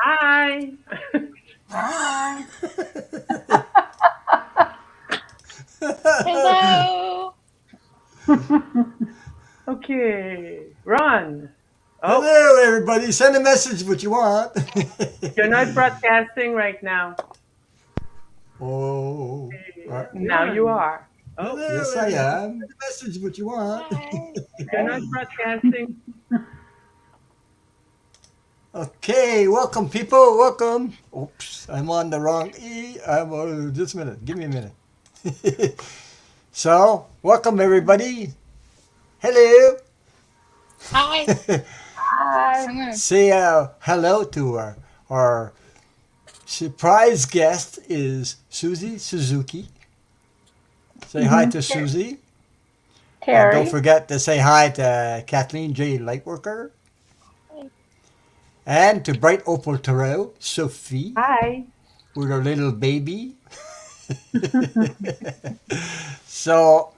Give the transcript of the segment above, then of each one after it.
Hi. Hi. Hello. Okay, run. Oh, Hello, everybody. Send a message what you want. you're not broadcasting right now. Oh, Now you none. are. Oh, Yes, I am. Send a message what you want. Hi. you're not broadcasting. Okay, welcome, people. Welcome. Oops, I'm on the wrong E. Just a minute. Give me a minute. So, welcome, everybody. Hello. Hi. Hi. I'm gonna. Say hello to our surprise guest is Susie Suzuki. Say hi to Susie. And don't Terry. forget to say hi to Kathleen J. Lightworker Hey. and to Bright Opal Tarot, Sophie, Hi. with her little baby. So,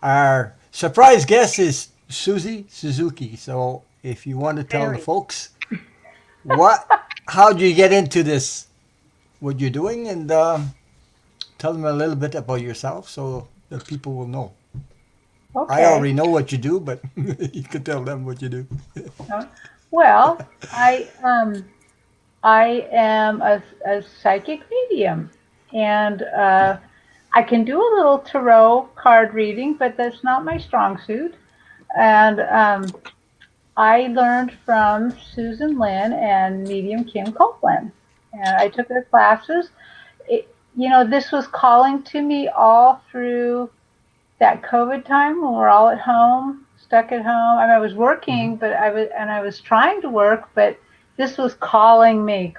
our surprise guest is Susie Suzuki. So, if you want to tell the Terry. folks how do you get into this, what you're doing, and tell them a little bit about yourself so that people will know. I Okay. already know what you do, but you could tell them what you do. Uh, Well, I am a psychic medium, and I can do a little tarot card reading, but that's not my strong suit. And I learned from Susan Lynn and medium Kim Copeland, and I took their classes. This was calling to me all through that COVID time when we're all at home, stuck at home. I mean, I was Hmm. working, but I was trying to work, but this was calling me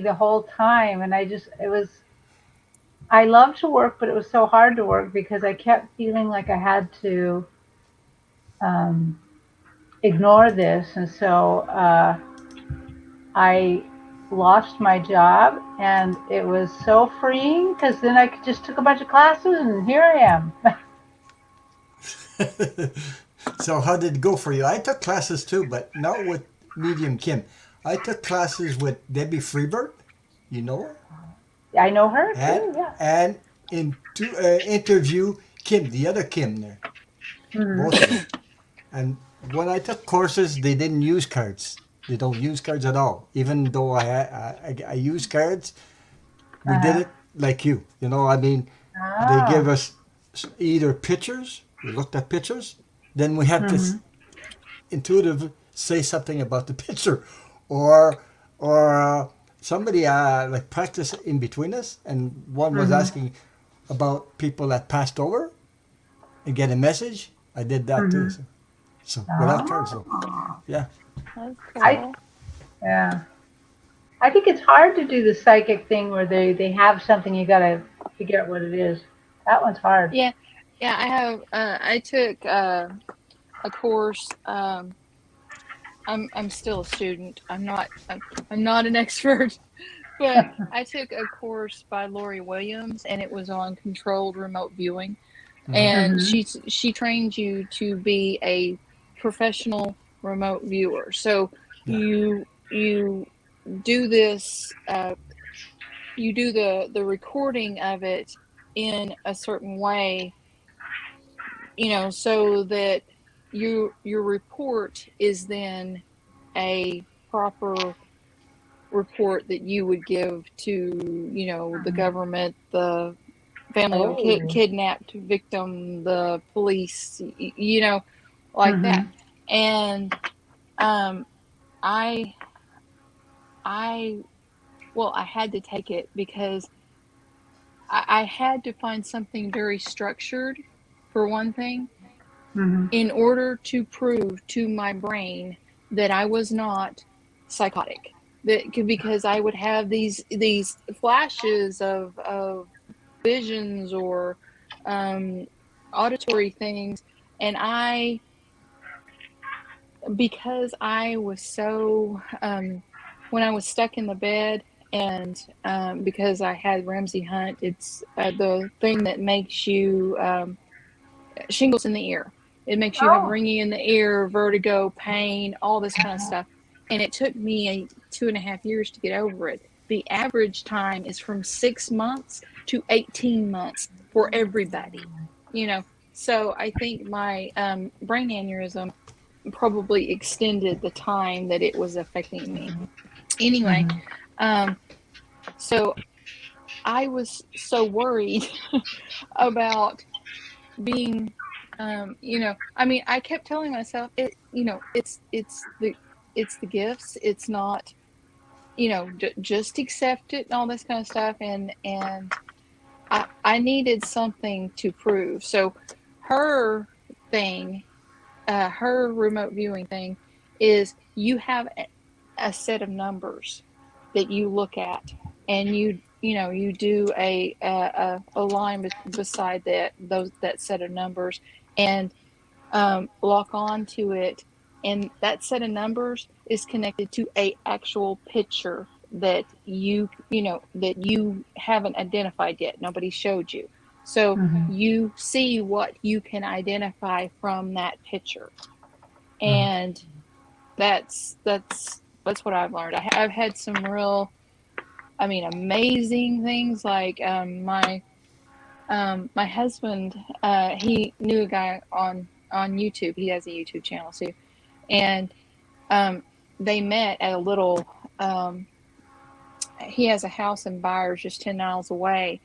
the whole time. And I love to work, but it was so hard to work because I kept feeling like I had to um, ignore this. And so I lost my job, and it was so freeing because then I just took a bunch of classes, and here I am. So how did it go for you? I took classes too, but not with Medium Kim. I took classes with Debbie Freebird, you know her, I know her and too, yeah. and in to interview Kim, the other Kim there, Hmm. both of them. And when I took courses, they didn't use cards. They don't use cards at all. Even though I use cards, we did Uh-huh. it like you. I mean, they give Ah. us either pictures. We looked at pictures. Then we had to Hmm. intuitive say something about the picture, or somebody like practice in between us, and one was Hmm. asking about people that passed over and get a message. I did that too. Hmm. So without cards, though. Oh. Yeah. That's I cool. yeah. I think it's hard to do the psychic thing where they have something you gotta figure out what it is. That one's hard. Yeah. Yeah. I have. I took a course. I'm still a student. I'm not an expert, but I took a course by Lori Williams, and it was on controlled remote viewing. Mm-hmm. And Hmm. she trains you to be a professional remote viewer. So Yeah. you do this. You do the recording of it in a certain way, so that your report is then a proper report that you would give to the Hmm. government, the family of a Oh. kidnapped victim, the police, like that. Hmm. And um, I I well, I had to take it because I had to find something very structured, for one thing, Hmm. in order to prove to my brain that I was not psychotic. Because I would have these flashes of visions or um, auditory things, and because I was so when I was stuck in the bed, and because I had Ramsay Hunt, it's the thing that makes you shingles in the ear. It makes you have Oh. ringing in the ear, vertigo, pain, all this kind of stuff. and it took me 2.5 years to get over it. The average time is from 6 months to 18 months for everybody, you know. So I think my brain aneurysm probably extended the time that it was affecting me. Anyway, Mm-hmm. um, so I was so worried about being, I mean, I kept telling myself it's the gifts. It's not, just accept it and all this kind of stuff. And I needed something to prove. So her thing, her remote viewing thing is you have a set of numbers that you look at, and you do a line beside that set of numbers, and lock on to it, and that set of numbers is connected to a actual picture that you haven't identified yet. Nobody showed you, so Mm-hmm. you see what you can identify from that picture. Mhm. And that's what I've learned. I've had some real, I mean, amazing things. Like my husband, he knew a guy on YouTube. He has a YouTube channel too, and um, they met at a little. He has a house in Byers, just 10 miles away,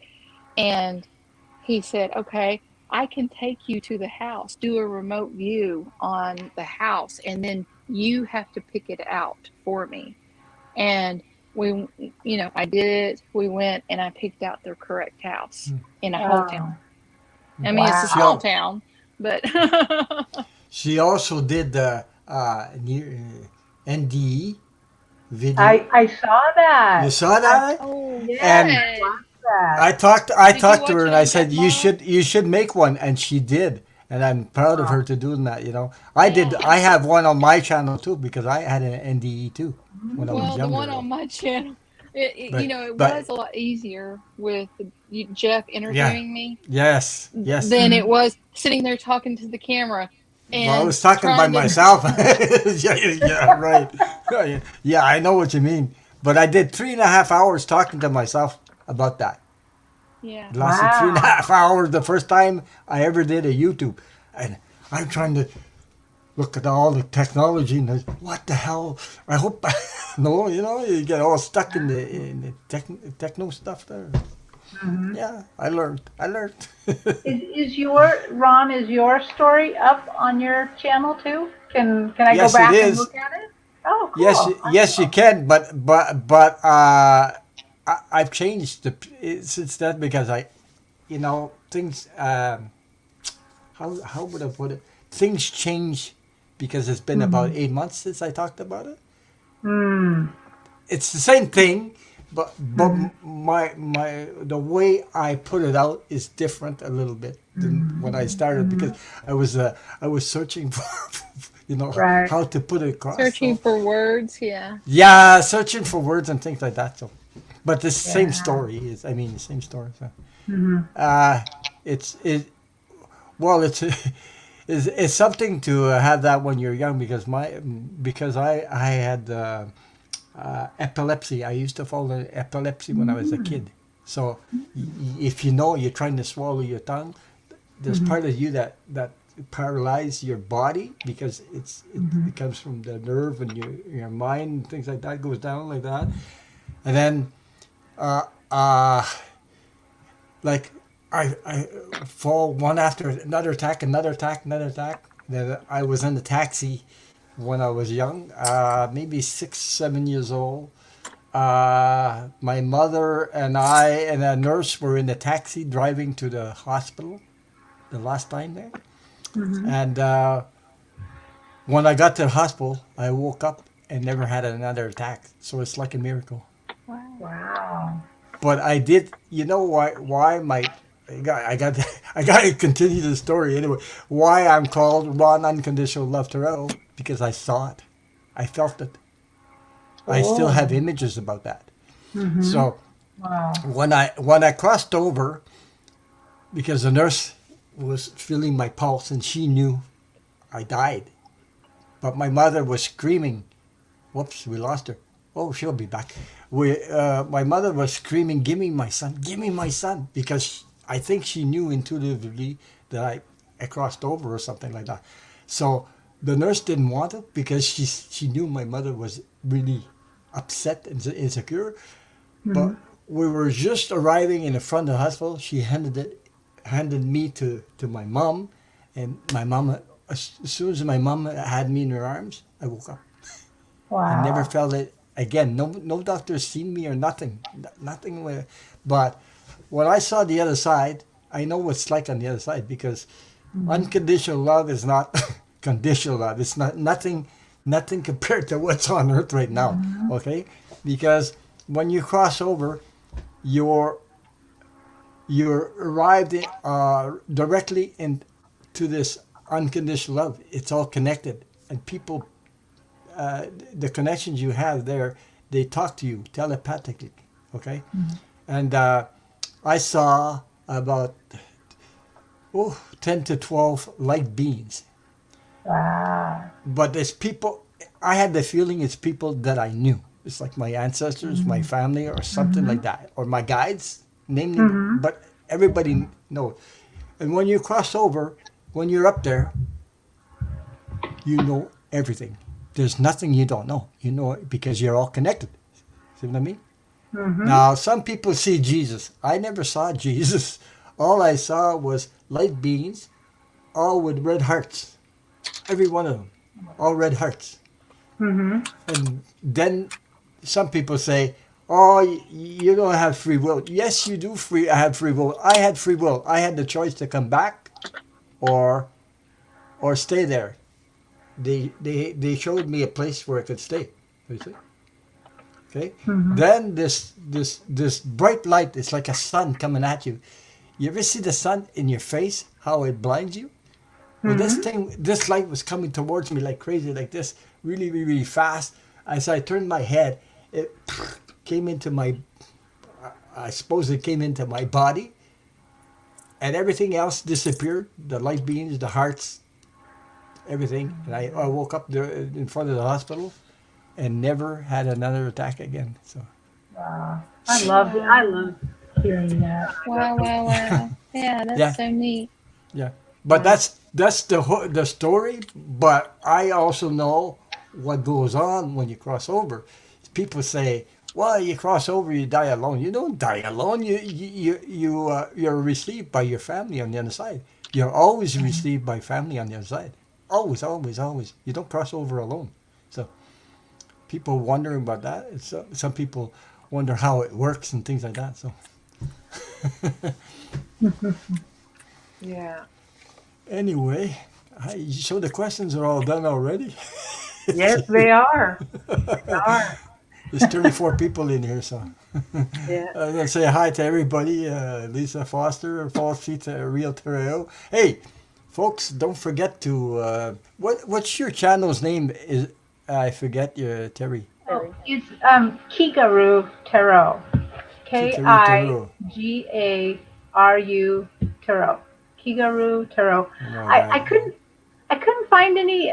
and he said, "Okay, I can take you to the house, do a remote view on the house, and then you have to pick it out for me." And we, I did it. We went and I picked out the correct house in a whole town. Oh, I mean, it's a She small wow. al- town, but she also did the NDE video. I saw You that. saw I that? oh, Yes, And I good. watched that. I Did you talked to watch her it and I on said camera? you should make one, and she did. And I'm proud of Wow. her to doing that. Yeah. I have one on my channel too because I had an NDE too when I was Well, the younger one though. on my channel, But it but was a lot easier with Jeff yeah, interviewing me yes. than it Mm-hmm. was sitting there talking to the camera Well, I and was talking by trying to. myself. Yeah, right. Yeah, I know what you mean. But I did 3.5 hours talking to myself about that. Yeah. It lasted three and a Wow. half hours the first time I ever did a YouTube. And I'm trying to look at all the technology and what the hell? I hope no, you get all stuck in the techno stuff there. Mm-hmm. Yeah, I learned. I learned. Is your Ron? Is your story up on your channel too? Can I go Yes, it back and is. look at it? Oh, Yes, cool. I yes, you will. can. I've changed since that because things. How would I put it? Things change because it's been about Mm-hmm. 8 months since I talked about it. Mm. It's the same thing, but Mm-hmm. my the way I put it out is different a little bit than when I started Mm-hmm. because I was searching for Right. how to put it across. Searching So for words, yeah. yeah, searching for words and things like that. So, but the same Yeah. story is I mean the same story. So Mm-hmm. uh, it's it well it's. It's something to have that when you're young because I had epilepsy. I used to fall in epilepsy when I was a kid. So if you're trying to swallow your tongue, there's Mm-hmm. part of you that paralyze your body because Mm-hmm. it comes from the nerve and your mind and things like that goes down like that, and then uh, uh, like I fall one after another attack, another attack, another attack. Then I was in the taxi when I was young, maybe 6, 7 years old. My mother and I and a nurse were in the taxi driving to the hospital the last time there. Mm-hmm. And when I got to the hospital, I woke up and never had another attack. So it's like a miracle. Wow. Wow. But I did. You know why my I got to continue the story anyway. Why I'm called Ron Unconditional Love Terrell because I saw it, I felt it. I still Cool. have images about that. Mm-hmm. So Wow. when I crossed over, because the nurse was feeling my pulse and she knew I died, but my mother was screaming Whoops, we lost her. Oh, she'll be back. My mother was screaming, give me my son," because I think she knew intuitively that I crossed over or something like that. So the nurse didn't want it because she knew my mother was really upset and insecure. But we were just arriving in the front of the hospital. She handed me to my mom, and my mom, as soon as my mom had me in her arms, I woke up. I never Wow. felt it again. No doctor seen me or nothing. Nothing. But when I saw the other side, I know what's like on the other side because unconditional love is not conditional love. It's not nothing compared to what's on earth right now. Okay, because when you cross over, you're you're arrived directly into this unconditional love. It's all connected, and people, the connections you have there, they talk to you telepathically. Okay, and I saw about 10 to 12 light beings, Wow. but it's people. I had the feeling it's people that I knew. It's like my ancestors, my family, or something like that, or my guides. Name them, but everybody knows. And when you cross over, when you're up there, you know everything. There's nothing you don't know. You know it because you're all connected. See what I mean? Now, some people see Jesus. I never saw Jesus. All I saw was light beings, all with red hearts. Every one of them, all red hearts. And then some people say, "Oh, you don't have free will." Yes, you do. I have free will. I had free will. I had the choice to come back, or stay there. They showed me a place where I could stay. You see? Okay. Then this bright light. It's like a sun coming at you. You ever see the sun in your face? How it blinds you? Well, this light was coming towards me like crazy, like this, really, really, really fast. As I turned my head, it came into my, I suppose it came into my body, and everything else disappeared. The light beams, the hearts, everything. And I woke up there in front of the hospital, and never had another attack again. So Wow. I love hearing that. Wow, wow, wow. Yeah, yeah, that's so neat. yeah. But that's the story. But I also know what goes on when you cross over. People say, "Well, you cross over, you die alone." You don't die alone. You're received by your family on the other side. You're always received by family on the other side. Always, always, always. You don't cross over alone. So people wondering about that. Some people wonder how it works and things like that. So Yeah. anyway, so the questions are all done already. Yes, they are. They are. There's 34 people in here, so Yeah. I'm gonna say hi to everybody. Lisa Foster, Fall Street Realtor. Hey, folks, don't forget to what's your channel's name? Is I forget your Terry. Oh, it's Kigaru Tarot. Terry Tarot. Kigaru Tarot. Kigaru Tarot. No, I couldn't find any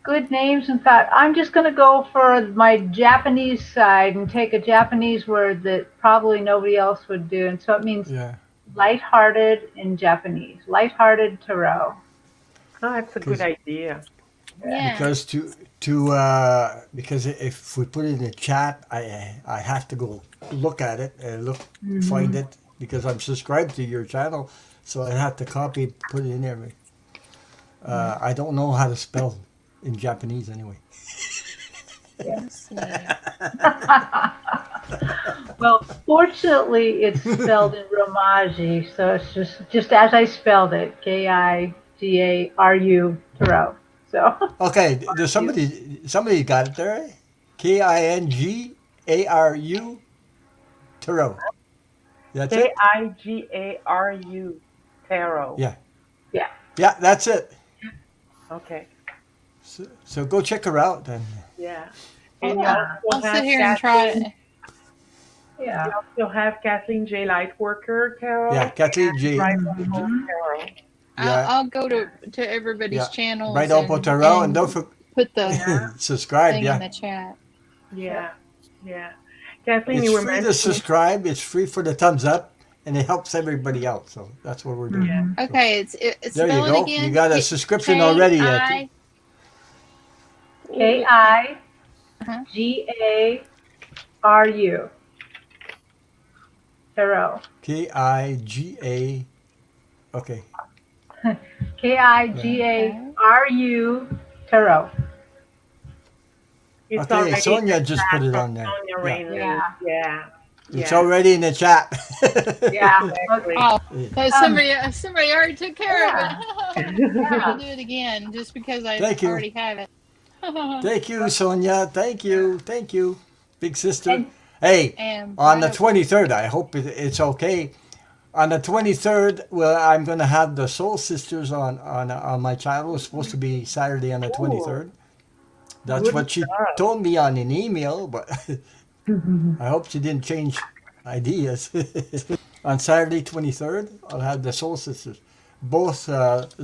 good names and thought I'm just going to go for my Japanese side and take a Japanese word that probably nobody else would do, and so it means yeah, lighthearted in Japanese. Lighthearted Tarot. Oh, that's a good idea. Yeah. because if we put it in the chat, I have to go look at it and find it because I'm subscribed to your channel, so I have to copy it, put it in there. I don't know how to spell in Japanese anyway. Let's see. Well, fortunately, it's spelled in Romaji, so it's just as I spelled it, Kigaru Tarot. So Okay, there's somebody got it there. Eh? Kingaru Tarot. That's it. Kigaru Tarot. Yeah, yeah, yeah, that's it. Okay. So go check her out then. Yeah. And you Yeah. also I'll have sit here and try Kathleen, it. yeah. you also have Kathleen J. Lightworker Tarot. Yeah, Kathleen J. Bright Opal Tarot. Yeah. I'll go to everybody's Yeah. channels Bright Opal Tarot, and don't forget. put the Yeah, Subscribe, thing in yeah. the chat. yeah, yeah. Kathleen, It's you were free to mentioning, subscribe. It's free for the thumbs up, and it helps everybody out. So that's what we're doing. yeah, Mm-hmm. So Okay, it's there you spell it go. You again. got a subscription K already, I. Uh-huh. Kigaru. Tarot. Kiga. Okay. Yeah. Okay. Kigaru. Tarot. it's Okay. already in the Sonia just put chat it from on there. Sonia Yeah. Rainey. Yeah. Yeah, It's yeah, already in the chat. Yeah. exactly. Oh, so Um. somebody already took care of it. Yeah. I'll Yeah. do it again just because I Thank you. already have it. Thank you, Sonia. Thank you. Thank you, big sister. And Hey, And on wide the open. 23rd, I hope it's okay. On the 23rd, well, I'm going to have the Soul Sisters on my channel. It's supposed to be Saturday on the Ooh, 23rd. That's good what she stuff. told me on an email, but I hope she didn't change ideas. On Saturday 23rd, I'll have the Soul Sisters, both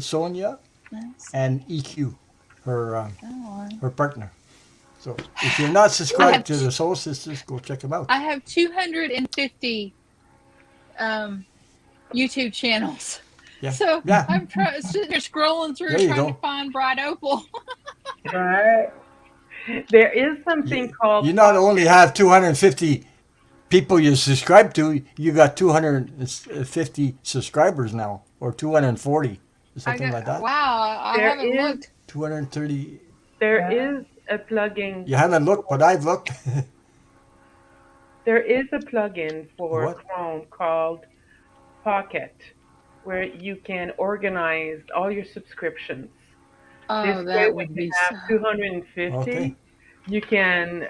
Sonia That's and EQ, her that one. her partner. So if you're not I subscribed have to the Soul Sisters, go check them out. I have 250 um, YouTube channels. Yeah, So yeah. I'm sitting there scrolling through There you trying to go. find Bright Opal. right. There is something You called not only have 250 people you subscribe to, you got 250 subscribers now, or 240, I something got like that. wow. I there haven't is looked. 230. there Yeah. is a plugin You haven't looked, but I've looked. there is a plugin for What? Chrome called Pocket where you can organize all your subscriptions. This Oh, way, that when would you be have so. Okay. 250, you can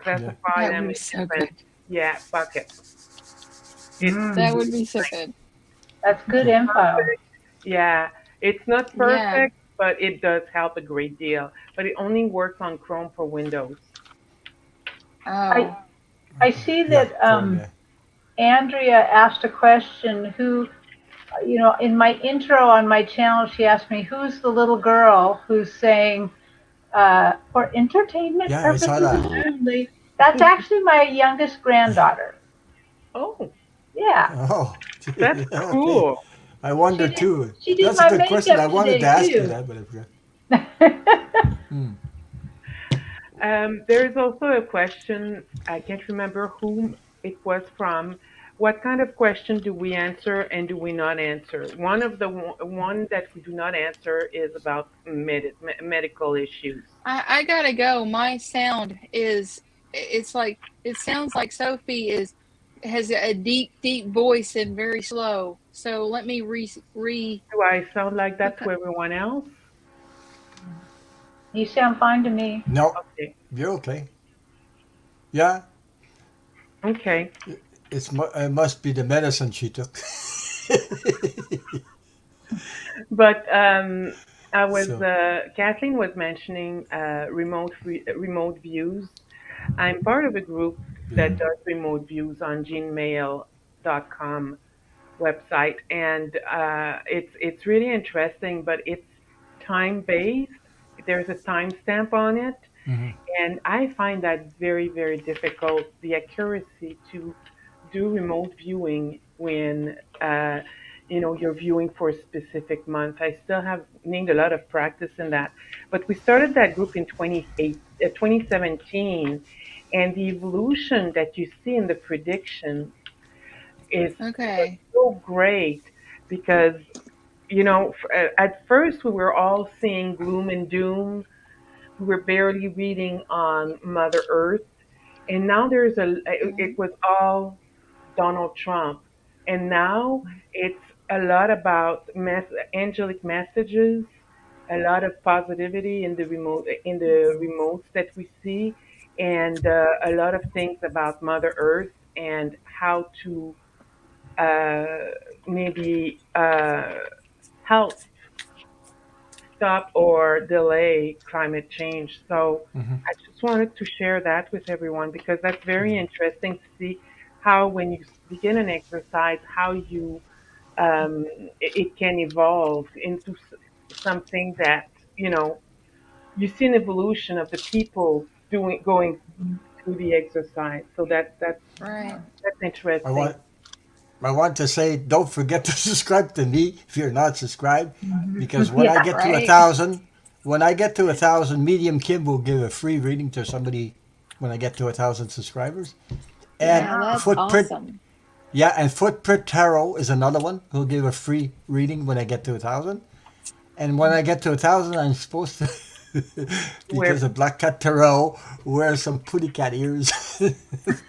Yeah. classify That would them be in so different, good. yeah, buckets. It's That Mm. would really be so nice. good. That's good Not info. perfect. Yeah, it's not Yeah. perfect, but it does help a great deal. But it only works on Chrome for Windows. I Oh. I Okay. see Yeah, that Chrome. Yeah. Andrea asked a question. In my intro on my channel, she asked me, "Who's the little girl who's saying for entertainment Yeah, I saw purposes that. only?" That's actually my youngest granddaughter. Oh, Yeah, Oh. that's Okay. cool. I she wonder did. too. She did That's a my good question. I makeup wanted to today ask you too. that, but I forgot. Hmm. There is also a question, I can't remember whom it was from. What kind of question do we answer and do we not answer? One that we do not answer is about medical issues. I gotta go. My sound is it's like it sounds like Sophie is has a deep voice and very slow. So let me re Do I sound like put that to everyone else? You sound fine to me. No, Okay. you're okay. Yeah, Okay. it must be the medicine she took. But So. Kathleen was mentioning remote views. I'm part of a group Yeah. that does remote views on gmail.com website, and it's really interesting, but it's time based. There's a timestamp on it, Hmm. and I find that very, very difficult. The accuracy to do remote viewing when you're viewing for a specific month. I still have need a lot of practice in that. But we started that group in 2017, and the evolution that you see in the prediction is okay. so great because at first we were all seeing gloom and doom. We were barely reading on Mother Earth, and now it Mhm. was all Donald Trump, and now it's a lot about angelic messages, a lot of positivity in the remotes that we see, and a lot of things about Mother Earth and how to uh, maybe help stop or delay climate change. So Hmm. I just wanted to share that with everyone because that's very interesting to see how, when you begin an exercise, how it can evolve into something that you know you see an evolution of the people doing going through the exercise. So Right. that's I interesting. want I want to say, don't forget to subscribe to me if you're not subscribed, because when I Yeah. get to a Right. thousand, when I get to 1,000, Medium Kim will give a free reading to somebody when I get to 1,000 subscribers. And Yeah, Wow. that's Footprint, awesome. yeah, and Footprint Tarot is another one who'll give a free reading when I get to 1,000. And when I get to 1,000, I'm supposed to, because Where of Black Cat Tarot, wear some putty cat ears.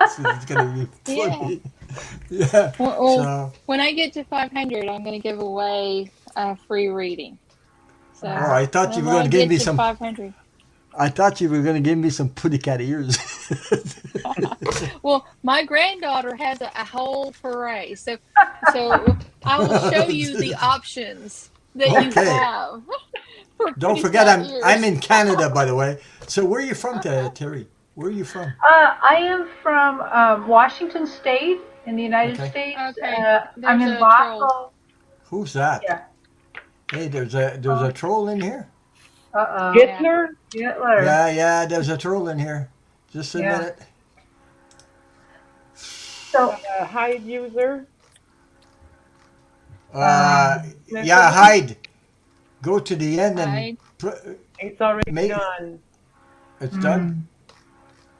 So it's gonna be Yeah. funny. Yeah. Well, So, when I get to 500, I'm going to give away a free reading. oh, So Wow. I thought you whenever were I gonna give get me to some. 500, I thought you were gonna give me some putty cat ears. well, my granddaughter has a whole parade. So I will show you the options that you Okay. have for Don't pretty forget, cat I'm ears. in Canada, by the way. So where are you from, Terry? Where are you from? I am from Washington State in the United Okay. States. Okay, I'm there's in a troll. Boston. Who's that? Yeah. Hey, there's a troll in here. Uh-oh. Yeah. Hitler, Hitler. Yeah, yeah, there's a troll in here. Just a Yeah. minute. So, Hive user Uh, yeah, message. hide. Go to the end and I It's already make done. it's done.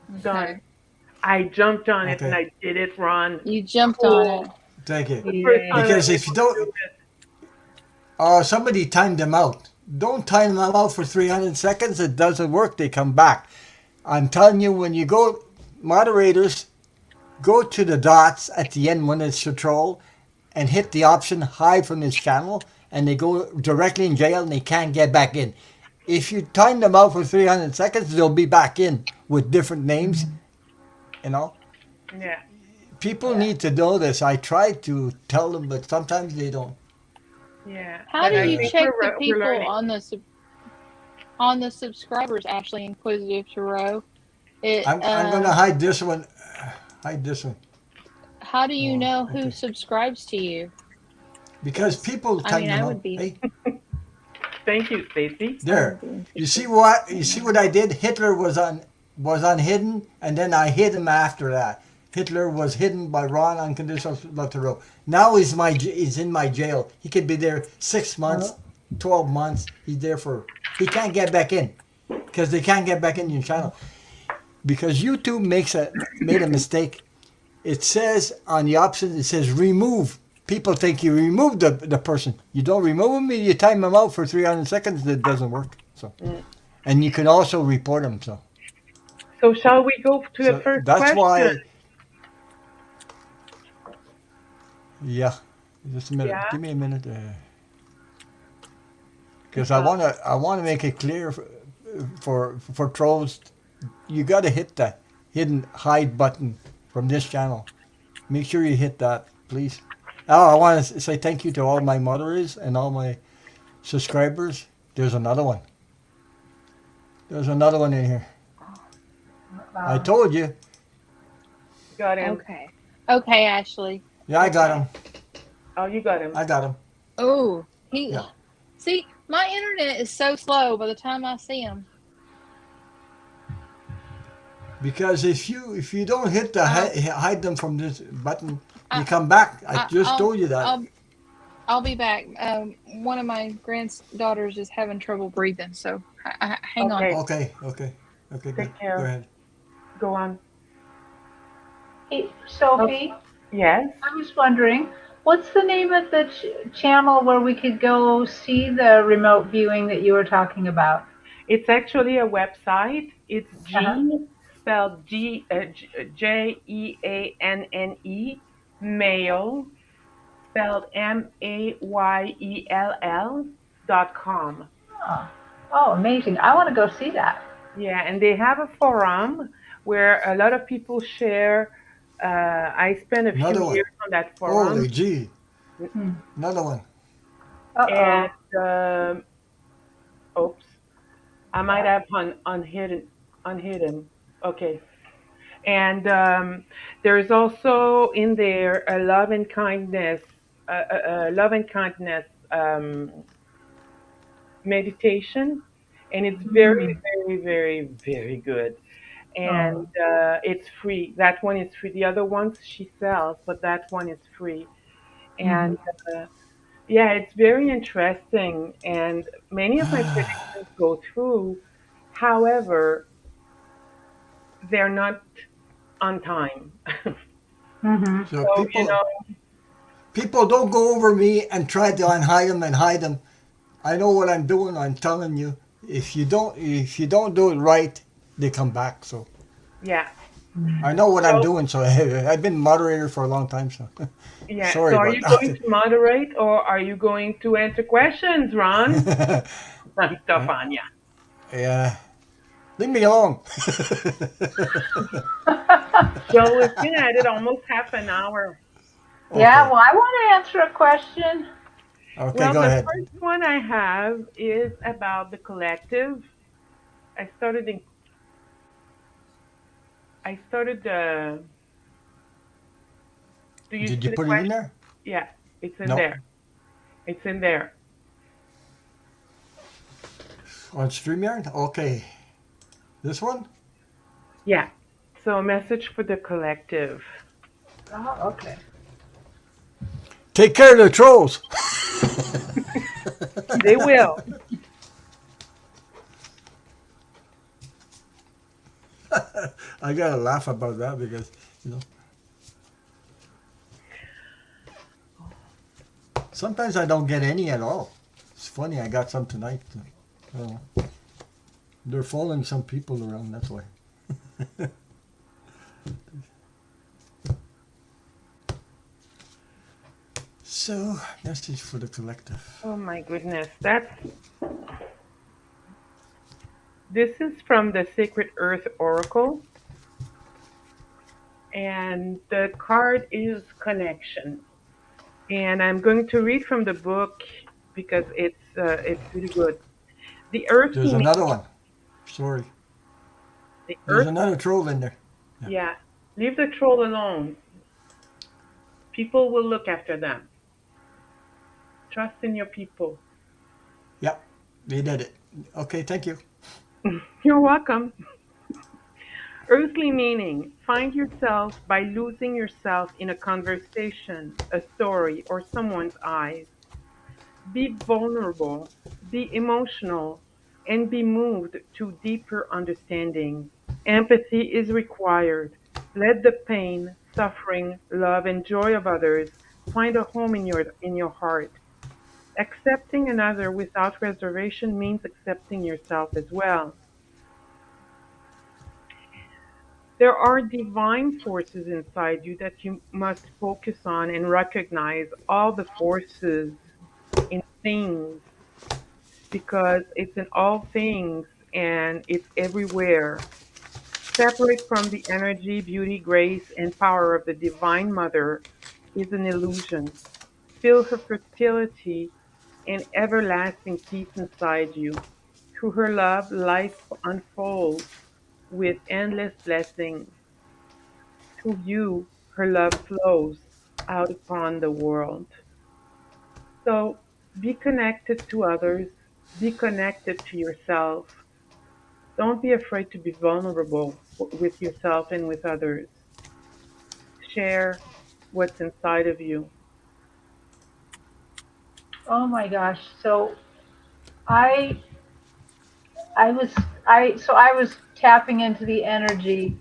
hmm. Done. okay. I jumped on it and Okay, I did it, Ron. You jumped on Cool. it. thank you. The first time Yay. I'm Because if you able to don't, do it. somebody timed them out. Don't time them out for 300 seconds. It doesn't work. They come back. I'm telling you, when you go, moderators, go to the dots at the end when it's a troll and hit the option hide from this channel, and they go directly in jail and they can't get back in. If you time them out for 300 seconds, they'll be back in with different names. Mhm. You know, Yeah. people Yeah. need to know this. I try to tell them, but sometimes they don't. Yeah. How But do I you Uh, think check the we're people learning. on the subscribers? Ashley Inquisitive Tarot. It I'm gonna hide this one. Hide this one. How do you Oh, know who okay. subscribes to you? Because Because people I time mean, them I would out. be Hey, Thank you, Stacy. I would there. be You see interested. what? You see Yeah. what I did? Hitler was on hidden, and then I hid him after that. Hitler was hidden by Ron Unconditional Love to Row. Now he's in my jail. He could be there 6 months, Oh. 12 months. He's there for. He can't get back in because they can't get back in your channel because YouTube made a mistake. It says on the option, it says remove. People think you remove the person. You don't remove them. You time them out for 300 seconds. It doesn't work. So, Mm. and you can also report them. So shall we go to the So first that's question? why. Yeah, just a minute. Yeah. Give me a minute, because Uh, I wanna make it clear for trolls. You got to hit the hidden hide button from this channel. Make sure you hit that, please. Oh, I want to say thank you to all my moderators and all my subscribers. There's another one. There's another one in here. I Wow. told you. got him. Okay. Okay, Ashley. Yeah, I got Okay. him. Oh, you got him. I got him. Oh, he. Yeah. See, my internet is so slow. By the time I see him, Because if you don't hit the I'll hide them from this button, you I, come back. I I just told you that. I'll be back. One of my granddaughters is having trouble breathing, so hang on. Okay. Okay, okay, okay, good. Take Go care. ahead. Go on. Hey, Oh, Sophie, yes. I was wondering, what's the name of the channel where we could go see the remote viewing that you were talking about? It's actually a website. It's Uh-huh. spelled Jeanne, mail, spelled Mayell.com. Oh. Oh, amazing. I want to go see that. Yeah, and they have a forum where a lot of people share. I spent a few Another one. years on that forum, Holy gee. Hmm. Another one. and Uh-oh. oops, I might Yeah. have unhidden. Okay, and there's also in there a love and kindness meditation, and it's very, Mm. very, very, very good. And Oh. it's free. That one is free. The other ones she sells, but that one is free. Hmm. And yeah, it's very interesting. And many of my predictions go through. However, they're not on time. Hmm. So So, people don't go over me and try to unhide them and hide them. I know what I'm doing. I'm telling you. If you don't do it right, they come back. So yeah. I know what I'm So, doing. So I've been moderator for a long time. So yeah. sorry So, are about you going that. to moderate or are you going to answer questions, Ron? I'm tough on ya. Yeah, leave me alone. So, we've been at it almost half an hour. Yeah, Okay. well, I want to answer a question. Okay, Well, go the ahead. first one I have is about the collective. I started in, I started, do you Did see you the put it in question? there? Yeah, it's in No. there. It's in there. On StreamYard? Okay. This one? Yeah. So, a message for the collective. Oh, okay. Take care of the trolls. They will. I gotta laugh about that because you know sometimes I don't get any at all. It's funny. I got some tonight. Uh, they're following some people around. That's why. So message for the collective. Oh my goodness. This is from the Sacred Earth Oracle, and the card is connection. And I'm going to read from the book because it's really good. The earthly There's meaning, another one. Sorry. the There's earth, another troll in there. Yeah. yeah. Leave the troll alone. People will look after them. Trust in your people. Yep. They did it. Okay. Thank you. You're welcome. Earthly meaning. Find yourself by losing yourself in a conversation, a story, or someone's eyes. Be vulnerable, be emotional, and be moved to deeper understanding. Empathy is required. Let the pain, suffering, love, and joy of others find a home in your heart. Accepting another without reservation means accepting yourself as well. There are divine forces inside you that you must focus on and recognize all the forces in things because it's in all things and it's everywhere. Separate from the energy, beauty, grace, and power of the Divine Mother is an illusion. Feel her fertility and everlasting peace inside you. Through her love, life unfolds with endless blessings. Through you, her love flows out upon the world. So be connected to others, be connected to yourself. Don't be afraid to be vulnerable with yourself and with others. Share what's inside of you. Oh my gosh. So I I was I was tapping into the energy,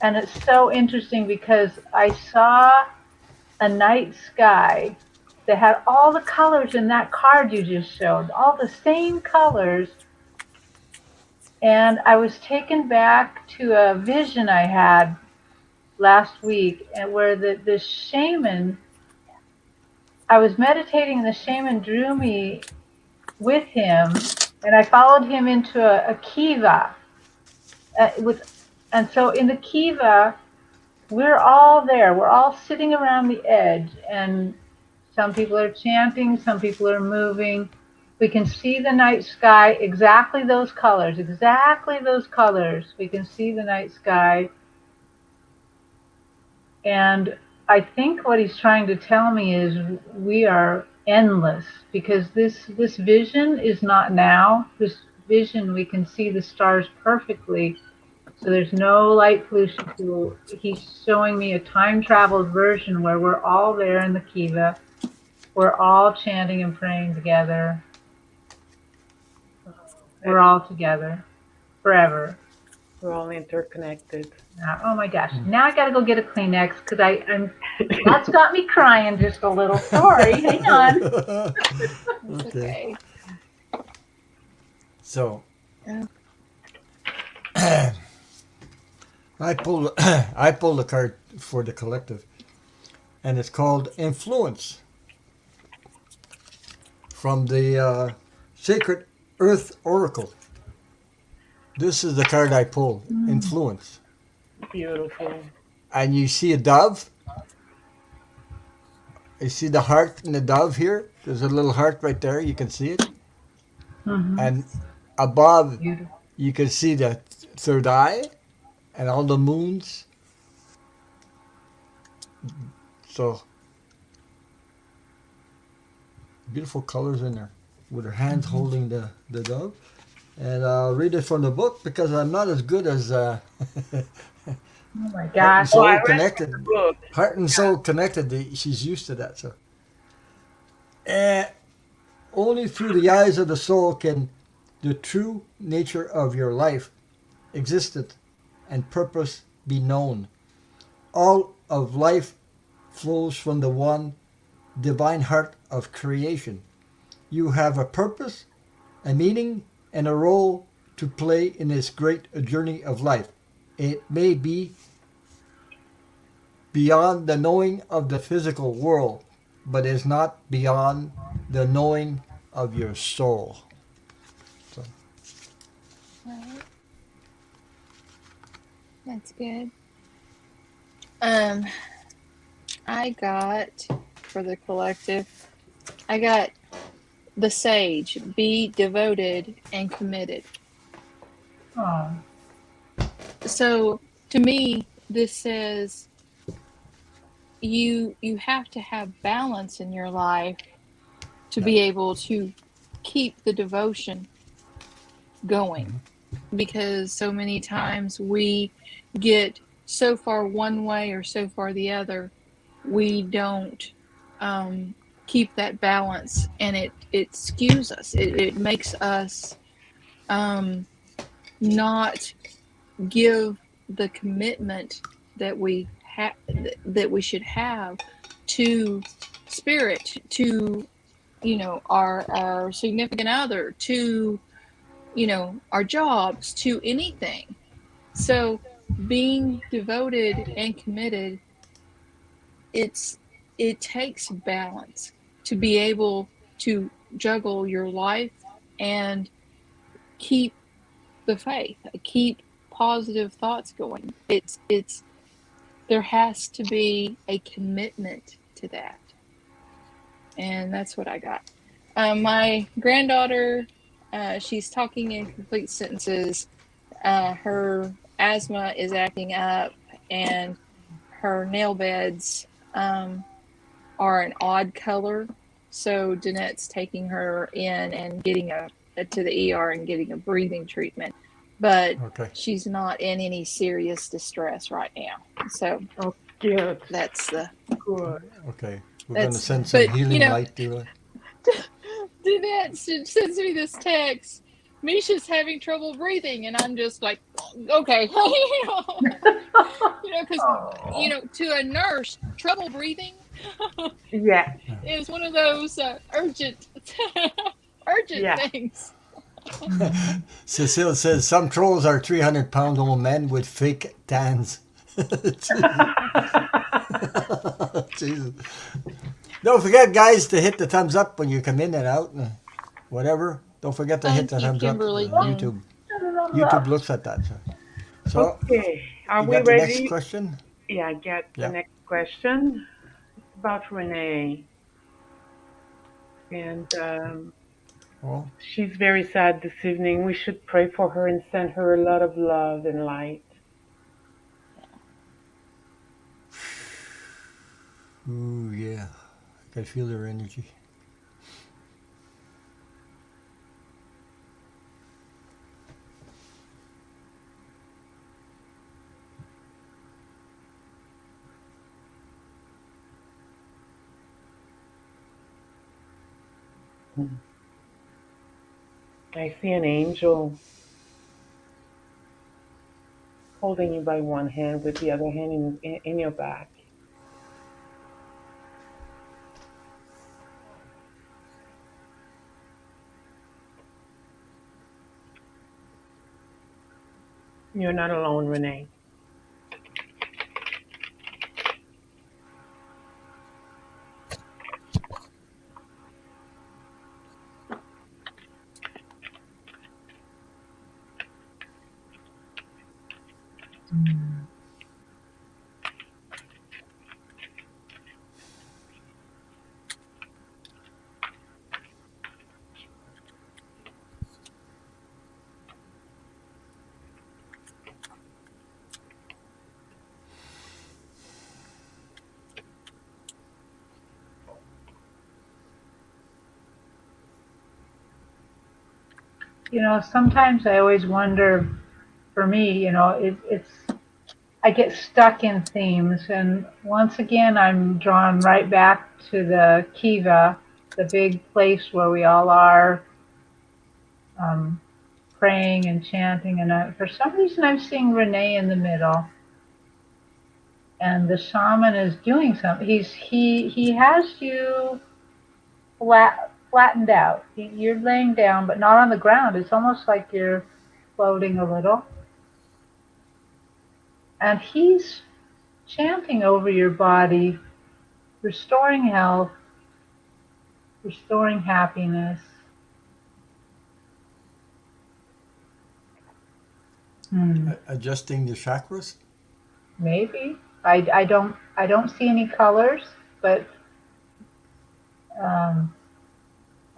and it's so interesting because I saw a night sky that had all the colors in that card you just showed, all the same colors. And I was taken back to a vision I had last week, and where the shaman, I was meditating, and the shaman drew me with him, and I followed him into a kiva with, and so in the kiva, we're all there. We're all sitting around the edge, and some people are chanting, some people are moving. We can see the night sky, exactly those colors, exactly those colors. We can see the night sky. And I think what he's trying to tell me is we are endless, because this vision is not now. This vision, we can see the stars perfectly. So there's no light pollution. So he's showing me a time traveled version where we're all there in the kiva. We're all chanting and praying together. Oh, We're that's, all together forever. we're all interconnected. Oh my gosh! Now I gotta go get a Kleenex because I'm. That's got me crying just a little. Sorry. Hang on. It's Okay. okay. So Uh, I pulled I pulled a card for the collective, and it's called Influence from the Sacred Earth Oracle. This is the card I pulled, Mm, Influence. Beautiful. And you see a dove. You see the heart in the dove here. There's a little heart right there. You can see it. mm-hmm. And above, Beautiful. you can see the third eye and all the moons. So beautiful colors in there with her hands Mm-hmm. holding the dove. And I'll read it from the book because I'm not as good as Oh my Heart and gosh. Oh, I Soul read from the Connected. book. Heart and Soul Connected. She's used to that. So, and only through the eyes of the soul can the true nature of your life, existence, and purpose be known. All of life flows from the one divine heart of creation. You have a purpose, a meaning, and a role to play in this great journey of life. It may be beyond the knowing of the physical world, but is not beyond the knowing of your soul. So, right. That's good. Um, I got for the collective. I got the sage. Be devoted and committed. Oh. So to me, this says you have to have balance in your life to yeah. be able to keep the devotion going, Mm-hmm. because so many times we get so far one way or so far the other, we don't um, keep that balance, and it skews us. It makes us um, not give the commitment that we have, that we should have to spirit, to our significant other, to our jobs, to anything. So being devoted and committed, it's it takes balance to be able to juggle your life and keep the faith, keep positive thoughts going. It's there has to be a commitment to that, and that's what I got. My granddaughter, she's talking in complete sentences. Her asthma is acting up, and her nail beds are an odd color. So Danette's taking her in and getting to the ER and getting a breathing treatment, but Okay. she's not in any serious distress right now. So Oh, good. that's the Good. Okay. We're going to that's send some but healing light to her. Danette sends me this text. Misha's having trouble breathing, and I'm just like, okay, because Oh. to a nurse, trouble breathing Yeah. is one of those urgent, urgent Yeah. things. Mhm. Cecile says some trolls are 300-pound old men with fake tans. Jesus. Jesus. Don't forget, guys, to hit the thumbs up when you come in and out and whatever. Don't forget to hit Thank the you, thumbs up. Kimberly June. YouTube. Thumbs YouTube up. looks at that. So, Okay. Are you we got the next ready? question? Yeah, I get the Yeah. next question. It's about Renee. And Oh, she's very sad this evening. We should pray for her and send her a lot of love and light. ooh, yeah. I can feel their energy. I see an angel holding you by one hand with the other hand in your back. You're not alone, Renee. Sometimes I always wonder, for me, it's I get stuck in themes, and once again, I'm drawn right back to the kiva, the big place where we all are um, praying and chanting. And for some reason, I'm seeing Renee in the middle, and the shaman is doing something. He has you flattened out. You're laying down, but not on the ground. It's almost like you're floating a little, and he's chanting over your body, restoring health, restoring happiness. Hmm. Adjusting the chakras. Maybe I don't see any colors, but um,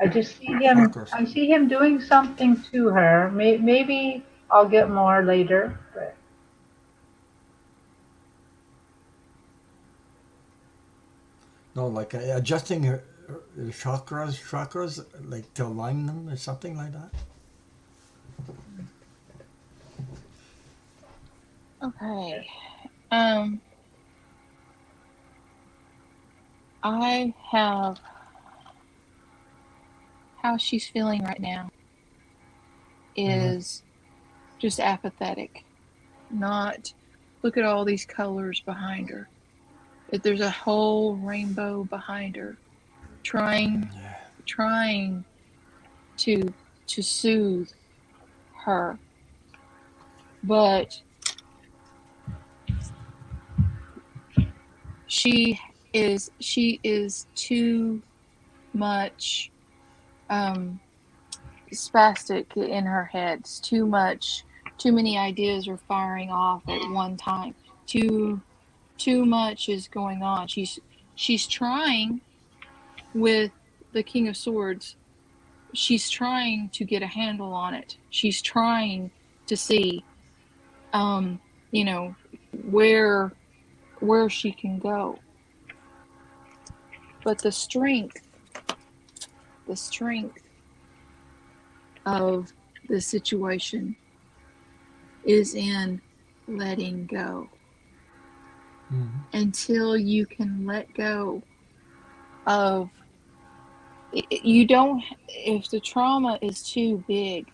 I just see him. Chakras. I see him doing something to her. Maybe I'll get more later. But No, like adjusting her chakras, like to align them or something like that. Okay. Um, I have how she's feeling right now Mm-hmm. is just apathetic. Not look at all these colors behind her. There's a whole rainbow behind her, trying Yeah. trying to to soothe her, but she is too much um, spastic in her head. It's too much. Too many ideas are firing off at one time. Too much is going on. She's trying with the King of Swords. She's trying to get a handle on it. She's trying to see, um, you know, where where she can go. But the strength of the situation is in letting go. Mm-hmm. Until you can let go of you don't if the trauma is too big,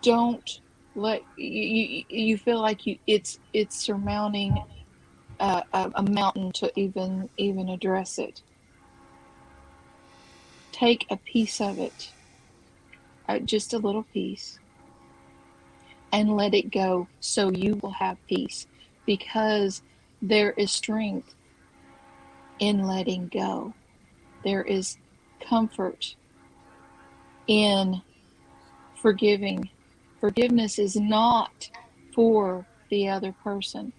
don't let you feel like it's surmounting a mountain to even address it. Take a piece of it, just a little piece, and let it go so you will have peace, because there is strength in letting go. There is comfort in forgiving. Forgiveness is not for the other person.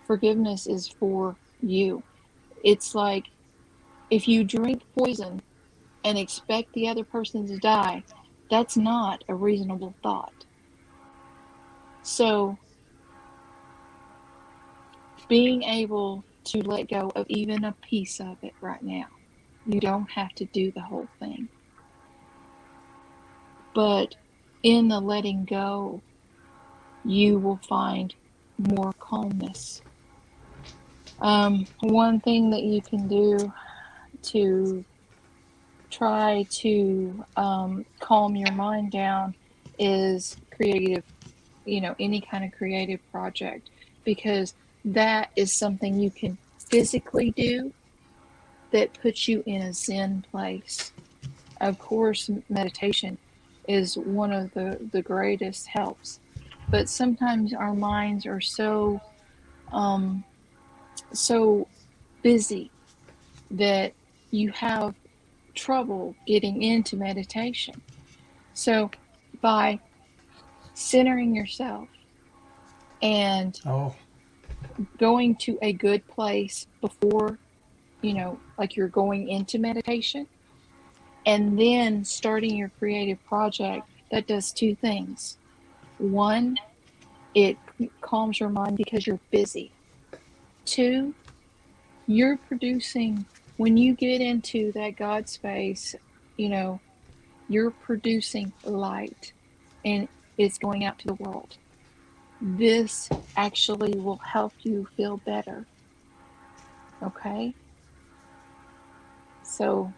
Forgiveness is for you. It's like if you drink poison and expect the other person to die, that's not a reasonable thought. So, being able to let go of even a piece of it right now, you don't have to do the whole thing. But in the letting go, you will find more calmness. One thing that you can do to try to calm your mind down is creative, any kind of creative project, because that is something you can physically do that puts you in a Zen place. Of course, meditation is one of the greatest helps, but sometimes our minds are um, so busy that you have trouble getting into meditation. So, by centering yourself and Oh, going to a good place before, like you're going into meditation, and then starting your creative project, that does two things. One, it calms your mind because you're busy. Two, you're producing, when you get into that God space, you know, you're producing light and it's going out to the world. This actually will help you feel better. Okay? So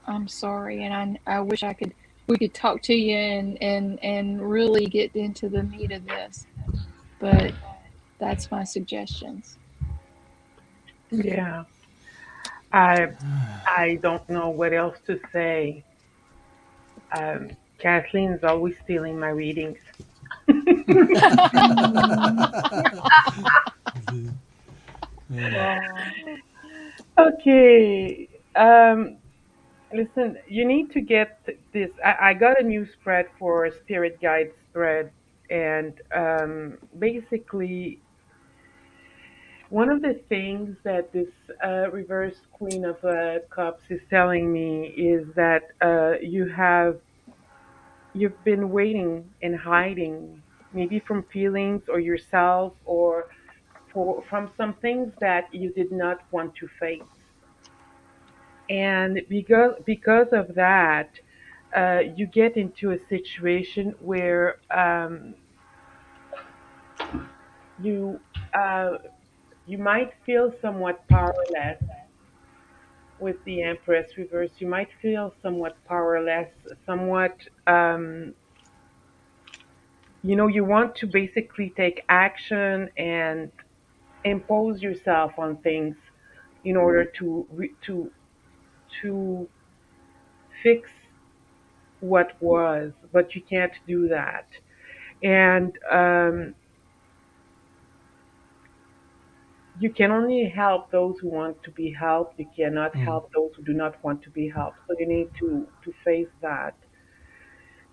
I'm sorry, and I wish we could talk to you and really get into the meat of this, but that's my suggestions. Yeah. I I don't know what else to say. Kathleen's always stealing my readings. yeah. Oh. Okay. Listen, you need to get this. I got a new spread for Spirit Guide spread, and basically, one of the things that this reverse Queen of Cups is telling me is that you've been waiting and hiding, maybe from feelings or yourself, or from some things that you did not want to face. And because of that, you get into a situation where you uh, you might feel somewhat powerless with the Empress reverse. You might feel somewhat powerless, somewhat you want to basically take action and impose yourself on things in order to fix what was, but you can't do that. And you can only help those who want to be helped. You cannot Mm. help those who do not want to be helped. So you need to face that.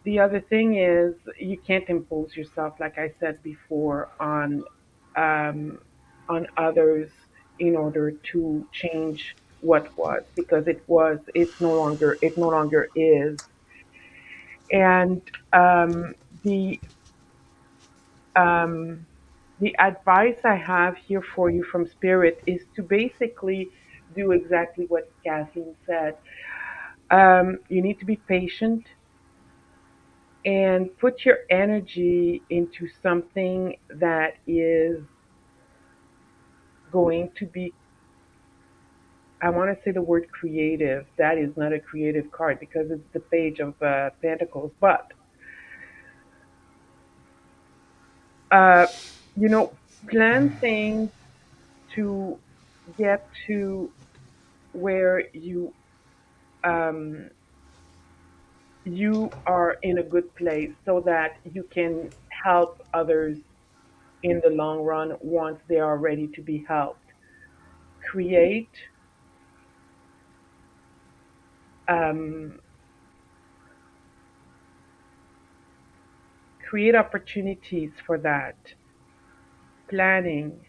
The other thing is you can't impose yourself, like I said before, um, on others in order to change what was, because it no longer is. And the um, the advice I have here for you from Spirit is to basically do exactly what Kathleen said. You need to be patient and put your energy into something that is going to be, I want to say the word creative. That is not a creative card because it's the page of Pentacles. But, uh, you know, plan things to get to where um, you are in a good place so that you can help others in the long run once they are ready to be helped. Create um, create opportunities for that. Planning.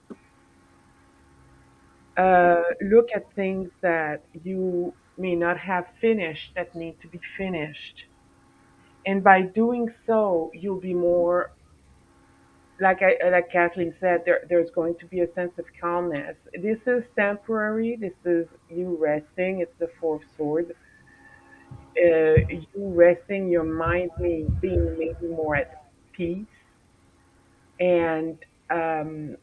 Look at things that you may not have finished that need to be finished. And by doing so, you'll be more, like Kathleen said, there's going to be a sense of calmness. This is temporary. This is you resting. It's the fourth sword. You resting, your mind being maybe more at peace, and um,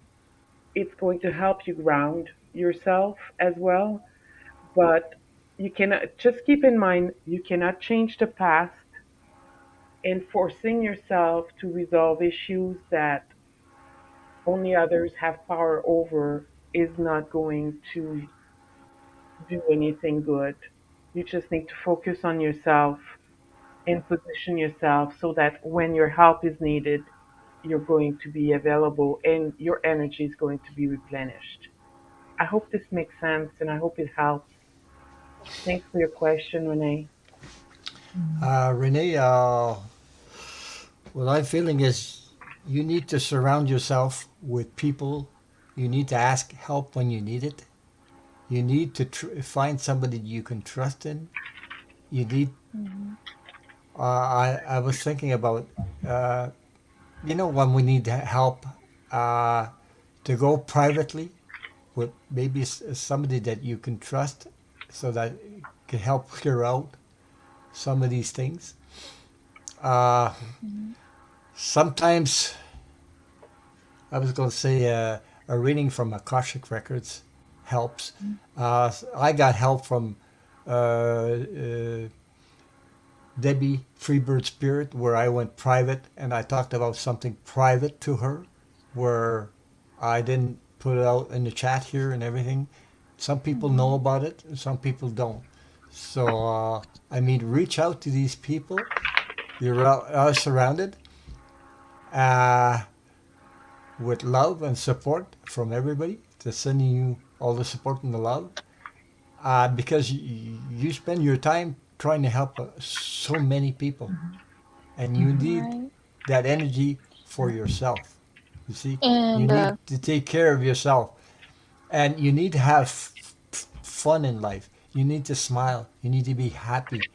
it's going to help you ground yourself as well. But you cannot, just keep in mind, you cannot change the past, and forcing yourself to resolve issues that only others have power over is not going to do anything good. You just need to focus on yourself and position yourself so that when your help is needed, you're going to be available and your energy is going to be replenished. I hope this makes sense and I hope it helps. Thanks for your question, Renee. Renee, what I'm feeling is you need to surround yourself with people. You need to ask help when you need it. You need to find somebody you can trust in. You need. Mm-hmm. I was thinking about, uh, when we need help, uh, to go privately with maybe somebody that you can trust, so that it can help clear out some of these things. Uh, Mm-hmm. Sometimes I was going to say, a reading from Akashic Records helps. I got help from Debbie Freebird Spirit, where I went private and I talked about something private to her, where I didn't put it out in the chat here and everything. Some people know Mm-hmm. about it, and some people don't. So, I mean, reach out to these people. You're surrounded uh, with love and support from everybody. They're sending you all the support and the love, because you spend your time trying to help so many people, and you need Right. that energy for yourself. You see, you And need to take care of yourself, and you need to have fun in life. You need to smile. You need to be happy,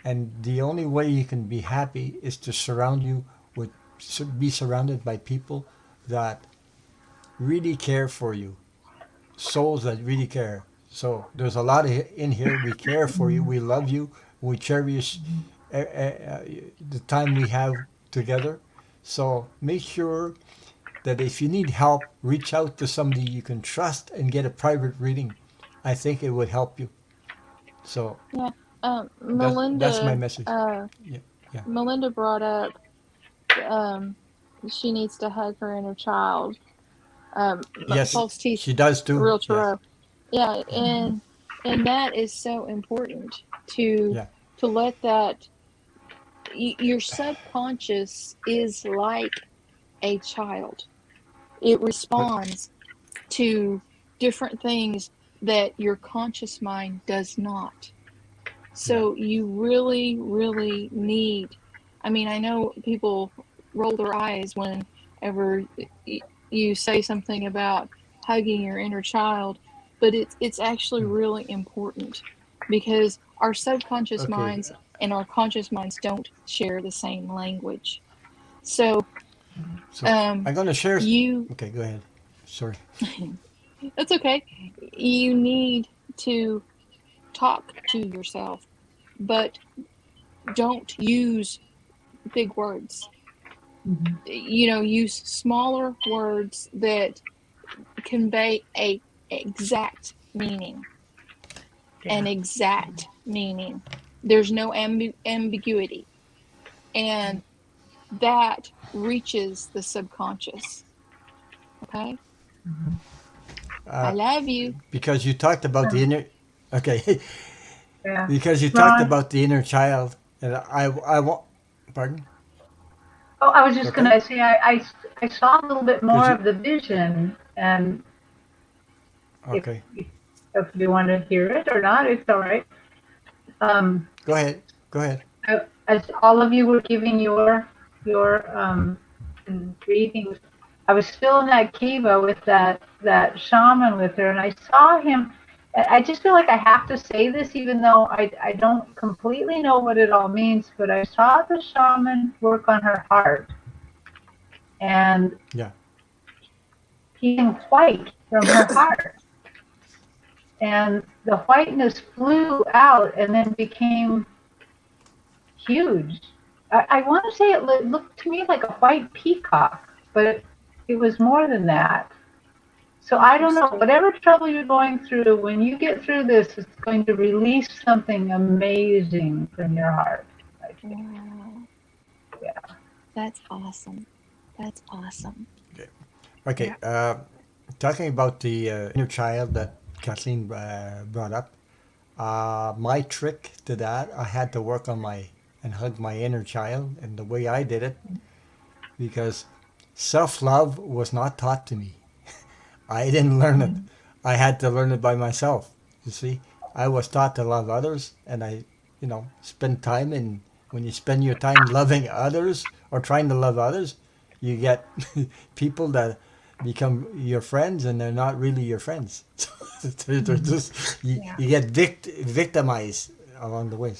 and the only way you can be happy is to surround you with be surrounded by people that really care for you, souls that really care. So there's a lot of in here. We care for you. We love you. We cherish the time we have together. So make sure that if you need help, reach out to somebody you can trust and get a private reading. I think it would help you. So yeah, that's my Melinda, message. Yeah, yeah. Melinda brought up, um, she needs to hug her inner child. Yes, False teeth, she does too. real Yes. tarot. Yeah, Yeah. and that is so important to Yeah. to let that your subconscious is like a child. It But responds to different things that your conscious mind does not. yeah. So you really, really need. I mean, I know people roll their eyes whenever you say something about hugging your inner child, but it's actually Hmm. really important because our subconscious Okay. minds and our conscious minds don't share the same language. So So um, I'm gonna share. you, Okay, go ahead. Sorry. that's okay. You need to talk to yourself, but don't use big words. Use smaller words that convey a exact meaning, an Yeah. exact meaning. There's no ambiguity, and that reaches the subconscious. Okay, I Uh, love you. because you talked about the inner. Okay, Yeah. because you talked Ron, about the inner child, and I want. Pardon. oh, I was just going Okay. to say I saw a little bit Because more you. of the vision, and if Okay. if you want to hear it or not, it's all right. Um, Go ahead. Go ahead. as all of you were giving your readings, I was still in that kiva with that shaman with her, and I saw him. I just feel like I have to say this, even though I don't completely know what it all means. But I saw the shaman work on her heart, and Yeah. peeling white from her heart, and the whiteness flew out and then became huge. I want to say looked to me like a white peacock, but it was more than that. So I don't know, whatever trouble you're going through, when you get through this, it's going to release something amazing from your heart, I think. Wow. Yeah. That's awesome. That's awesome. Okay. Yeah. Okay. Talking about the inner child that Kathleen brought up, my trick to that, I had to work on my and hug my inner child, and the way I did it, because self love was not taught to me. I didn't learn it. Mm. I had to learn it by myself. You see, I was taught to love others, and spend time. And when you spend your time loving others or trying to love others, you get people that become your friends, and they're not really your friends. They're Mm. just Yeah. you get victimized along the way.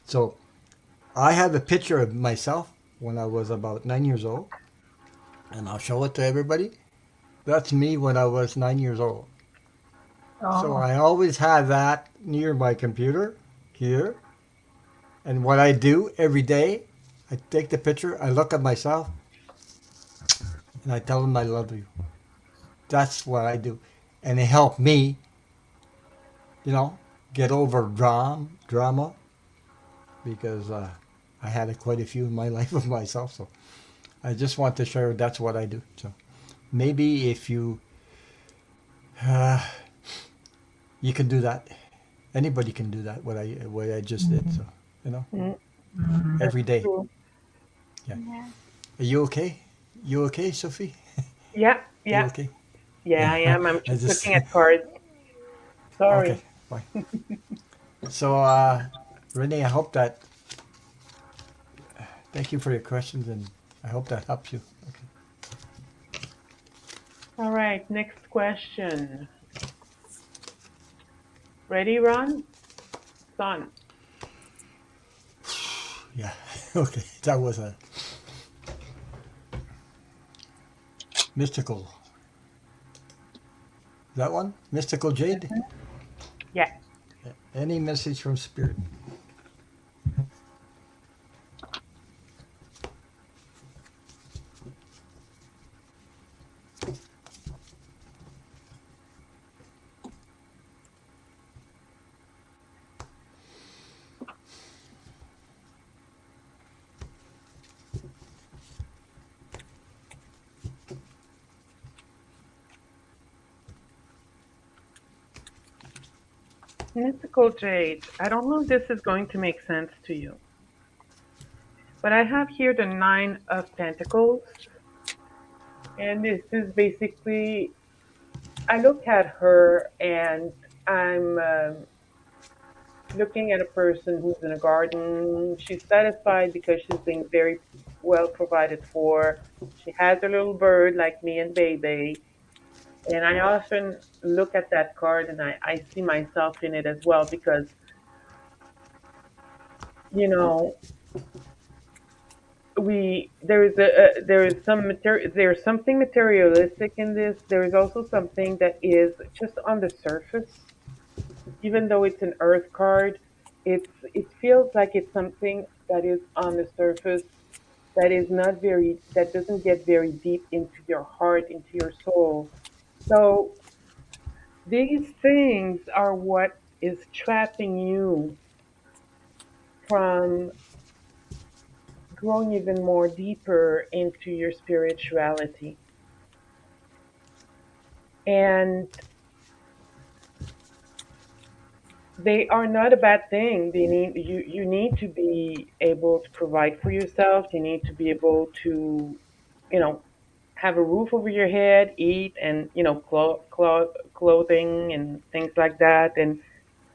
So I have a picture of myself when I was about 9 years old, and I'll show it to everybody. That's me when I was 9 years old. So Oh, I always have that near my computer here. And what I do every day, I take the picture, I look at myself, and I tell them I love you. That's what I do. And it helped me, you know, get over drama because I had quite a few in my life of myself. So I just want to share that's what I do. So maybe if uh, you can do that, anybody can do that. What I just did. mm. So you know, Mm, Mm. that's every day. true. Yeah. Yeah. Are you okay? You okay, Sophie? Yeah. You Yeah. okay? Yeah, Yeah. I am. I'm I just just looking at cards. okay. Sorry. Fine. So, Renee, I hope that. Thank you for your questions, and I hope that helps you. Okay. All right. Next question. Ready, Ron? Son. Yeah. Okay. That was a mystical. That one, mystical jade. Yeah. Any message from spirit? Mystical Jade. I don't know if this is going to make sense to you, but I have here the Nine of Pentacles, and this is basically. I look at her, and I'm looking at a person who's in a garden. She's satisfied because she's being very well provided for. She has a little bird like me and Baby. And I often look at that card and I see myself in it as well because, you know, there is there's something materialistic in this. There is also something that is just on the surface. Even though it's an earth card, it feels like it's something that is on the surface that doesn't get very deep into your heart, into your soul. So these things are what is trapping you from growing even more deeper into your spirituality. And they are not a bad thing. You need to be able to provide for yourself. You need to be able to, you know, have a roof over your head, eat, and clothing and things like that. And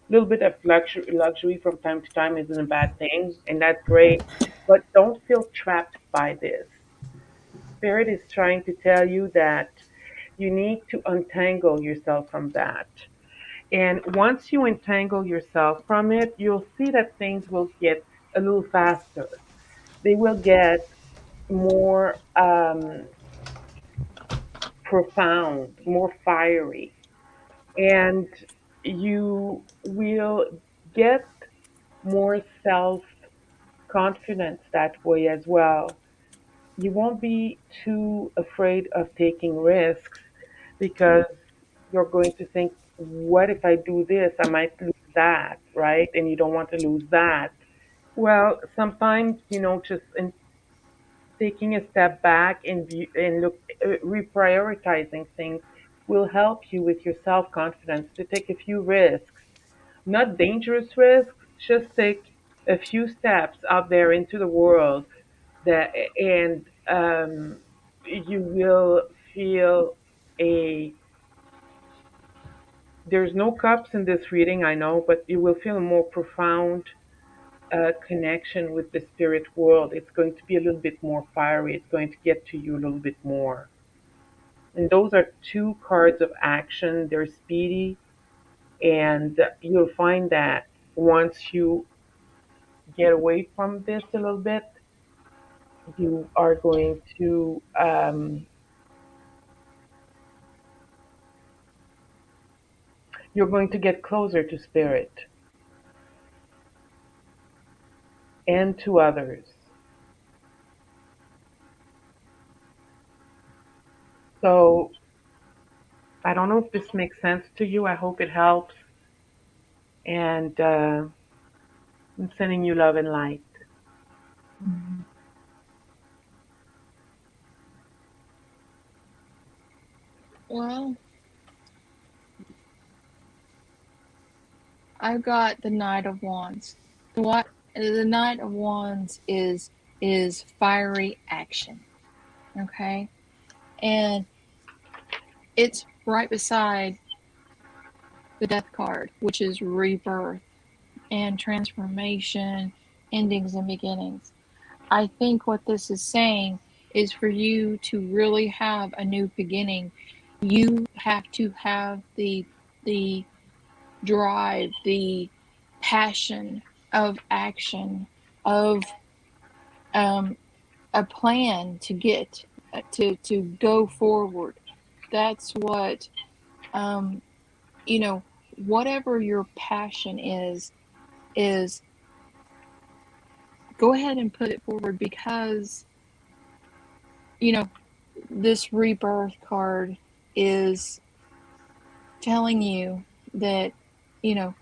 a little bit of luxury from time to time isn't a bad thing, and that's great. But don't feel trapped by this. Spirit is trying to tell you that you need to untangle yourself from that. And once you entangle yourself from it, you'll see that things will get a little faster. They will get more profound, more fiery, and you will get more self confidence that way as well. You won't be too afraid of taking risks because you're going to think, what if I do this? I might lose that, right? And you don't want to lose that. Well, sometimes, just in taking a step back and view, and look, reprioritizing things will help you with your self confidence to take a few risks, not dangerous risks, just take a few steps out there into the world that, and you will feel a, there's no cups in this reading, I know, but you will feel a more profound connection with the spirit world. It's going to be a little bit more fiery. It's going to get to you a little bit more. And those are two cards of action. They're speedy, and you'll find that once you get away from this a little bit, you are going to you're going to get closer to spirit and to others. So I don't know if this makes sense to you. I hope it helps. And I'm sending you love and light. Well, I've got the Knight of Wands. What the Knight of Wands is fiery action. Okay? And it's right beside the Death card, which is rebirth and transformation, endings and beginnings. I think what this is saying is for you to really have a new beginning, you have to have the drive, the passion of action, of um, a plan to get to go forward. That's what um, you know. Whatever your passion is go ahead and put it forward because you know this rebirth card is telling you that you know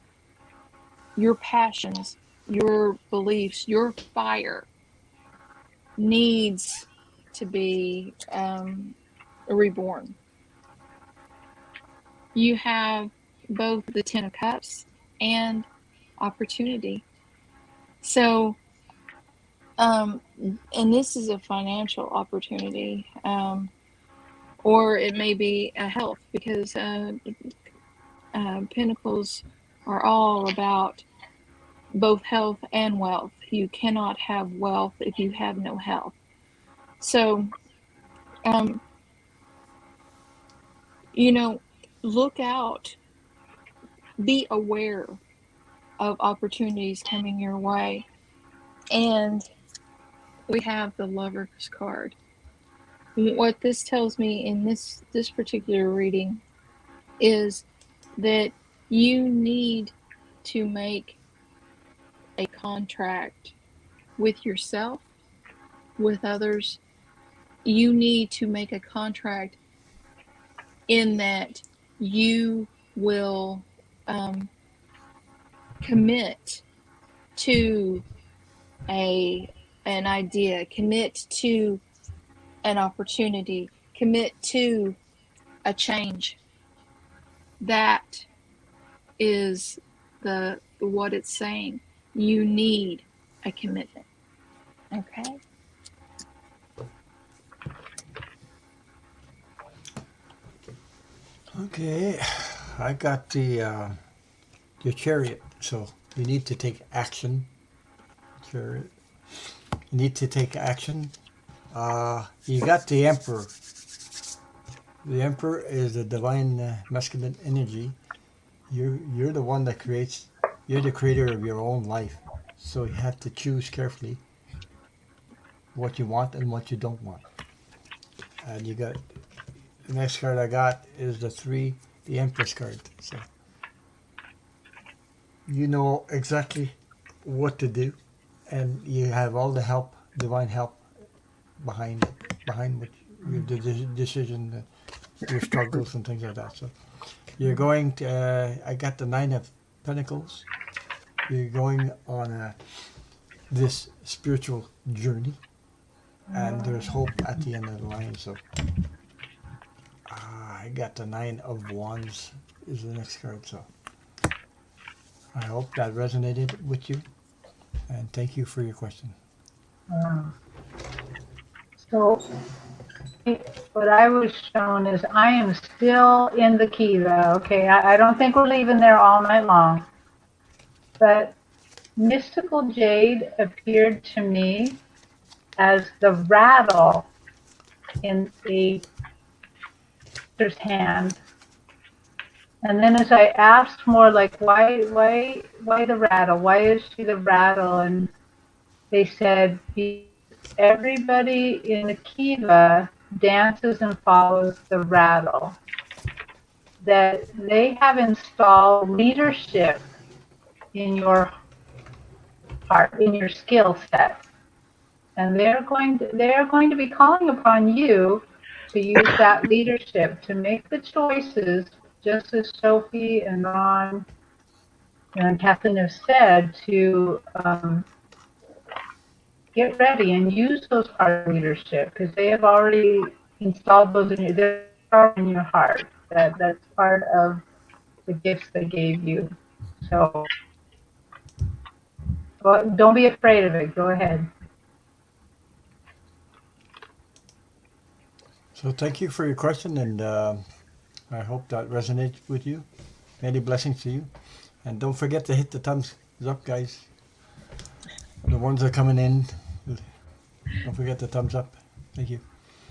your passions, your beliefs, your fire needs to be reborn. You have both the Ten of Cups and opportunity. So, and this is a financial opportunity, or it may be a health because Pentacles are all about both health and wealth. You cannot have wealth if you have no health. So, um, you know, look out, be aware of opportunities coming your way. And we have the Lover's card. What this tells me in this particular reading is that you need to make a contract with yourself, with others. You need to make a contract in that you will commit to a an idea, commit to an opportunity, commit to a change. That is the what it's saying. You need a commitment. Okay. Okay, I got the chariot. So you need to take action. Chariot. You need to take action. You got the emperor. The emperor is the divine masculine energy. You're the one that creates. You're the creator of your own life. So you have to choose carefully what you want and what you don't want. And you got the next card I got is the three, the Empress card. So you know exactly what to do, and you have all the help, divine help behind it, behind the decision, your struggles and things like that. So you're going to. I got the Nine of Pentacles. You're going on this spiritual journey, and there's hope at the end of the line. So I got the Nine of Wands is the next card. So I hope that resonated with you, and thank you for your question. Um, so what I was shown is I am still in the Kiva. Okay, I don't think we're leaving there all night long. But mystical jade appeared to me as the rattle in a sister's hand. And then as I asked more like why the rattle? Why is she the rattle? And they said everybody in the Kiva dances and follows the rattle. That they have installed leadership in your heart, in your skill set. And they're going to be calling upon you to use that leadership to make the choices, just as Sophie and Ron and Kathleen have said, to get ready and use those part of leadership, because they have already installed those in you. They're in your heart. That's part of the gifts they gave you. So don't be afraid of it. Go ahead. So thank you for your question, and I hope that resonates with you. Many blessings to you, and don't forget to hit the thumbs up, guys. The ones that are coming in, don't forget the thumbs up. Thank you.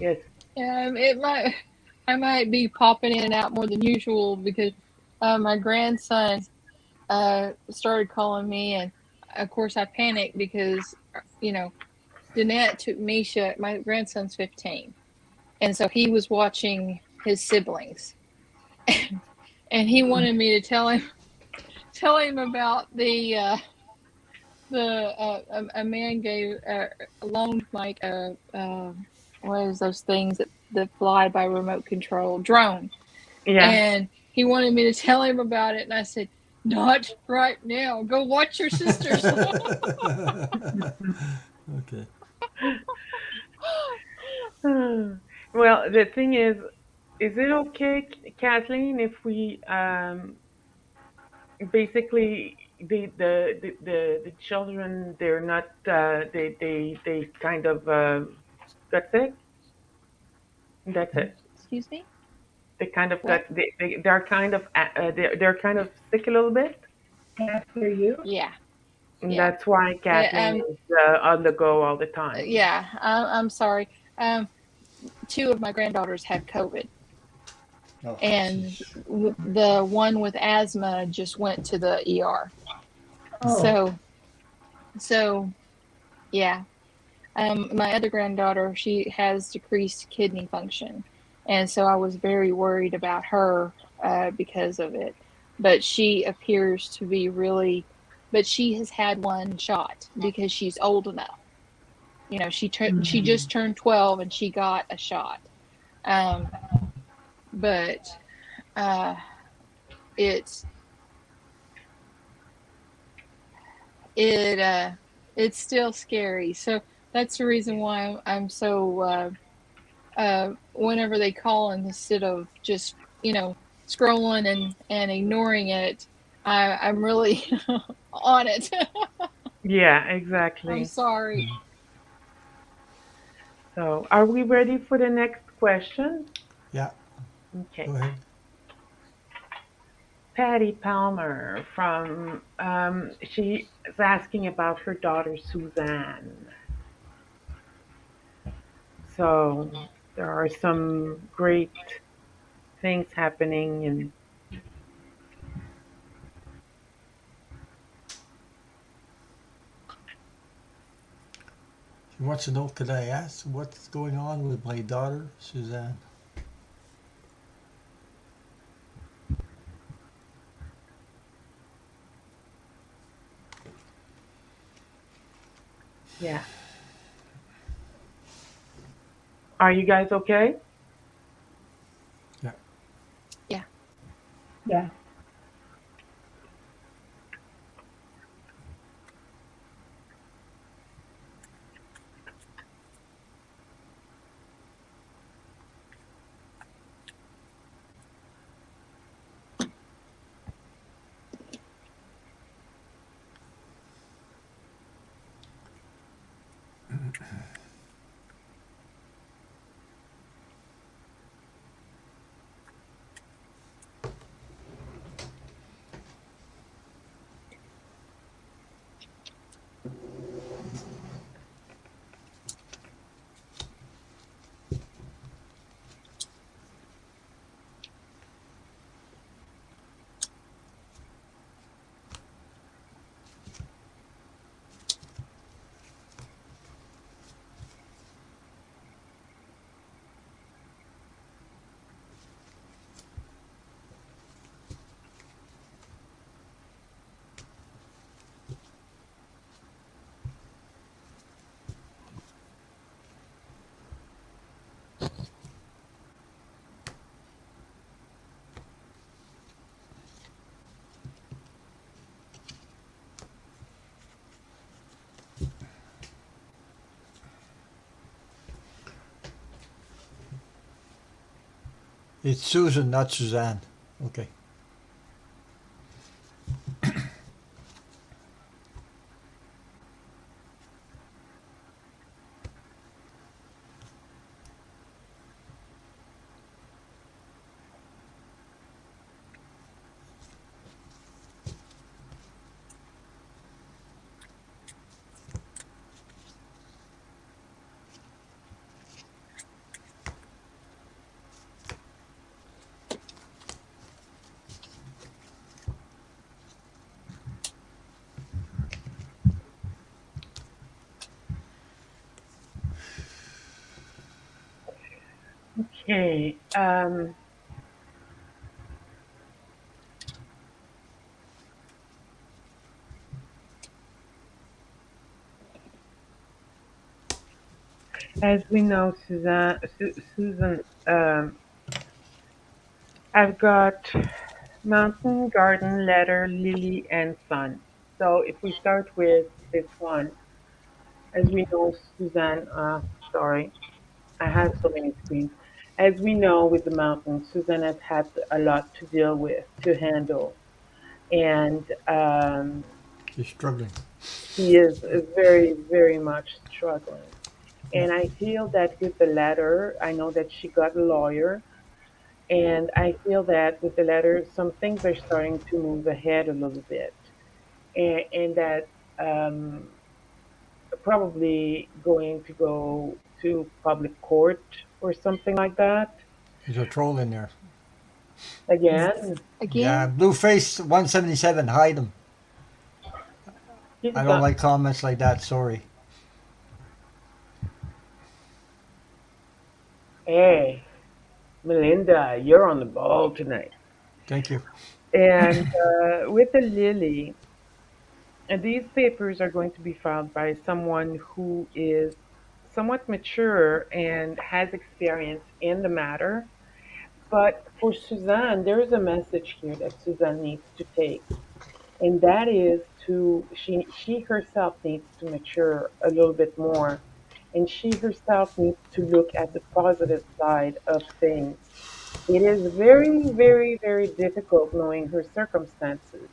Yes. It might, I might be popping in and out more than usual because my grandson started calling me, and of course I panicked because you know Danette took Misha. My grandson's 15, and so he was watching his siblings, and he wanted me to tell him about a man gave loaned Mike what is those things that fly by remote control drone, Yeah. and he wanted me to tell him about it, and I said, not right now, go watch your sisters. Okay. Well, the thing is it okay, Kathleen, if we basically the children they're not they kind of got sick. That's it. Excuse me, They kind of got what? they're kind of they're kind of sick a little bit. Can't hear you. Yeah, And yeah. that's why Kathleen is on the go all the time. Yeah, I'm sorry. um Two of my granddaughters have COVID, Oh, and jeez. the one with asthma just went to the ER. Oh, So yeah. My other granddaughter, she has decreased kidney function, and so I was very worried about her because of it. But she appears to be really, but she has had one shot because she's old enough. She just turned 12 and she got a shot. Um, but uh, it's it it's still scary. So that's the reason why I'm so whenever they call, instead of just scrolling and ignoring it, I'm really on it. Yeah, I'm exactly. sorry. So, are we ready for the next question? Yeah, Okay. go ahead. Patty Palmer from she is asking about her daughter Suzanne. So there are some great things happening and She wants to know, could I ask what's going on with my daughter, Suzanne? yeah. Are you guys okay? Yeah. Yeah. Yeah. It's Susan, not Suzanne. Okay. Okay. As we know, Susan, I've got mountain, garden, letter, lily, and sun. So if we start with this one, as we know, Suzanne, sorry, I have so many screens. As we know with the mountain, Suzanne has had a lot to deal with, to handle. And She's struggling. she is very, very much struggling. Yeah. And I feel that with the letter, I know that she got a lawyer. And I feel that with the letter, some things are starting to move ahead a little bit. And that probably going to go to public court or something like that. There's a troll in there. Again, Yeah, Again, Blueface 177. Hide him. he's I don't got, like comments like that. Sorry. hey, Melinda, you're on the ball tonight. Thank you. And with the Lily, these papers are going to be filed by someone who is somewhat mature and has experience in the matter. But for Suzanne, there is a message here that Suzanne needs to take, and that is to she herself needs to mature a little bit more, and she herself needs to look at the positive side of things. It is very, very, very difficult knowing her circumstances,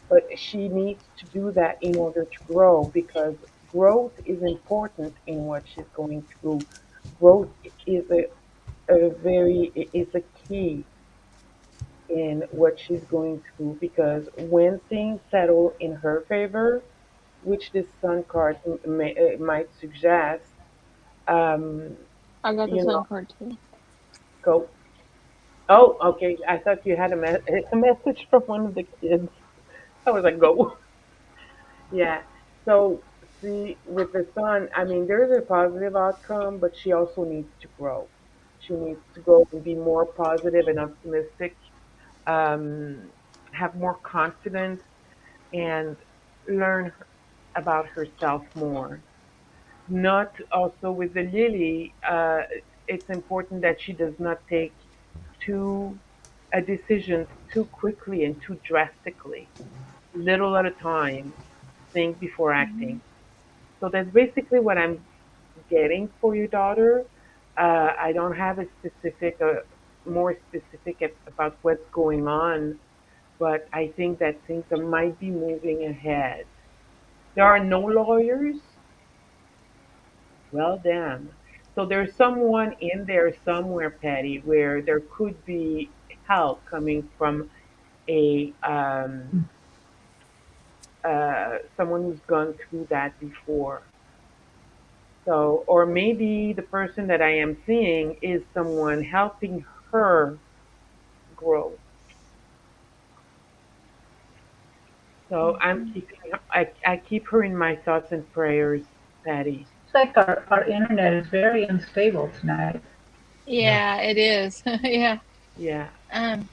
but she needs to do that in order to grow because growth is important in what she's going through. Growth is a very is a key in what she's going through because when things settle in her favor, which this sun card might suggest, um, I got the you know, sun card too. go. Oh, okay. I thought you had a message from one of the kids. I was like, go. Yeah. So see, with the sun, I mean, there's a positive outcome, but she also needs to grow. She needs to go and be more positive and optimistic, um, have more confidence, and learn about herself more. Not also with the lily. it's important that she does not take too decisions too quickly and too drastically. Little at a time, think before acting. So that's basically what I'm getting for your daughter. I don't have a specific, more specific about what's going on, but I think that things might be moving ahead. There are no lawyers. Well, damn. So there's someone in there somewhere, Patty, where there could be help coming from a someone who's gone through that before. So, or maybe the person that I am seeing is someone helping her grow. So I'm Mhm. keeping, I keep her in my thoughts and prayers, Patty. It's like our internet is very unstable tonight. Yeah. Yeah, it is. Yeah. Yeah, Um,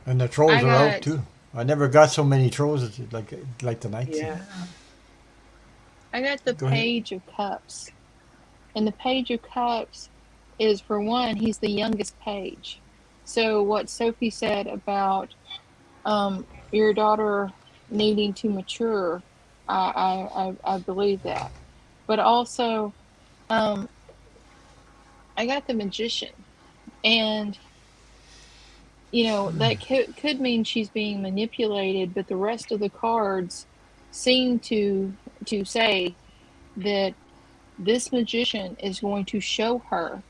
And the trolls I are out got too. I never got so many trolls like tonight. So yeah. Yeah. I got the go ahead. Page of Cups. And the Page of Cups is, for one, he's the youngest page. So what Sophie said about your daughter needing to mature, I believe that. But also, um, I got the Magician, and that could mean she's being manipulated. But the rest of the cards seem to say that this magician is going to show her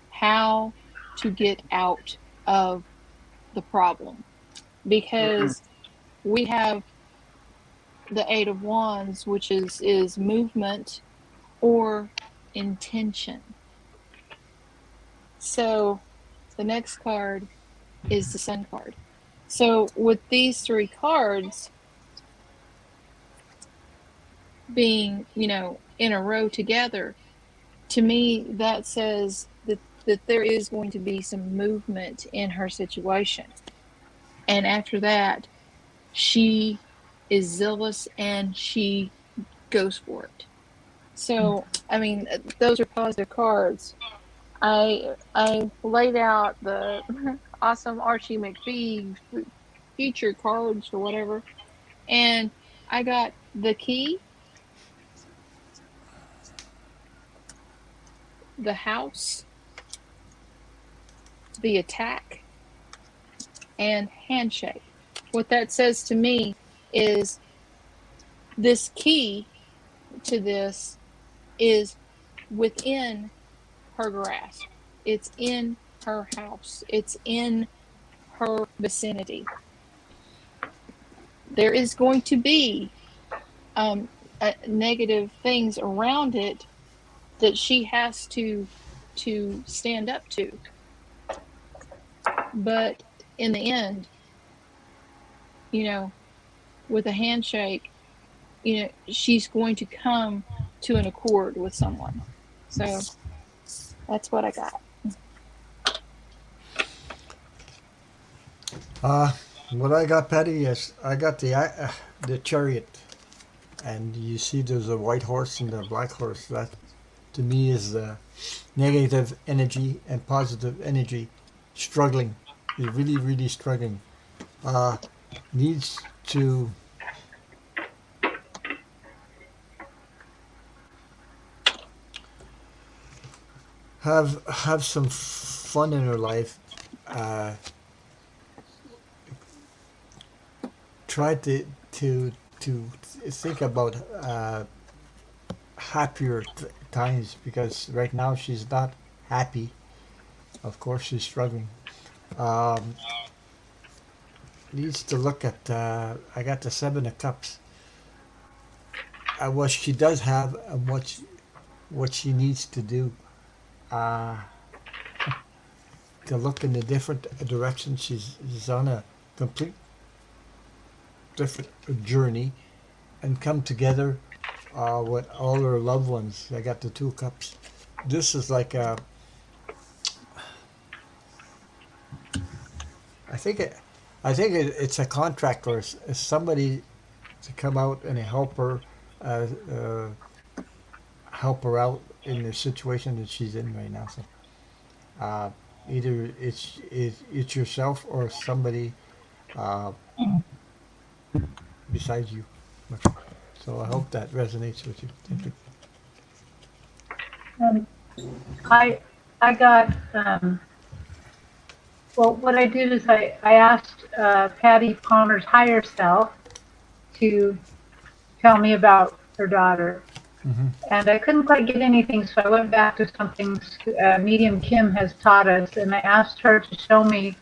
how to get out of the problem, Mm-mm. because we have the Eight of Wands, which is movement or intention. So the next card is the Sun card. So with these three cards being, in a row together, to me that says that there is going to be some movement in her situation. And after that, she is zealous and she goes for it. So, I mean, those are positive cards. I laid out the awesome Archie McPhee future cards or whatever, and I got the key, the house, the attack, and handshake. What that says to me is this key to this is within her grasp. It's in her house. It's in her vicinity. There is going to be negative things around it that she has to stand up to. But in the end, you know, with a handshake, she's going to come to an accord with someone. So that's what I got. Uh, what I got, Patty, is I got the chariot, and you see there's a white horse and a black horse. That to me is the negative energy and positive energy struggling. Is really really struggling. Uh, needs to have some fun in her life. Uh, try to think about happier times, because right now she's not happy. Of course, she's struggling. Um, needs to look at. I got the Seven of Cups. What she does have and what she needs to do. Uh, to look in a different direction. She's on a complete different journey and come together with all her loved ones. I got the Two Cups. This is like a. I think it. It's a contract or somebody to come out and uh, uh, help her out in the situation that she's in right now. So Uh, either it's yourself or somebody uh, besides you. So I hope that resonates with you. Thank you. Um, I I got well. What I did is I asked Patty Palmer's higher self to tell me about her daughter, Mm-hmm. and I couldn't quite get anything, so I went back to something Medium Kim has taught us, and I asked her to show me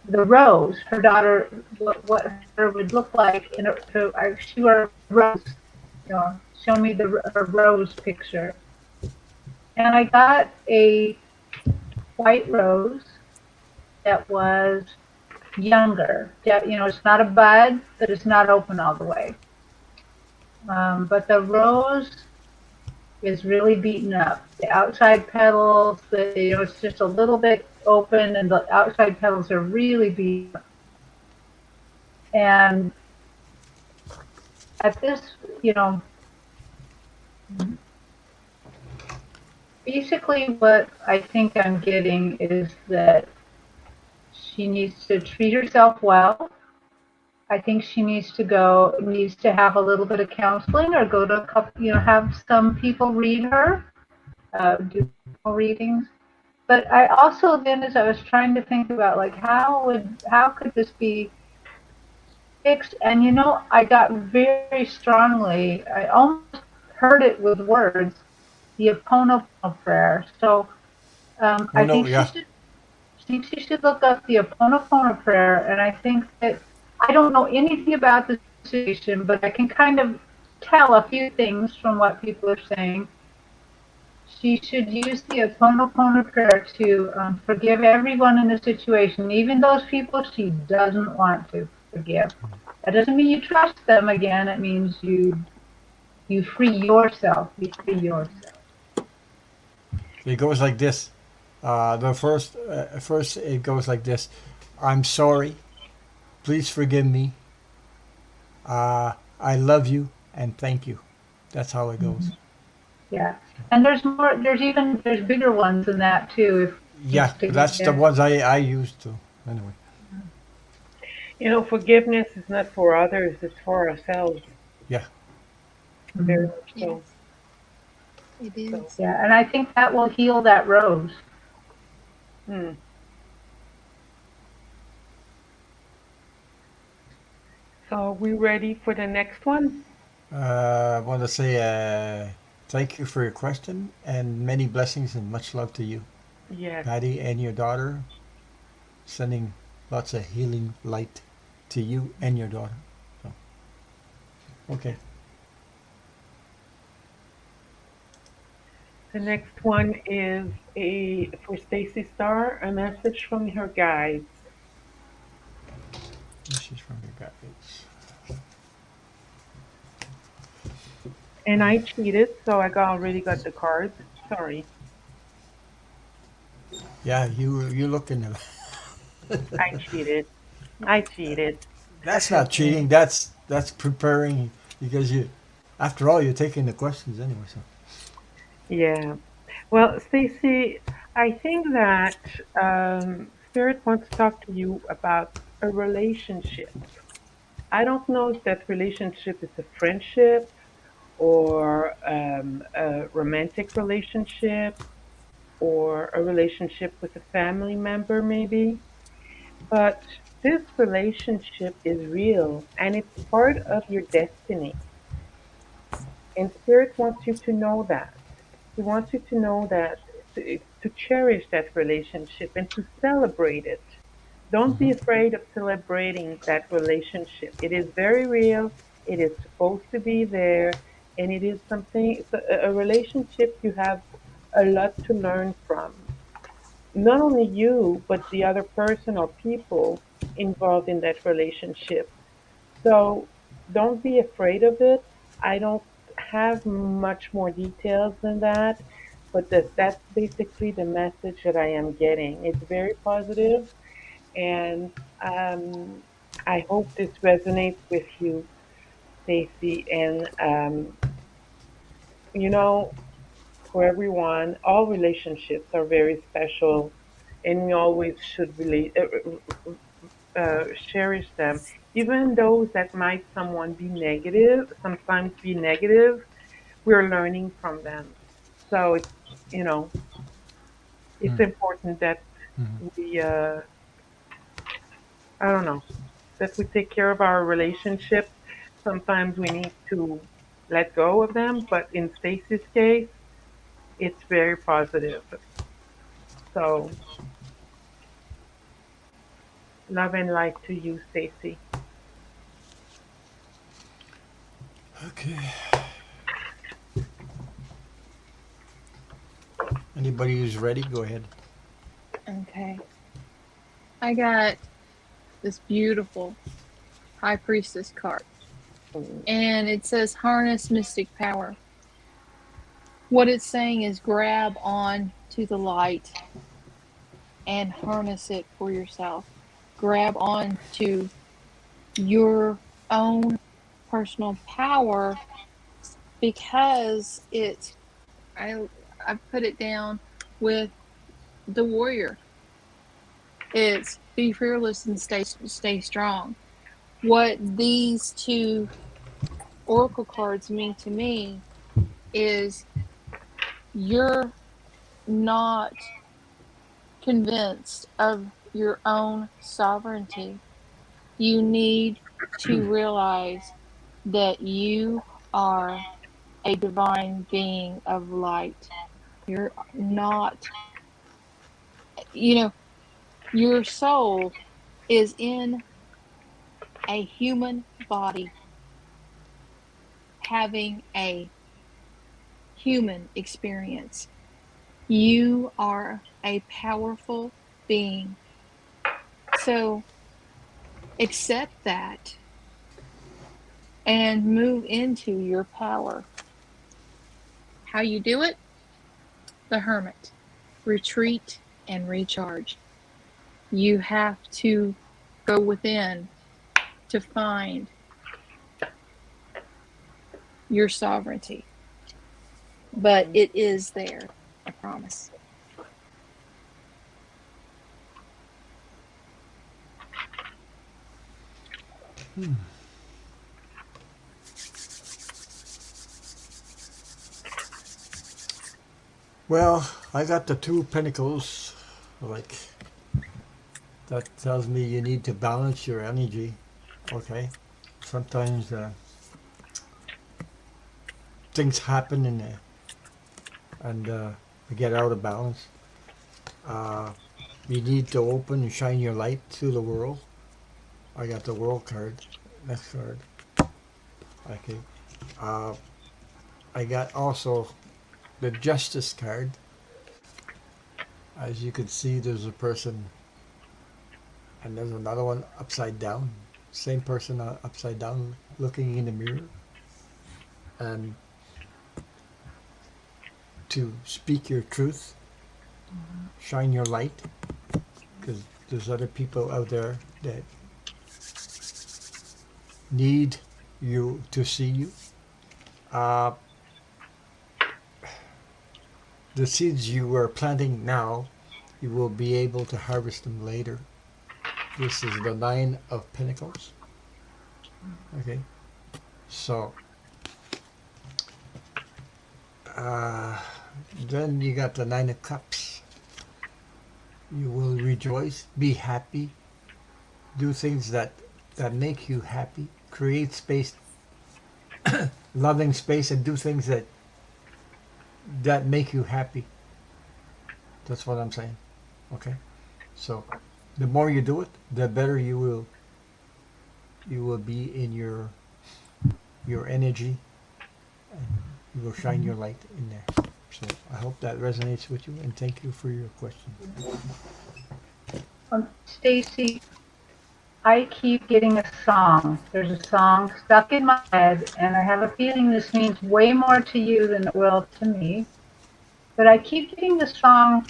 the rose, her daughter, what her daughter would look like. She wore a rose, show me her rose picture. And I got a white rose that was younger. Yeah, it's not a bud, but it's not open all the way. But the rose is really beaten up. The outside petals, it's just a little bit open, and the outside petals are really beaten up. And at this, you know, basically what I think I'm getting is that she needs to treat herself well. I think she needs to have a little bit of counseling or go to a couple, have some people read her, do readings. But I also then, as I was trying to think about like how could this be fixed? And I got very strongly, I almost heard it with words, the Ho'oponopono prayer. So Oh I no, think yeah. she should look up the Ho'oponopono prayer, and I think that I don't know anything about the situation, but I can kind of tell a few things from what people are saying. She should use the Ho'oponopono prayer to forgive everyone in the situation, even those people she doesn't want to forgive. That doesn't mean you trust them again. It means you free yourself. You free yourself. It goes like this. The first it goes like this. I'm sorry. Please forgive me. I love you and thank you. That's how it goes. Mhm. Yeah, and there's more. There's bigger ones than that too. If it Yeah, needs to that's the get. ones I used to. Anyway. Forgiveness is not for others, it's for ourselves. Yeah. Very Mhm. much so. Yes, it So, is. Yeah, and I think that will heal that rose. hmm. So are we ready for the next one? I want to say thank you for your question and many blessings and much love to you, Yes. Patty, and your daughter. Sending lots of healing light to you and your daughter. So, okay. The next one is a for Stacy Starr, a message from her guides. This is from your guides. And I cheated, so already got the cards. Sorry, Yeah, you look in the. I cheated. I cheated. That's That's not okay. cheating. That's preparing because after all, you're taking the questions anyway. So Yeah. Well, Stacy, I think that Spirit wants to talk to you about a relationship. I don't know if that relationship is a friendship or a romantic relationship or a relationship with a family member, maybe. But this relationship is real and it's part of your destiny. And Spirit wants you to know that. He wants you to know that, to cherish that relationship and to celebrate it. Don't be hmm afraid of celebrating that relationship. It is very real. It is supposed to be there. And it is something, it's a relationship you have a lot to learn from. Not only you, but the other person or people involved in that relationship. So don't be afraid of it. I don't have much more details than that, but that's basically the message that I am getting. It's very positive, and um, I hope this resonates with you, Stacy. And you know, for everyone. All relationships are very special, and we always should cherish them. Even those that might someone be negative, sometimes be negative, we're learning from them. So you know, it's important that we, I don't know, that we take care of our relationships. Sometimes we need to let go of them, but in Stacy's case, it's very positive. So, love and light to you, Stacy. Okay. Anybody who's ready, go ahead. Okay. I got this beautiful High Priestess card, Mm. and it says harness mystic power. What it's saying is grab on to the light and harness it for yourself. Grab on to your own personal power because I I put it down with the warrior. It's be fearless and stay strong. What these two oracle cards mean to me is you're not convinced of your own sovereignty. You need to realize that you are a divine being of light. You're not, you know, your soul is in a human body having a human experience. You are a powerful being. So accept that and move into your power. How you do it? The hermit. Retreat and recharge. You have to go within to find your sovereignty, but it is there, I promise. Well, I got the two pentacles. Like, that tells me you need to balance your energy. Okay. Sometimes things happen and we get out of balance. Uh, you need to open and shine your light to the world. I got the world card. Next card. Okay. Uh, I got also the justice card. As you can see, there's a person, and there's another one upside down. Same person upside down, looking in the mirror, and to speak your truth, shine your light, because there's other people out there that need you to see you. Uh, the seeds you are planting now, you will be able to harvest them later. This is the Nine of Pentacles. Okay, so uh, then you got the Nine of Cups. You will rejoice, be happy, do things that make you happy, create space, loving space, and do things that make you happy. That's what I'm saying. Okay, so the more you do it, the better you will be in your energy, and you will shine your light in there. So I hope that resonates with you, and thank you for your question. Stacy, I keep getting a song. There's a song stuck in my head, and I have a feeling this means way more to you than it will to me. But I keep getting the song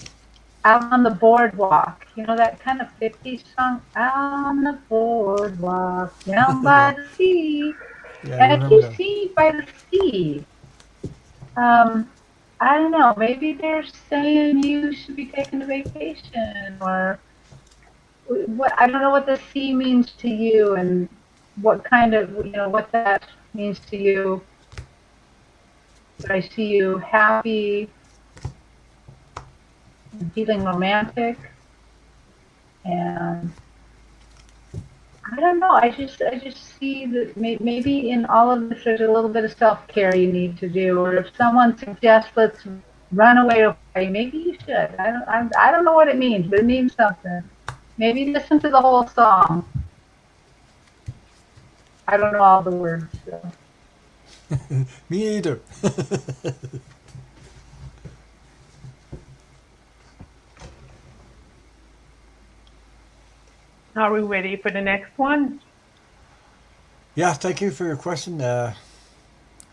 Out on the Boardwalk. You know that kind of 50s song? Out on the boardwalk, down Yeah, by the sea. yeah, I And I remember keep that. seeing by the sea. Um, I don't know. Maybe they're saying you should be taking a vacation, or what? I don't know what the C means to you, and what kind of what that means to you. But I see you happy and feeling romantic, and I don't know. I just see that maybe in all of this there's a little bit of self care you need to do, or if someone suggests let's run away to Hawaii, maybe you should. I don't know what it means, but it means something. Maybe listen to the whole song. I don't know all the words. So. Me either. Are we ready for the next one? Yeah, thank you for your question, Thank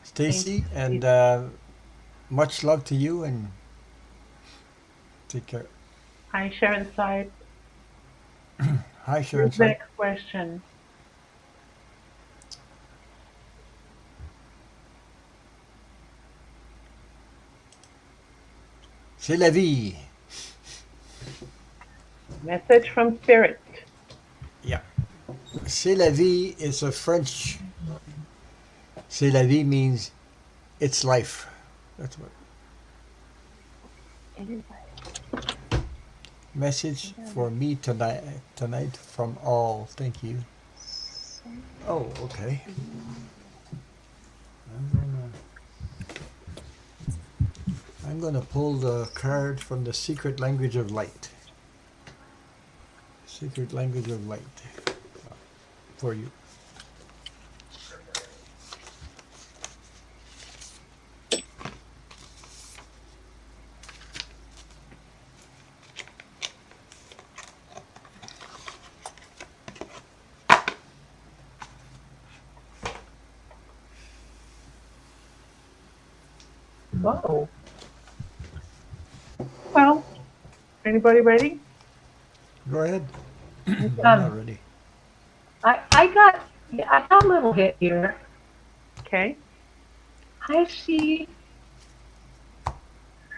Stacy, you. and much love to you, and take care. Hi, Sharon Side. Hi, Sharon Who's the Side. next question? C'est la vie. Message from Spirit. Yeah. C'est la vie is a French. C'est la vie means it's life. That's what. Everybody. Message for me tonight from all. Thank you. Oh, okay. I'm gonna I'm gonna pull the card from the secret language of light. Secret language of light for you. Whoa. Well, anybody ready? Go ahead. But I'm not Um, ready. I got yeah, I got a little hit here. Okay. I see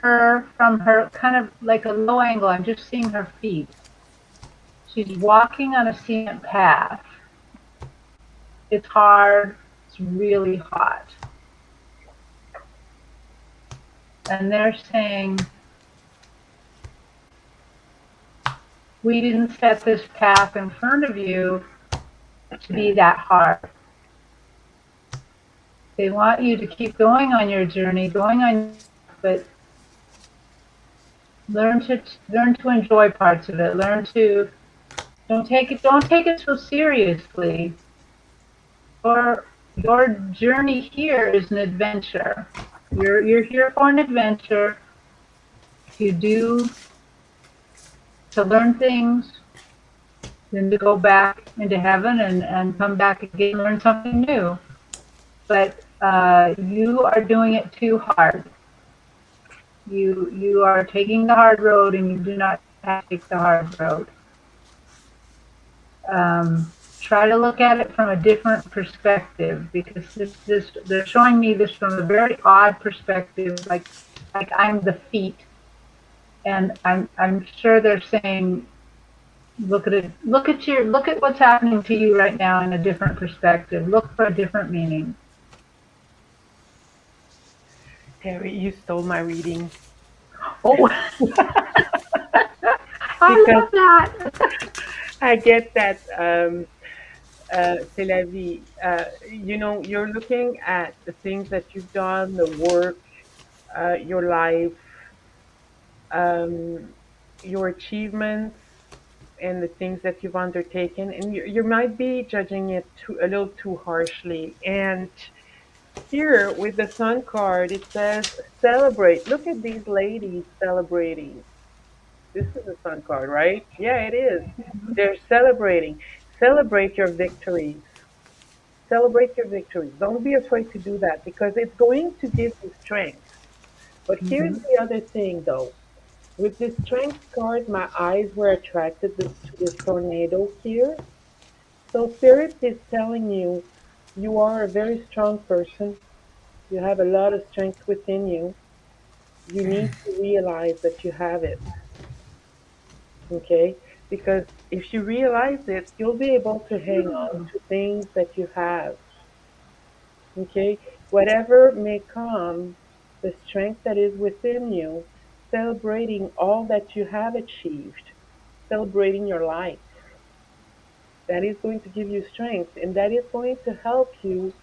her from her kind of like a low angle. I'm just seeing her feet. She's walking on a cement path. It's hard. It's really hot. And they're saying, we didn't set this path in front of you to be that hard. They want you to keep going on your journey, going on, but learn to enjoy parts of it. Learn to don't take it so seriously. Your journey here is an adventure. You're here for an adventure to do to learn things, then to go back into heaven and come back again, learn something new. But you are doing it too hard. You are taking the hard road, and you do not have to take the hard road. Try to look at it from a different perspective, because this they're showing me this from a very odd perspective, like I'm the feet, and I'm sure they're saying look at it, look at what's happening to you right now in a different perspective. Look for a different meaning. Terry, you stole my reading Oh, I because love that. I get that c'est la vie. You're looking at the things that you've done, the work, your life, um, your achievements, and the things that you've undertaken, and you might be judging it a little too harshly. And here with the Sun card, it says celebrate. Look at these ladies celebrating. This is a Sun card, right? Yeah, it is. They're celebrating. Celebrate your victories. Celebrate your victories. Don't be afraid to do that because it's going to give you strength. But here's Mm-hmm. the other thing, though. With this strength card, my eyes were attracted to this tornado here. So, Spirit is telling you you are a very strong person. You have a lot of strength within you. You need to realize that you have it, okay? Because if you realize it, you'll be able to hang on to things that you have, okay? Whatever may come, the strength that is within you, celebrating all that you have achieved, celebrating your light, that is going to give you strength and that is going to help you,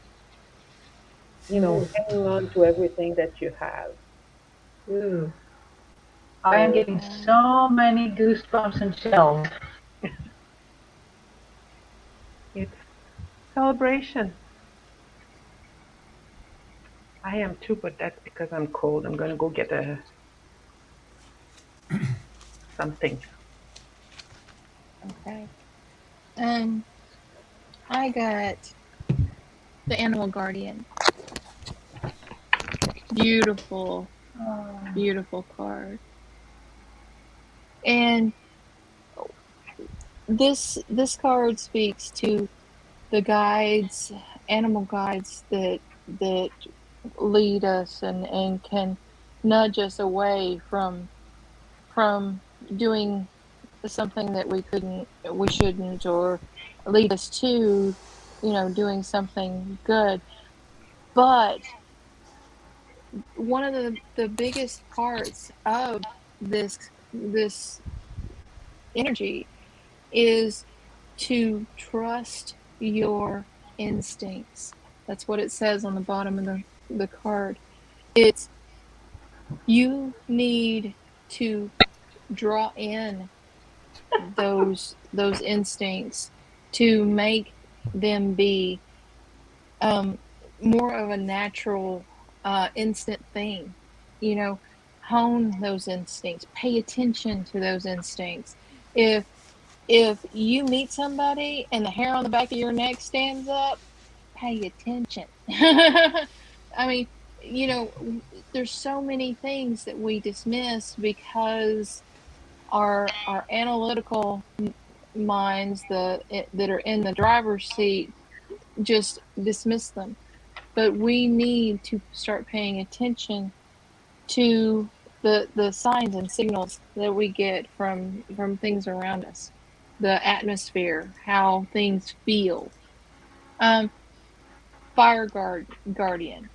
hanging on to everything that you have. Ooh, I am So getting Um, so many goosebumps and chills. it's celebration. I am too, but that's because I'm cold. I'm gonna go get a something. okay. Um, I got the Animal Guardian. Beautiful, Oh, beautiful card. And this card speaks to the guides, animal guides that lead us and can nudge us away from doing something that we shouldn't, or lead us to, doing something good. But one of the biggest parts of this energy is to trust your instincts. That's what it says on the bottom of the card. It's you need to draw in those instincts to make them be um, more of a natural instant thing. You know, hone those instincts, pay attention to those instincts. If you meet somebody and the hair on the back of your neck stands up, pay attention. I mean, there's so many things that we dismiss because our analytical minds, that are in the driver's seat, just dismiss them. But we need to start paying attention to the signs and signals that we get from things around us, the atmosphere, how things feel. Um, Fire guardian,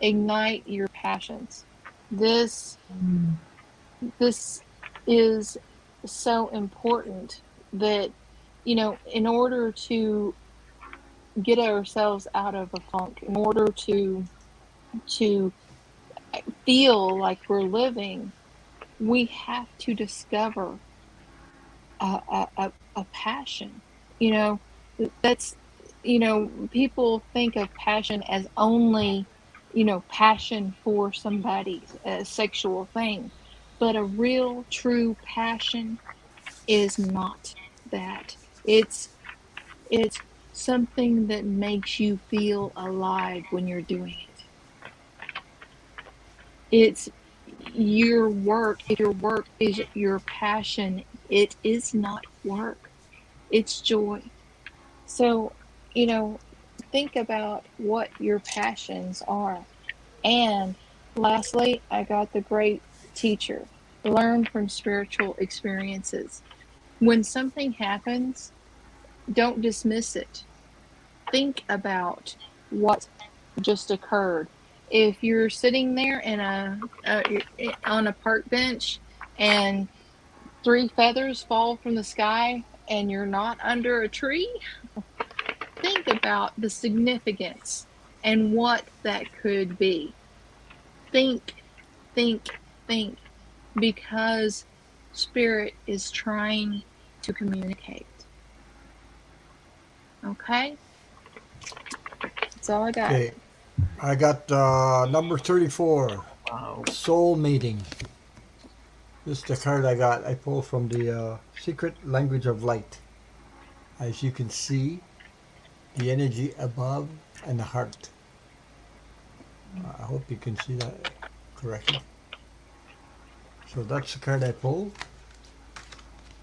ignite your passions. This this is so important that in order to get ourselves out of a funk, in order to feel like we're living, we have to discover a passion. You know, that's, people think of passion as only, passion for somebody's a sexual thing. But a real, true passion is not that. It's something that makes you feel alive when you're doing it. It's your work. If your work is your passion, it is not work. It's joy. So, you know, think about what your passions are. And lastly, I got the great teacher. Learn from spiritual experiences. When something happens, don't dismiss it. Think about what just occurred. If you're sitting there on a park bench and three feathers fall from the sky and you're not under a tree, think about the significance and what that could be. Think, think, think, because spirit is trying to communicate. Okay? That's all I got. Okay, I got number 34, Wow. Soul Mating. This is the card I got. I pulled from the Secret Language of Light. As you can see, the energy above and the heart. I hope you can see that correctly. So that's the card I pulled.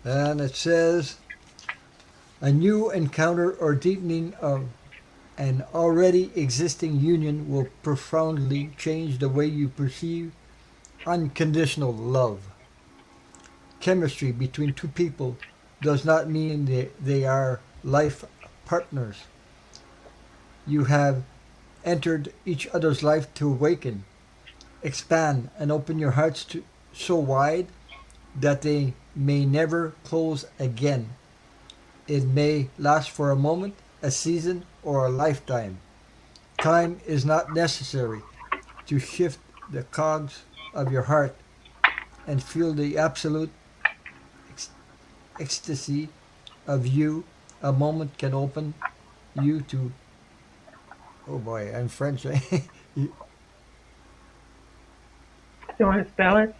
And it says, a new encounter or deepening of an already existing union will profoundly change the way you perceive unconditional love. Chemistry between two people does not mean they are life partners. You have entered each other's life to awaken, expand, and open your hearts to so wide that they may never close again. It may last for a moment, a season, or a lifetime. Time is not necessary to shift the cogs of your heart and feel the absolute ec- ecstasy of you. A moment can open you to, oh boy, I'm French, eh? Do you want to spell it?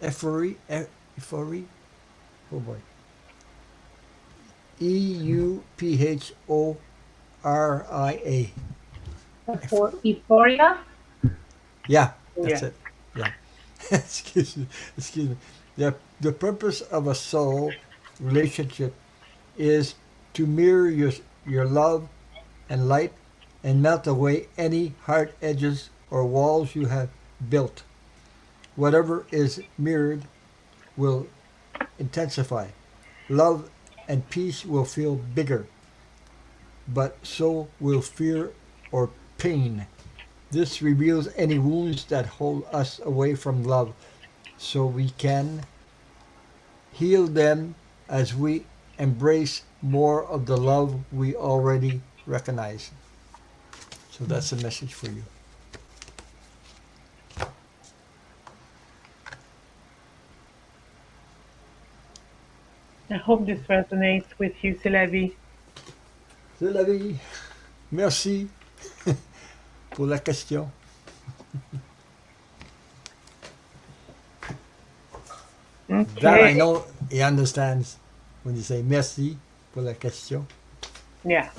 Euphoria, euphoria, oh boy. Euphoria. Euphoria. Yeah, that's Yeah. it. Yeah. Excuse me. Excuse me. The purpose of a soul relationship is to mirror your love and light and melt away any hard edges or walls you have built. Whatever is mirrored will intensify. Love and peace will feel bigger, but so will fear or pain. This reveals any wounds that hold us away from love so we can heal them as we embrace more of the love we already recognize. So that's a message for you. I hope this resonates with you, Sylvie. C'est la vie. Merci pour la question. That I Okay. know he understands when you say merci pour la question. Yeah.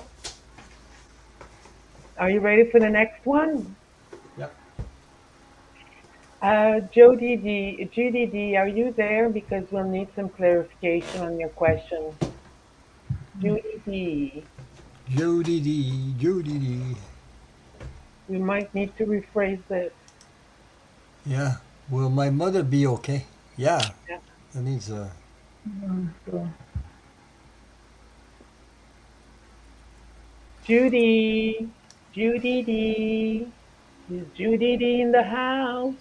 Are you ready for the next one? Yep. Judy D, are you there? Because we'll need some clarification on your question. Judy D, Jody D. Jody D. we might need to rephrase this. Yeah. Will my mother be okay? Yeah. Yeah. That means Judy, Judy D, is Judy D in the house?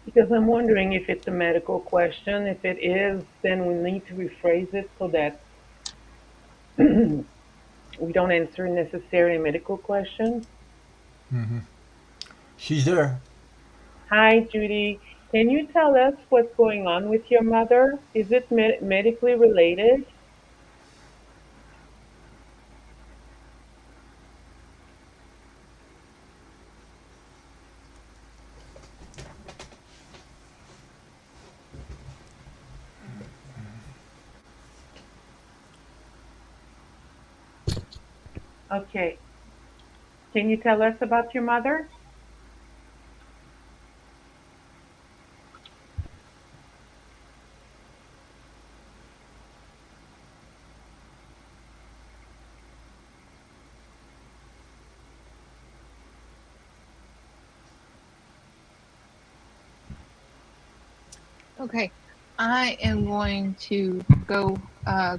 Because I'm wondering if it's a medical question. If it is, then we need to rephrase it so that we don't answer necessarily medical questions. she's there. Hi, Judy. Can you tell us what's going on with your mother? Is it medically related? Okay. Can you tell us about your mother? Okay, I am going to go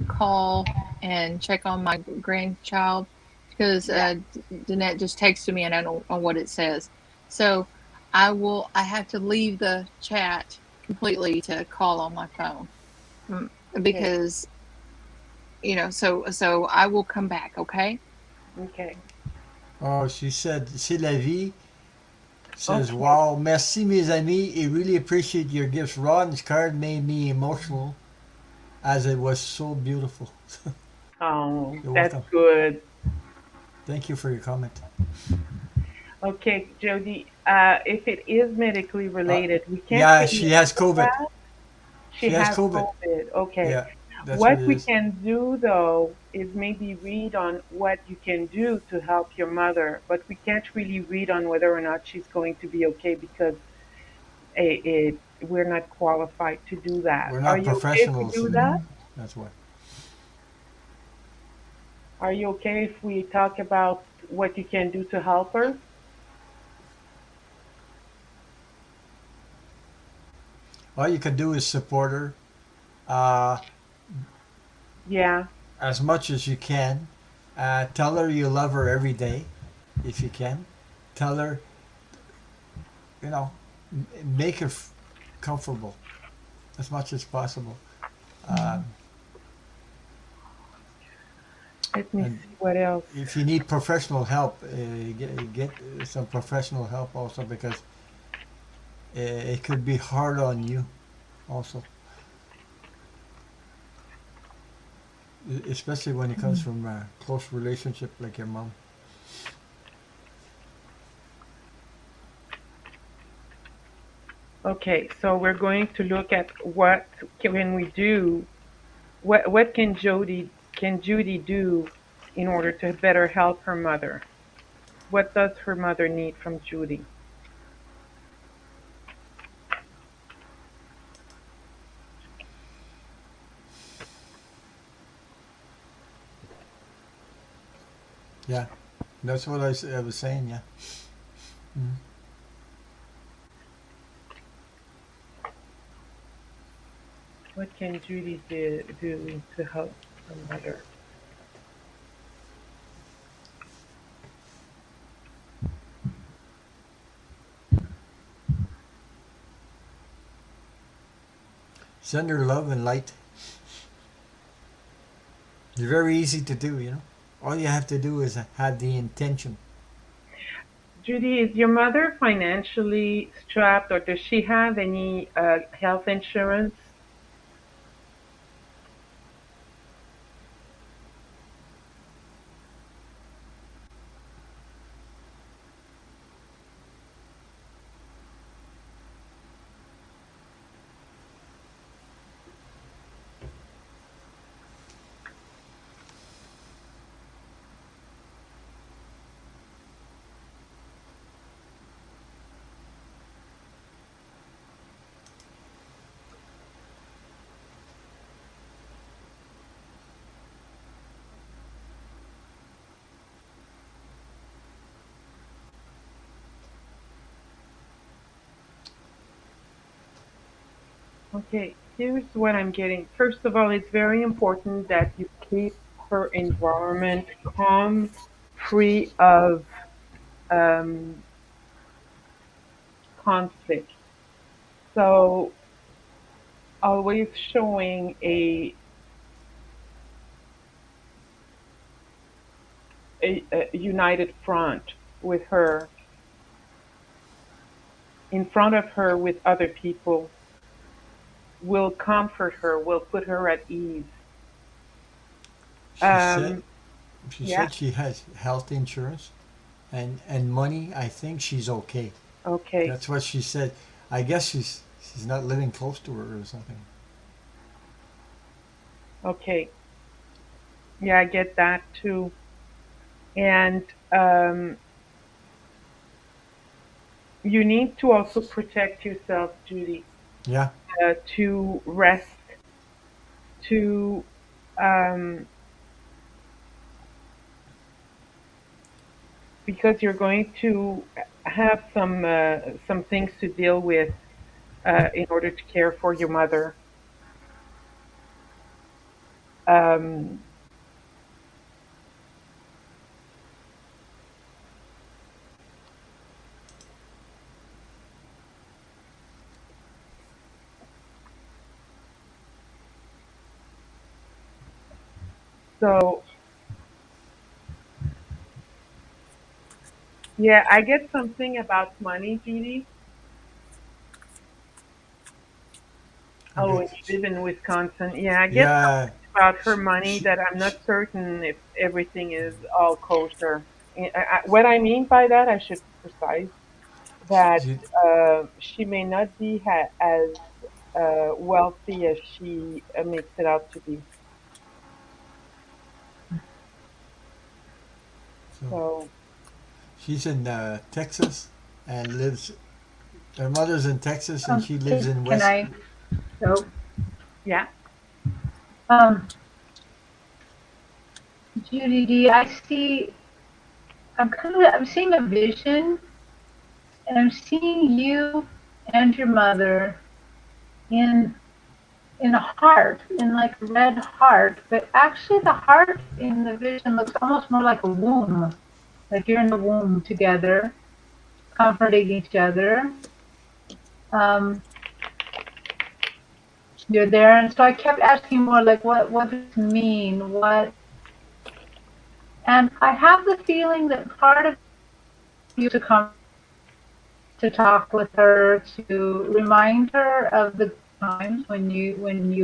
call and check on my grandchild because Yeah. Danette just texted me and I don't know what it says. So I will. I have to leave the chat completely to call on my phone. Mm, Okay. because so I will come back. Okay. Okay. Oh, she said, c'est la vie. Says, Okay. wow, merci mes amis. I really appreciate your gifts. Ron's card made me emotional as it was so beautiful. Oh, You're that's welcome. good. Thank you for your comment. Okay, Jody. If it is medically Uh, related, we can't yeah, really she has answer COVID. that. She She has has COVID. COVID. Okay. Yeah, that's what What it we is. can do though is maybe read on what you can do to help your mother, but we can't really read on whether or not she's going to be okay because we're not qualified to do that. We're Are not you okay to professionals. do that? That's why. Are you okay if we talk about what you can do to help her? All you can do is support her uh, Yeah. as much as you can. Tell her you love her every day, if you can. Tell her, you know, make her comfortable as much as possible. Um, Let me and see what else. if you need professional help, get some professional help also, because it could be hard on you also, especially when it comes from a close relationship like your mom. Okay, so we're going to look at what can we do. What can Judy do in order to better help her mother? What does her mother need from Judy? Yeah, that's what I was saying. Yeah. Mhm. What can Judy do to help her mother? Send her love and light. It's very easy to do. All you have to do is have the intention. Judy, is your mother financially strapped, or does she have any health insurance? Okay, here's what I'm getting. First of all, it's very important that you keep her environment calm, free of um, conflict. So, always showing a united front with her, in front of her with other people, will comfort her, will put her at ease. She said Um, she yeah, said she has health insurance and money. I think she's okay. okay, That's what she said. I guess she's not living close to her or something. okay. Yeah, I get that too. And um, you need to also protect yourself, Judy, Yeah. to rest, to um, because you're going to have some things to deal with in order to care for your mother. Um, so yeah, I get something about money, Judy. Oh, Okay. and you live in Wisconsin. Yeah, I get Yeah. something about her She, money she, that I'm not certain if everything is all kosher. What I mean by that, I should precise that she, she may not be as wealthy as she makes it out to be. so So, she's in Texas and lives. Her mother's in Texas and she lives Can in can West. I go? yeah. Um, Judy D, I see. I'm seeing a vision, and I'm seeing you and your mother in in a heart, in like a red heart. But actually, the heart in the vision looks almost more like a womb. Like you're in the womb together, comforting each other. Um, you're there, and so I kept asking more like, what does this mean? What? And I have the feeling that part of you to come to talk with her, to remind her of the times when you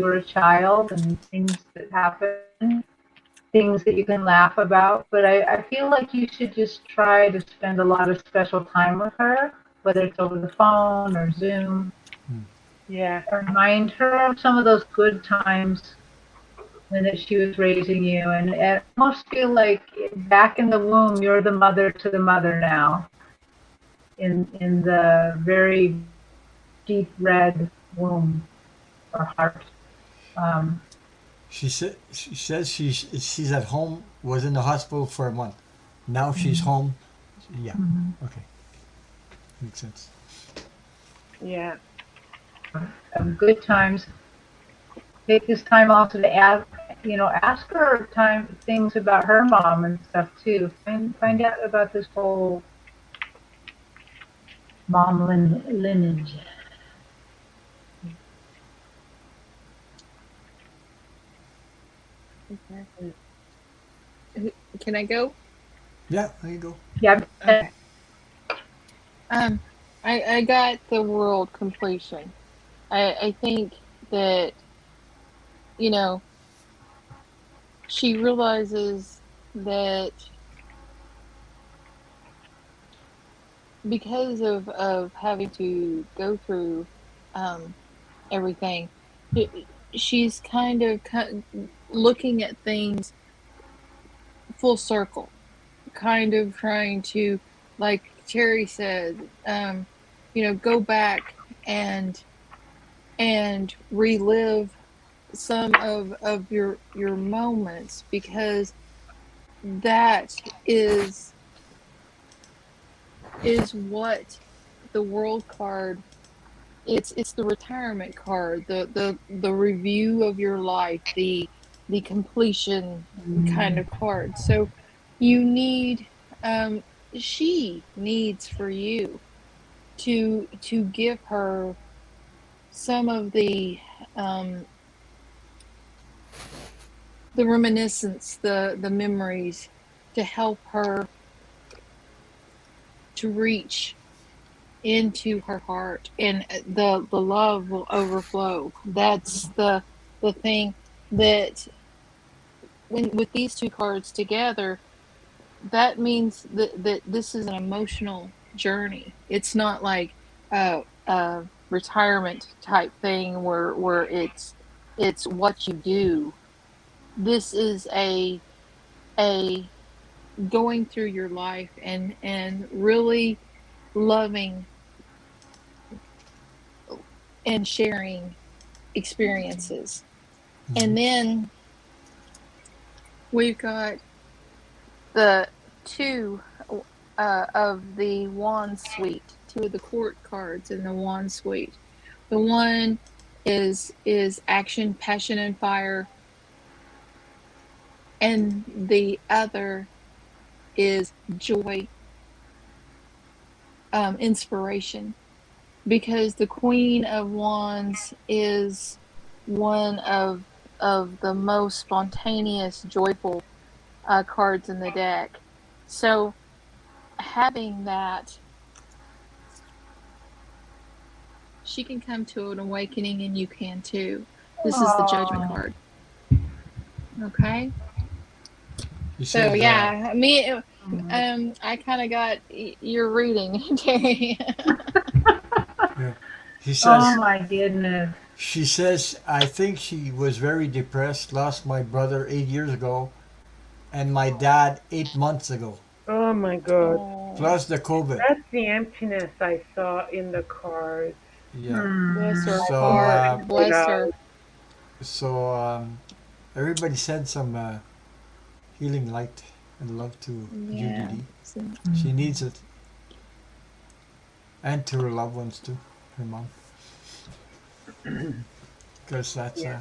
were a child and things that happened, things that you can laugh about. But I feel like you should just try to spend a lot of special time with her, whether it's over the phone or Zoom, Hmm. Yeah. and remind her of some of those good times when that she was raising you, and I almost feel like back in the womb, you're the mother to the mother now, in the very deep red womb or heart. Um, She says she's at home. Was in the hospital for a month. Now she's home. Yeah. mhm. Okay. Makes sense. Yeah. Of good times. Take this time also to ask her time things about her mom and stuff too. Find out about this whole mom lineage. Okay. Can I go? Yeah. There you go. Yeah, Okay. Um, I got the world completion. I think that, you know, she realizes that because of having to go through um, everything, she's kind of looking at things full circle, kind of trying to, like Terry said, go back and relive some of your moments, because that is what the world card, it's the retirement card, the review of your life, the completion kind mm, of card. So you need, um she needs for you to give her some of um the reminiscence, the memories, to help her to reach into her heart, and the love will overflow. That's the thing, that when with these two cards together, that means that this is an emotional journey. It's not like a retirement type thing where it's what you do. This is a going through your life and really loving and sharing experiences. Hmm. And then we've got the two of the wand suite, two of the court cards in the wand suite. The one is action, passion, and fire, and the other is joy, inspiration. Because the Queen of Wands is one of the most spontaneous, joyful cards in the deck. So having that, she can come to an awakening, and you can too. This is the Judgment aw, card. Okay. He So says. yeah, me, mm. I kind of got your reading, Terry. Yeah. He Oh says. my goodness. She says. I think she was very depressed. Lost my brother 8 years ago, and my dad 8 months ago. Oh my God. Oh, Plus the COVID. That's the emptiness I saw in the cards. Yeah. bless Hmm. her My So. heart heart. poured Bless out. her. So. Everybody said some. healing light and love to Judy Yeah. D. So, She needs it, and to her loved ones too, her mom, because that's Yeah.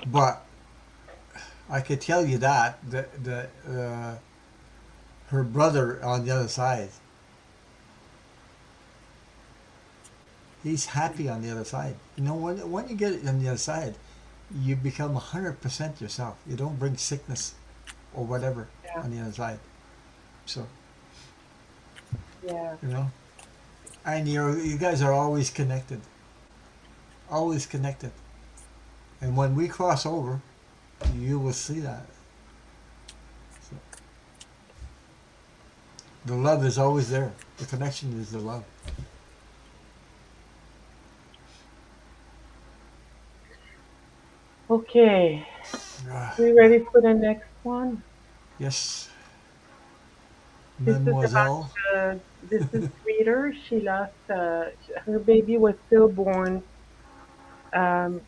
But I could tell you that her brother on the other side, he's happy on the other side. You know, when you get on the other side, you become 100% yourself. You don't bring sickness or whatever Yeah. on the other side. So Yeah. you know, and you guys are always connected. And when we cross over, you will see that. So the love is always there. The connection is the love. Okay. Ah, We ready for the next one? yes, This is Mademoiselle. about this is Reader. She lost her baby was stillborn um,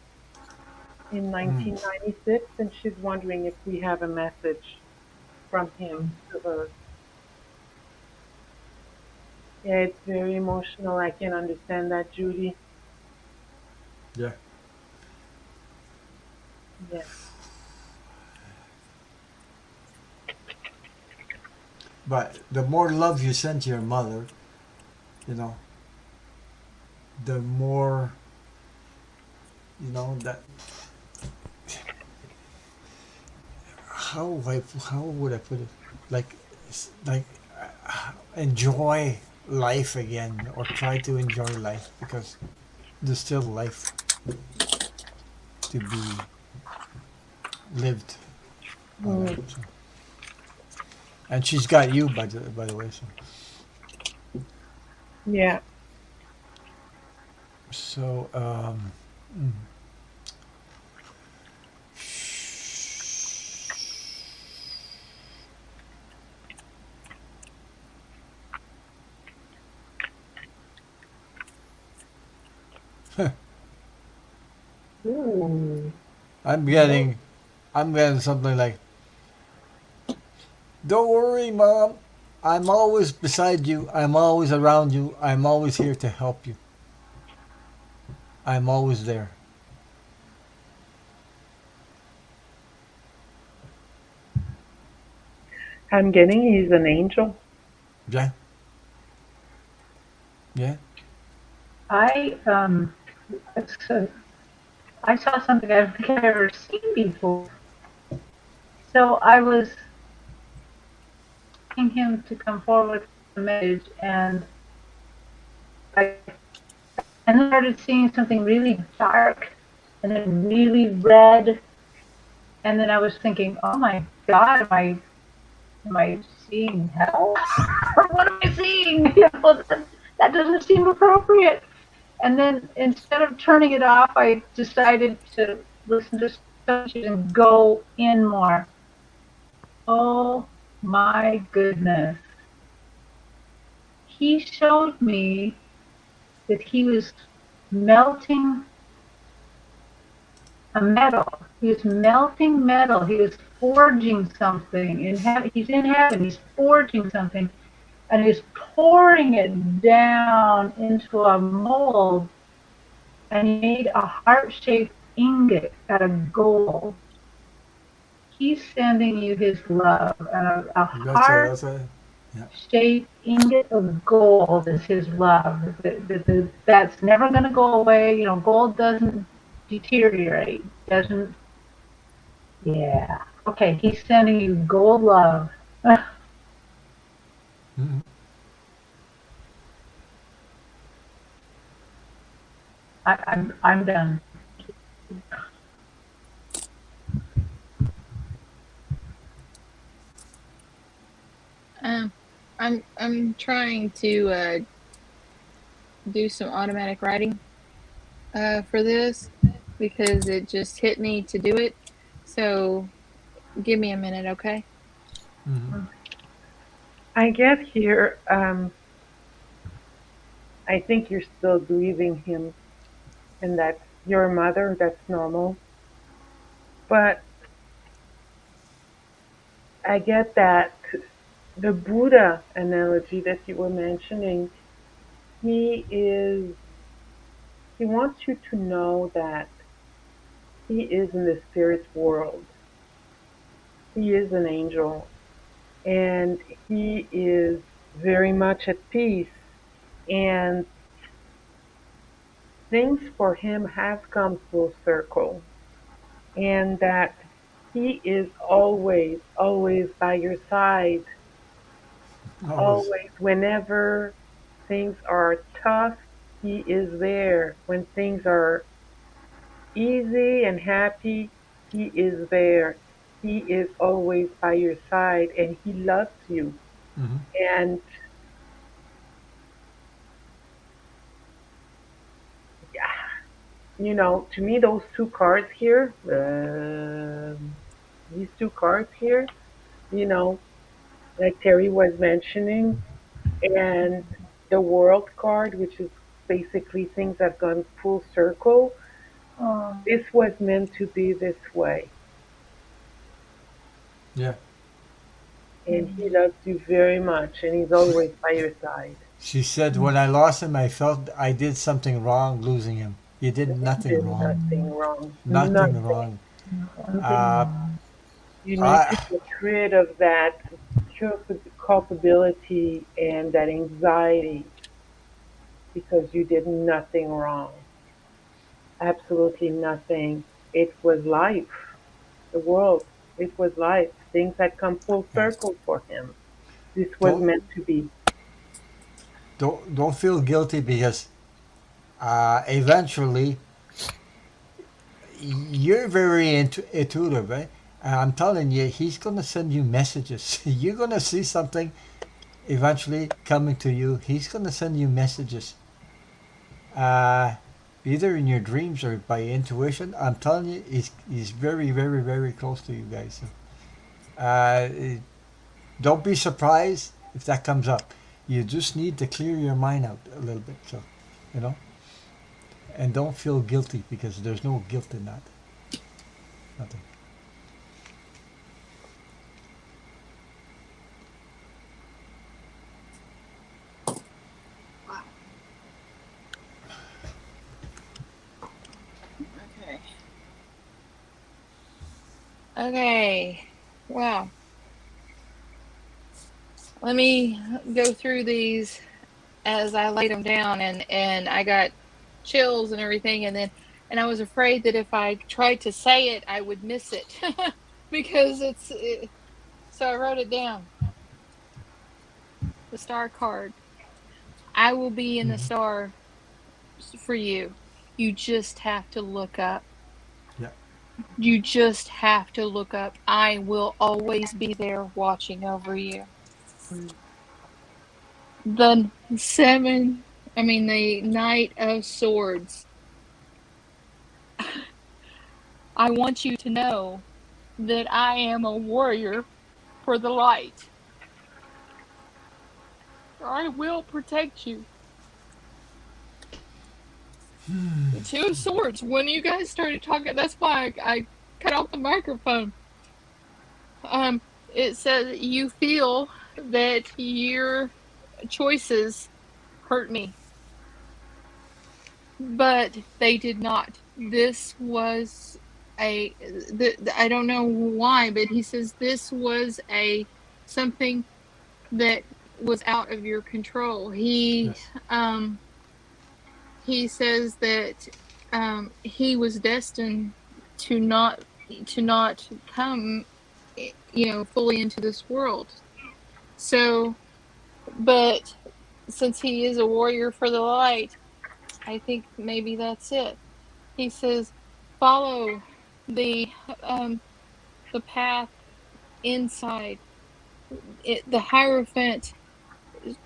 in Mm. 1996, and she's wondering if we have a message from him to her. Yeah, it's very emotional. I can understand that, Judy. Yeah. Yeah. But the more love you send to your mother, you know, the more, that how would I put it? Like like enjoy life again, or try to enjoy life, because there's still life to be lived on Mm, Earth. So. And she's got you, by the way. yeah. Mm. Ooh. I'm getting I'm getting something like, "Don't worry, mom. I'm always beside you. I'm always around you. I'm always here to help you. I'm always there." I'm getting he's an angel. Yeah, yeah. I it's, I saw something I don't think I've ever seen before. So I was asking him to come forward with a message, and I and then started seeing something really dark, and then really red, and then I was thinking, oh my God, am I seeing hell? What am I seeing? That doesn't seem appropriate. And then instead of turning it off, I decided to listen to some and go in more. Oh my goodness. He showed me that he was melting a metal. He was melting metal. He was forging something. He's in heaven. He's forging something. And he's pouring it down into a mold. And he made a heart-shaped ingot out of gold. He's sending you his love. And a That's a yeah. heart-shaped ingot of gold is his love. That's never going to go away. Gold doesn't deteriorate. Doesn't. Yeah. Okay, he's sending you gold love. Mhm. I'm done. um, I'm trying to do some automatic writing for this because it just hit me to do it. So give me a minute, okay? Mhm. I get here. I think you're still grieving him, and that's your mother. That's normal. But I get that the Buddha analogy that you were mentioning, he is, he wants you to know that he is in the spirit world. He is an angel and he is very much at peace. And things for him have come full circle. And that he is always, always by your side. Always. Always, whenever things are tough, he is there. When things are easy and happy, he is there. He is always by your side and he loves you. Hmm. And yeah, to me, those two cards here, these two cards here, you know, like Terry was mentioning, and the world card, which is basically things have gone full circle. Oh. This was meant to be this way. Yeah. And he loves you very much, and he's She, always by your side. she said, when I lost him, I felt I did something wrong losing him. You did You nothing did wrong. nothing wrong. Nothing Nothing. wrong. Nothing Uh, wrong. You need to I get rid of that culpability and that anxiety because you did nothing wrong. Absolutely nothing. It was life. The world. It was life. Things had come full yeah. circle for him. This was Don't meant to be. don't feel guilty because eventually you're very intuitive, right? I'm telling you, he's gonna send you messages. You're gonna see something eventually coming to you. He's gonna send you messages, uh, either in your dreams or by intuition. I'm telling you, he's very, very, very close to you guys. So, don't be surprised if that comes up. You just need to clear your mind out a little bit. So, you know, and don't feel guilty because there's no guilt in that. Nothing. Wow. Okay. Okay. Wow. Let me go through these as I laid them down, and I got chills and everything, and I was afraid that if I tried to say it, I would miss it because so I wrote it down. The star card. I will be in the Hmm. star for you. You just have to look up. Yeah. You just have to look up. I will always be there watching over you. The the Knight of Swords. I want you to know that I am a warrior for the light. I will protect you. The Two of Swords. When you guys started talking, that's why I cut off the microphone. It says you feel that your choices hurt me, but they did not. This was I don't know why, but he says this was a something that was out of your control. Yes. Um he says that he was destined to not come, fully into this world. So, but since he is a warrior for the light, I think maybe that's it. He says, follow the um, the path inside. The Hierophant,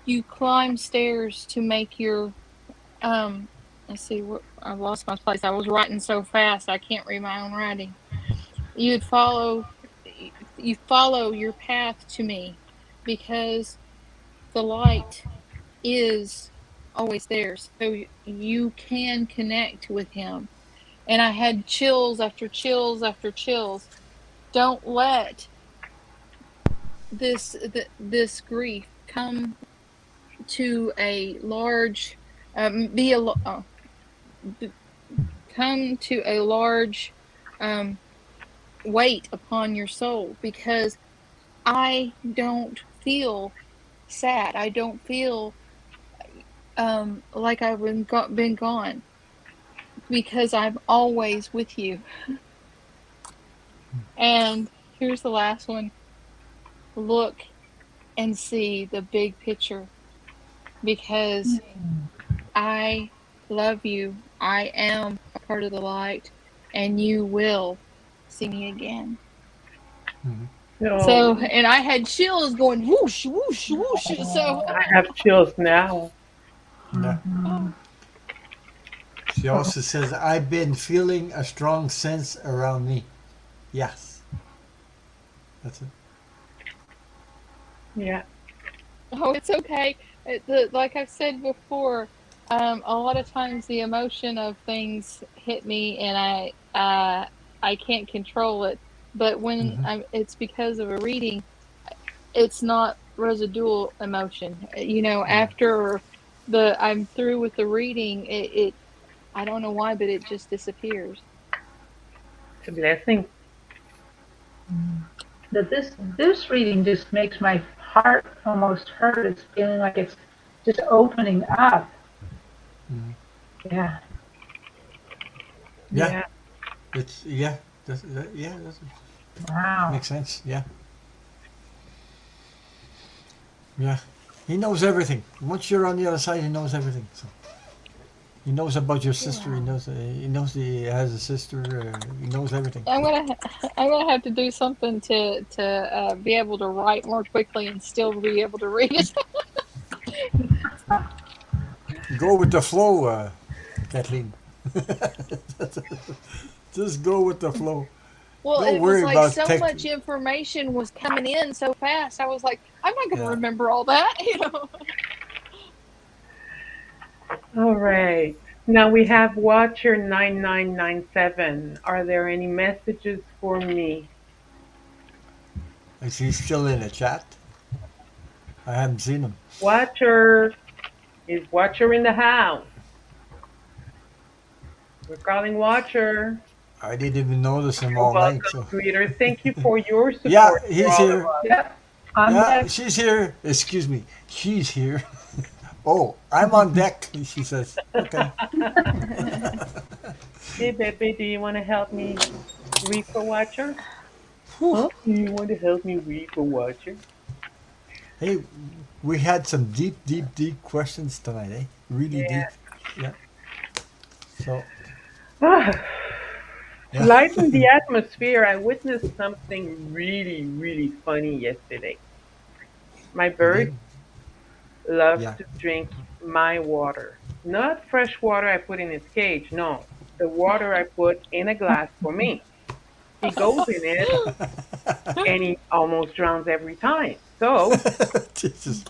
you climb stairs to make your let's see, what I've lost my place. I was writing so fast I can't read my own writing. You'd follow you follow your path to me because the light is always there, so you can connect with him. And I had chills after chills after chills. Don't let this grief come to a large be a come to a large um, weight upon your soul, because I don't feel sad. I don't feel like I've been gone, because I'm always with you. And here's the last one: look and see the big picture, because I love you. I am a part of the light, and you will see me again. Mhm. So, So and I had chills going whoosh, whoosh, whoosh. So, I have chills now. Yeah. oh, She also says, I've been feeling a strong sense around me. Yes. That's it. Yeah. oh, it's okay. Like I've said before, a lot of times the emotion of things hit me, and I can't control it. But when Hmm. it's because of a reading, it's not residual emotion. Yeah. After I'm through with the reading, it I don't know why, but it just disappears. It's a blessing. That this reading just makes my heart almost hurt. It's feeling like it's just opening up. Hmm. Yeah. Yeah. Yeah. It's, yeah. Yeah. That Wow. makes sense. Yeah. Yeah. He knows everything. Once you're on the other side, he knows everything. So he knows about your sister. Yeah. He knows he has a sister. He knows everything. I'm gonna I'm gonna have to do something to be able to write more quickly and still be able to read it. Go with the flow, Kathleen. Just go with the flow. Well, Don't it was worry like about so tech. much information was coming in so fast. I was like, I'm not gonna Yeah. remember all that, you know. All right. Now we have Watcher 9997. Are there any messages for me? Is he still in the chat? I haven't seen him. Watcher, is Watcher in the house? We're calling Watcher. I didn't even notice him You're all night. welcome, So sweeter. Thank you for your yeah, support for he's all of here. us. Yep. On Yeah, deck. she's here. Excuse me, she's here. Oh, I'm on deck. She says. Okay. Hey, baby, do you want to help me read for Watcher? Whew. Huh? Do you want to help me read for Watcher? Hey, we had some deep, deep, deep questions tonight. Eh, really deep. Yeah. So Ah, to yeah. lighten the atmosphere, I witnessed something really, really funny yesterday. My You bird did. loves Yeah. to drink my water. Not fresh water I put in his cage, no. The water I put in a glass for me. He goes in it and he almost drowns every time. So, Jesus.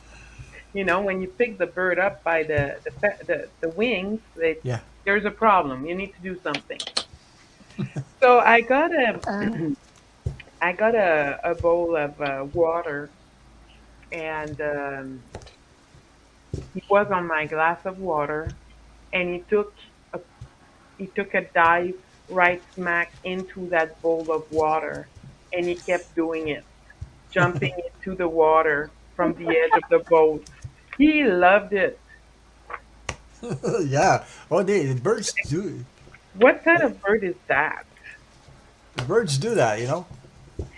when you pick the bird up by the wings, Yeah. there's a problem. You need to do something. So I got a Uh, I got a bowl of water, and he was on my glass of water, and a he took a dive right smack into that bowl of water, and he kept doing it, jumping into the water from the edge of the boat. He loved it. Yeah. Oh, the birds do. What kind of bird is that? The birds do that.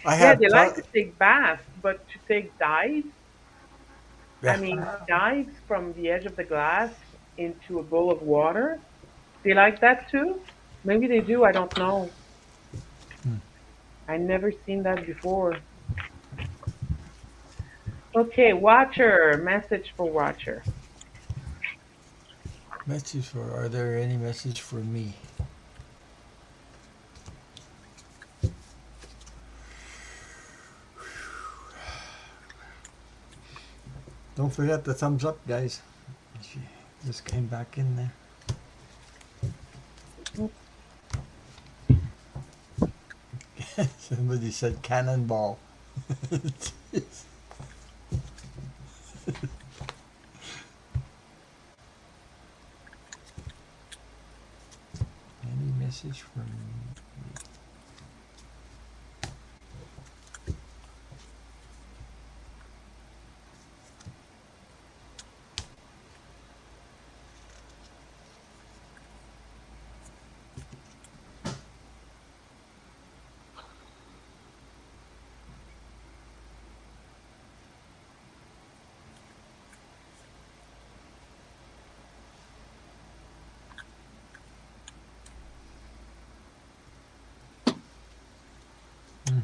I Yeah, have they like taught. to take baths, but to take dives, I Yeah. mean, dives from the edge of the glass into a bowl of water. They like that too? Maybe they do, I don't know. I never seen that before. Okay, Watcher, message for Watcher. Message for. Are there any message for me? Don't forget the thumbs up, guys. She just came back in there. Somebody said cannonball. Jeez. message from. Hmm.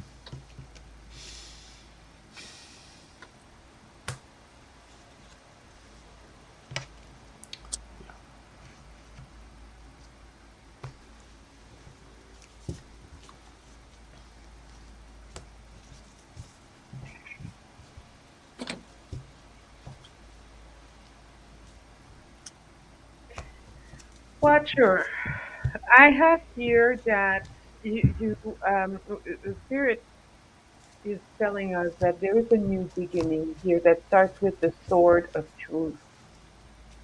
Watcher, I have here that the spirit is telling us that there is a new beginning here that starts with the sword of truth.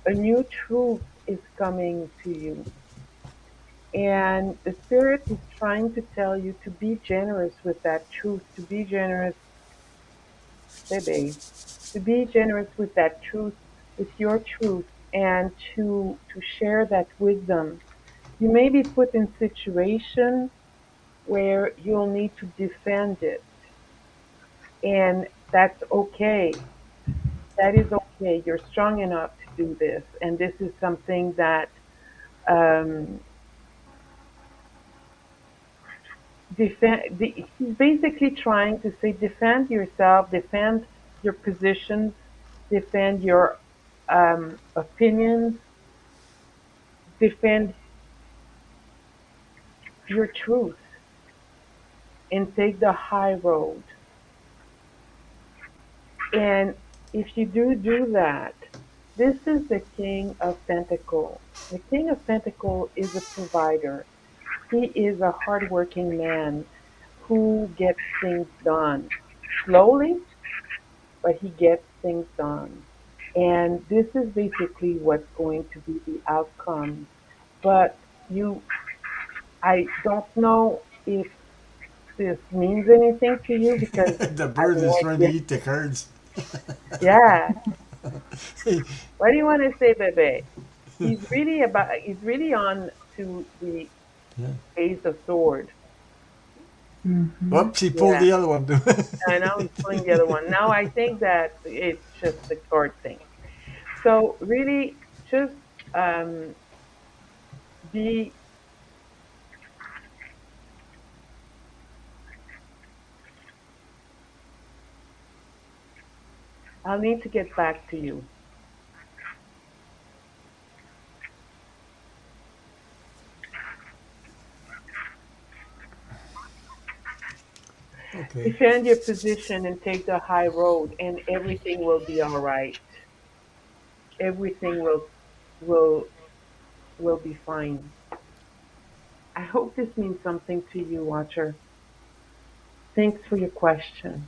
A new truth is coming to you. And the spirit is trying to tell you to be generous with that truth, to be generous, baby, to be generous with that truth, with your truth, and to share that wisdom. You may be put in situation where you'll need to defend it, and that's okay. That is okay. You're strong enough to do this, and this is something that um, he's basically trying to say defend yourself, defend your positions, defend your opinions, defend your truth, and take the high road. And if you do that, this is the King of Pentacles. The King of Pentacles is a provider. He is a hardworking man who gets things done slowly, but he gets things done. And this is basically what's going to be the outcome. But you, I don't know if this means anything to you because The I have bird no is trying to idea. eat the cards. Yeah. What do you want to say, Bebe? He's really on to the Yeah. Ace of Sword. Mm-hmm. Whoops, he pulled Yeah. the other one too. And now he's pulling the other one. Now I think that it's just the card thing. So really, just um, be. I'll need to get back to you. Okay. Defend your position and take the high road, and everything will be all right. Everything will will be fine. I hope this means something to you, Watcher. Thanks for your question.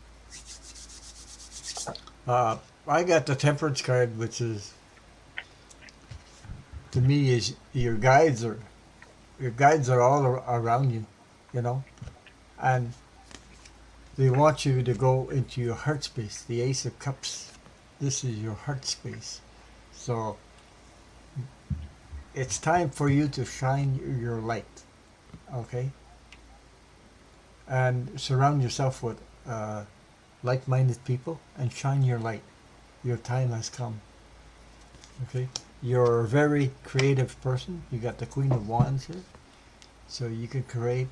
Uh, I got the temperance card, which is to me is your guides are all around you, you know, and they want you to go into your heart space. The Ace of Cups. This is your heart space. So it's time for you to shine your light. Okay, and surround yourself with like-minded people and shine your light. Your time has come. Okay, you're a very creative person. You got the Queen of Wands here, so you can create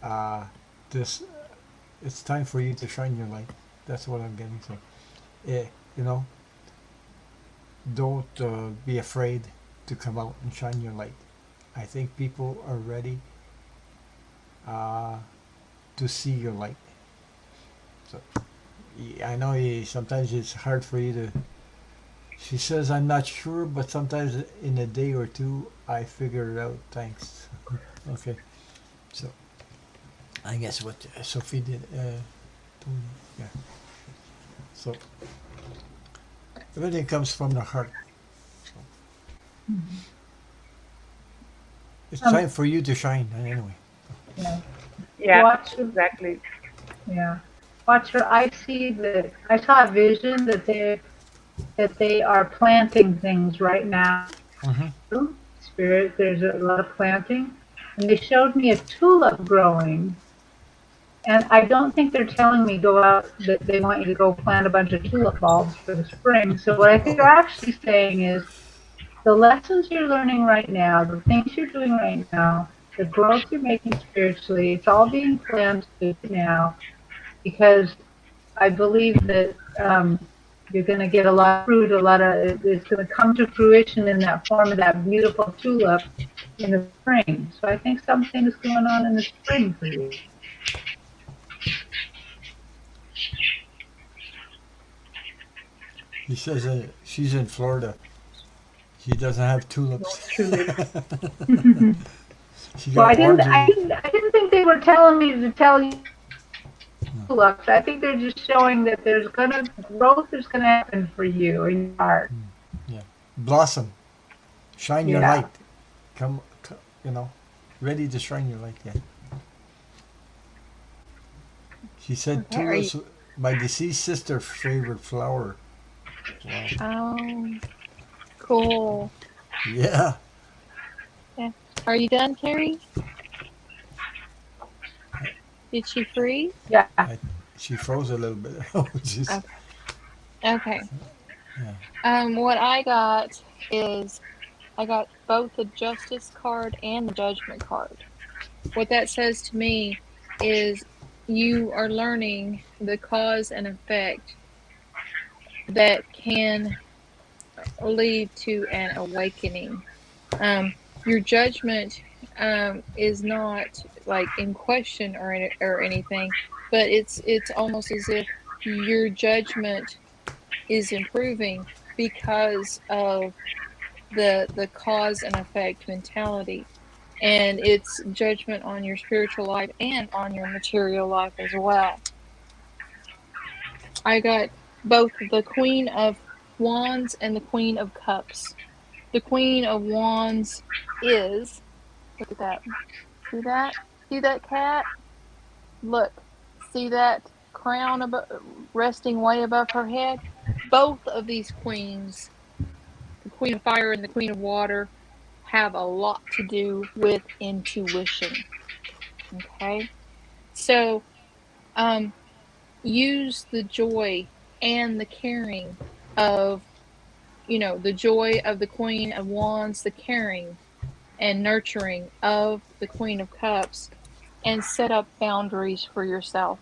uh, this. It's time for you to shine your light. That's what I'm getting. So, you know, don't be afraid to come out and shine your light. I think people are ready uh, to see your light. So I know sometimes it's hard for you to. She says, I'm not sure, but sometimes in a day or two, I figure it out. Thanks. Okay. So I guess what Sophie did. Told me. Yeah. So everything comes from the heart. So, It's Um, time for you to shine anyway. yeah. Yeah, Watch your, exactly. yeah. Watch your. I see that. I saw a vision that they are planting things right now. Hmm. Spirit, there's a lot of planting, and they showed me a tulip growing. And I don't think they're telling me go out that they want you to go plant a bunch of tulip bulbs for the spring. So what I think they're actually saying is the lessons you're learning right now, the things you're doing right now, the growth you're making spiritually, it's all being planted now because I believe that you're going to get a lot of fruit, it's going to come to fruition in that form of that beautiful tulip in the spring. So I think something is going on in the spring for you. He says she's in Florida. She doesn't have No tulips. tulips. She Well, got oranges. I didn't think they were telling me to tell you tulips. I think they're just showing that there's gonna growth is gonna happen for you in your heart. Yeah. Blossom. Shine your Yeah. light. Come, ready to shine your light. Yeah. She said Okay. Are you? tulips, my deceased sister's favorite flower. Wow. Oh, cool. Yeah. Yeah. Are you done, Carrie? Did she freeze? Yeah. I, she froze a little bit. Which is, Okay. Okay. yeah. What I got is I got both the Justice card and the Judgment card. What that says to me is you are learning the cause and effect that can lead to an awakening. Um, your judgment is not like in question or anything, but it's almost as if your judgment is improving because of the cause and effect mentality, and it's judgment on your spiritual life and on your material life as well. I got both the Queen of Wands and the Queen of Cups. The Queen of Wands is, look at that. See that? See that cat? Look. See that crown resting way above her head? Both of these queens, the Queen of Fire and the Queen of Water, have a lot to do with intuition. Okay? So, um, use the joy and the caring of, the joy of the Queen of Wands, the caring and nurturing of the Queen of Cups, and set up boundaries for yourself.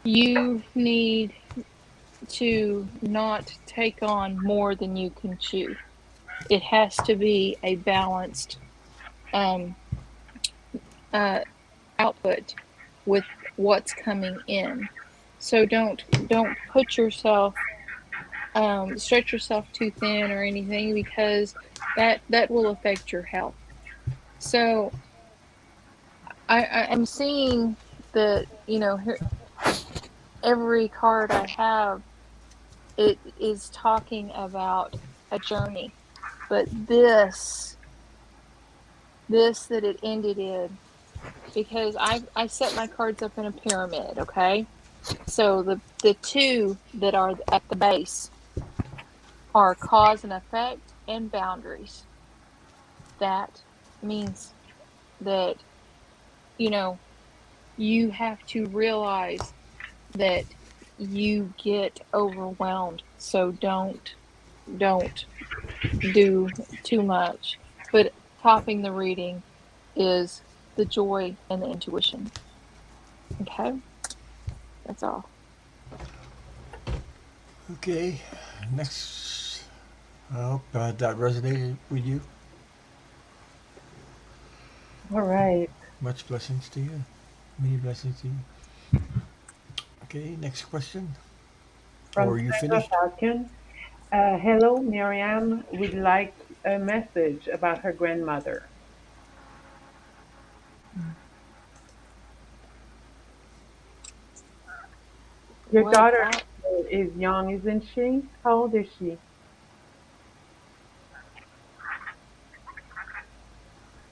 You need to not take on more than you can chew. It has to be a balanced um, uh, output with what's coming in. So don't put yourself stretch yourself too thin or anything, because that will affect your health. So I'm seeing that, every card I have, it is talking about a journey, but this that it ended in, because I set my cards up in a pyramid. Okay, so the two that are at the base are cause and effect and boundaries. That means that, you know you have to realize that you get overwhelmed, so don't do too much. But topping the reading is the joy and the intuition. Okay, that's all. Okay. Next. I hope that resonated with you. All right. Much blessings to you. Many blessings to you. Okay. Next question. From Or are you Sandra finished? Falcon. Hello, Miriam. Would like a message about her grandmother. Your What daughter that? is young, isn't she? How old is she?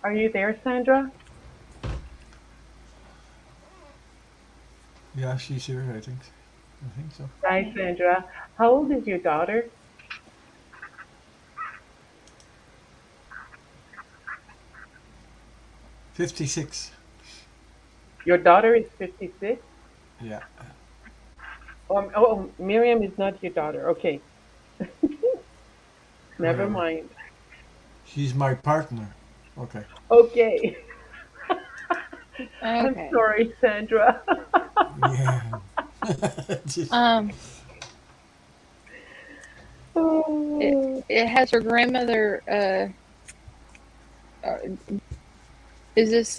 Are you there, Sandra? Yeah, she's here. I think so. Hi, Sandra. How old is your daughter? 56. Your daughter is 56? Yeah. Miriam is not your daughter. Okay, never Whatever. mind. She's my partner. Okay. Okay, I'm Okay. sorry, Sandra. Yeah. Just, Um, it Oh, it has her grandmother. Uh is this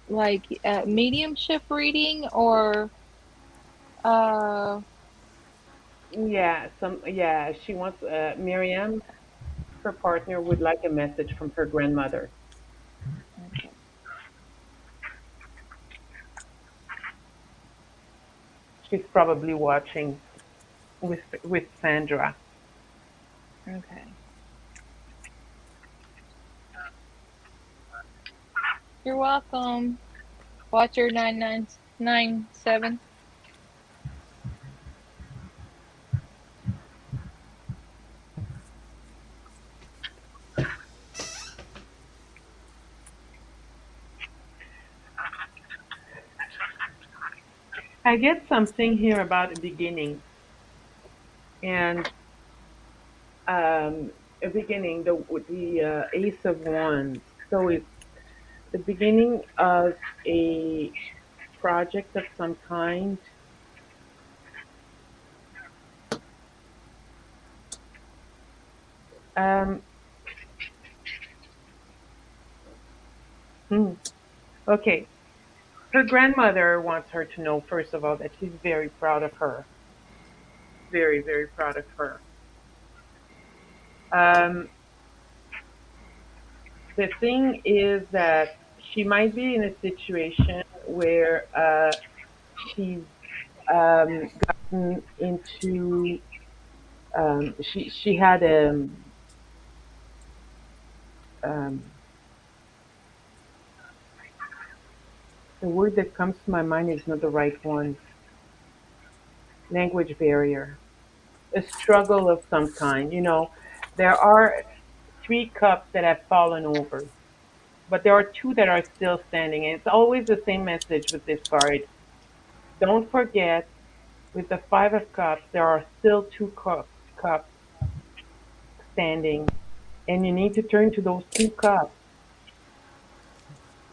like mediumship reading or uh? yeah, she wants Miriam, her partner, would like a message from her grandmother. Okay. She's probably watching with Sandra. Okay. You're welcome. Watcher 9997. I get something here about a beginning and a beginning. The Ace of Wands. So it's the beginning of a project of some kind. Um, hmm, okay. Her grandmother wants her to know, first of all, that she's very proud of her. Very, very proud of her. Um, the thing is that she might be in a situation where she's gotten into, she had um, the word that comes to my mind is not the right one. Language barrier, a struggle of some kind. There are three cups that have fallen over, but there are two that are still standing. And it's always the same message with this card. Don't forget, with the Five of Cups, there are still two cups standing, and you need to turn to those two cups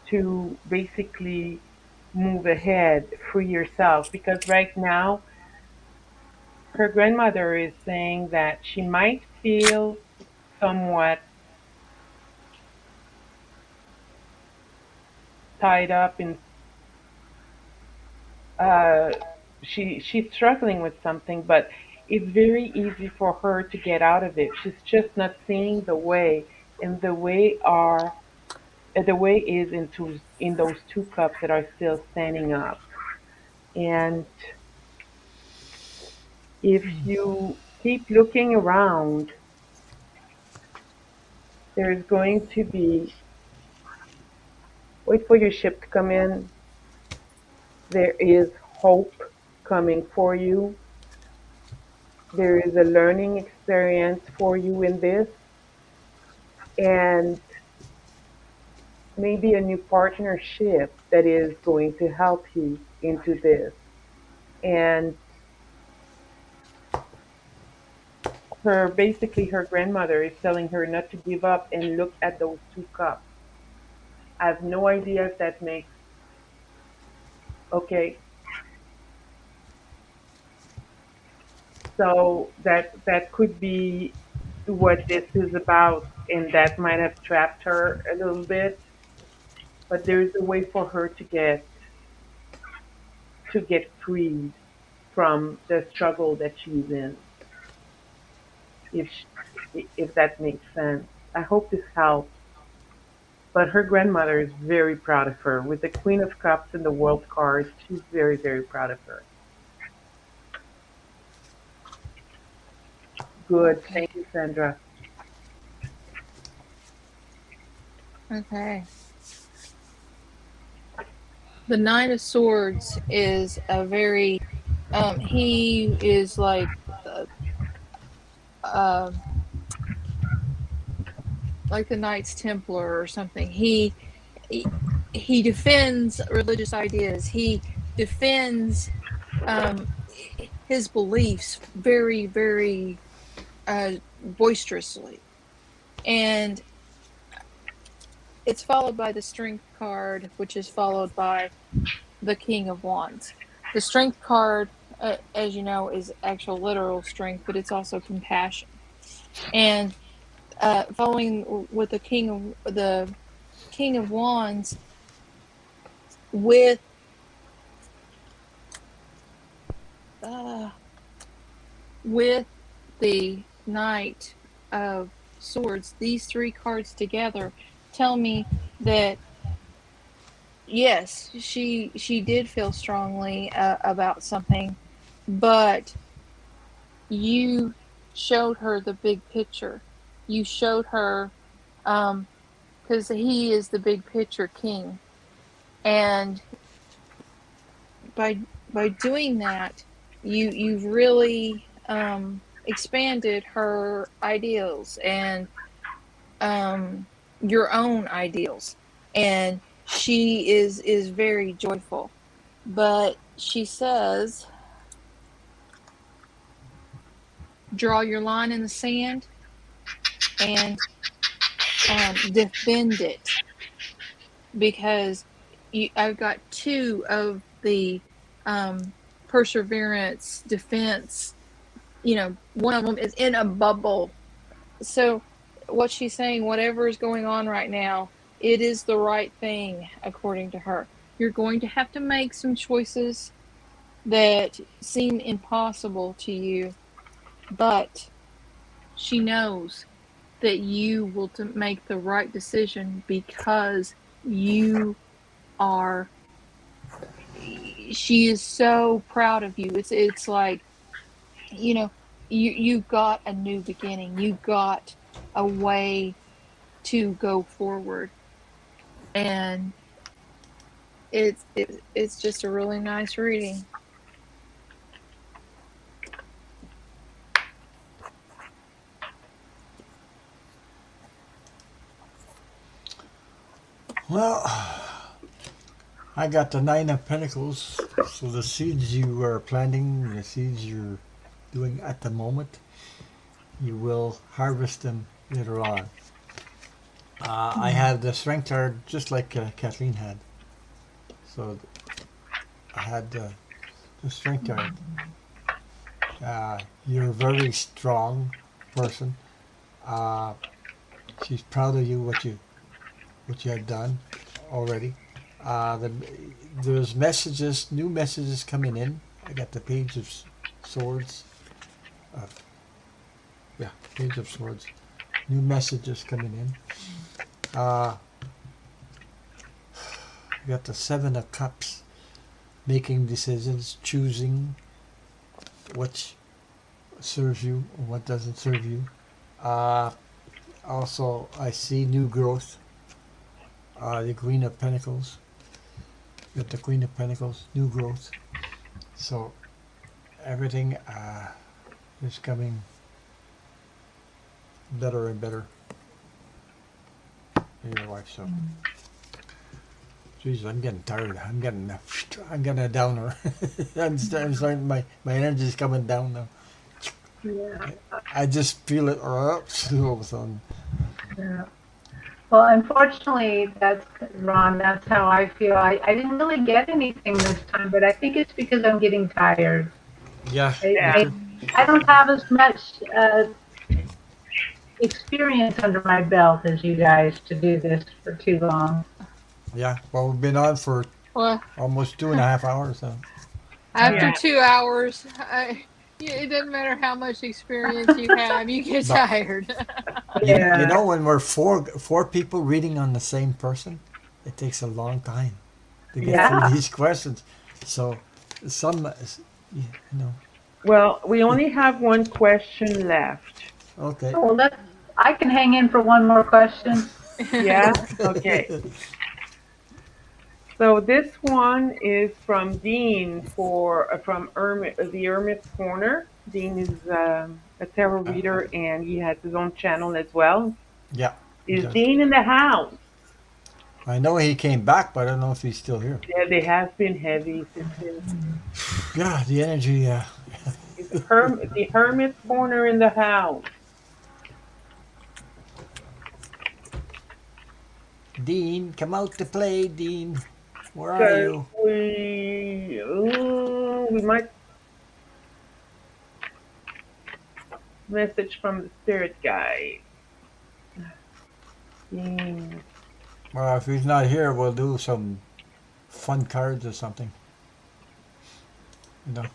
to basically move ahead, free yourself. Because right now, her grandmother is saying that she might feel somewhat tied up in uh she's struggling with something, but it's very easy for her to get out of it. She's just not seeing the way, and the way is into in those two cups that are still standing up. And if you keep looking around, there's going to be, wait for your ship to come in. There is hope coming for you. There is a learning experience for you in this, and maybe a new partnership that is going to help you into this. And her grandmother is telling her not to give up and look at those two cups. I have no idea if that makes okay. So that could be what this is about, and that might have trapped her a little bit. But there's a way for her to get freed from the struggle that she's in, if if that makes sense. I hope this helps. But her grandmother is very proud of her. With the Queen of Cups and the World card, she's very, very proud of her. Good. Okay. Thank you, Sandra. Okay. The Knight of Swords is a very he is uh, like the Knights Templar or something. He he defends religious ideas. He defends um, his beliefs very boisterously, and it's followed by the Strength card, which is followed by the King of Wands. The Strength card, as you know, is actual literal strength, but it's also compassion. And following with the King of Wands with uh, with the Knight of Swords, these three cards together tell me that yes, she did feel strongly about something, but you showed her the big picture. You showed her because he is the big picture king, and by by doing that, you've really expanded her ideals and um, your own ideals, and she is very joyful. But she says, draw your line in the sand and defend it because I've got two of the um, perseverance defense. One of them is in a bubble. So, what she's saying, whatever is going on right now, it is the right thing, according to her. You're going to have to make some choices that seem impossible to you, but she knows that you will to make the right decision because you are she is so proud of you. It's like, you know, you got a new beginning. You got a way to go forward, and it's just a really nice reading. Well, I got the Nine of Pentacles. So the seeds you are planting, the seeds you're doing at the moment, you will harvest them later on. I have the Strength card just like Kathleen had. So I had the Strength card. You're a very strong person. Uh, she's proud of you what you have done already. There's messages, new messages coming in. I got the Page of Swords. Uh, yeah, Page of Swords. New messages coming in. I got the Seven of Cups. Making decisions, choosing what serves you and what doesn't serve you. Uh, Also, I see new growth. The Queen of Pentacles. Got the Queen of Pentacles, new growth. So everything is coming better and better in your life. So, geez, I'm getting tired. I'm getting a downer. I'm starting. My energy is coming down now. Yeah. I just feel it all of a sudden. Yeah. Well, unfortunately, that's Ron. That's how I feel. I didn't really get anything this time, but I think it's because I'm getting tired. Yeah, I me Yeah. too. I, I don't have as much experience under my belt as you guys to do this for too long. Yeah. Well, we've been on for Well, almost 2.5 hours now. after Yeah. 2 hours, it doesn't matter how much experience you have, you get But tired. you Yeah. know when we're four people reading on the same person, it takes a long time to get through Yeah. these questions. So some, you know, Well, we only have one question left. okay. Oh, well, I can hang in for one more question. Yeah. Okay. So this one is from Dean for from the Hermit's Corner. Dean is a tarot Uh, reader and he has his own channel as well. yeah, he Is does. Dean in the house? I know he came back, but I don't know if he's still here. Yeah, they have been heavy. It's been Yeah, the energy. is the Hermit's Corner in the house. Dean, come out to play, Dean. Where are Because you? we might message from the spirit guide. Dean. Well, if he's not here, we'll do some fun cards or something. You know.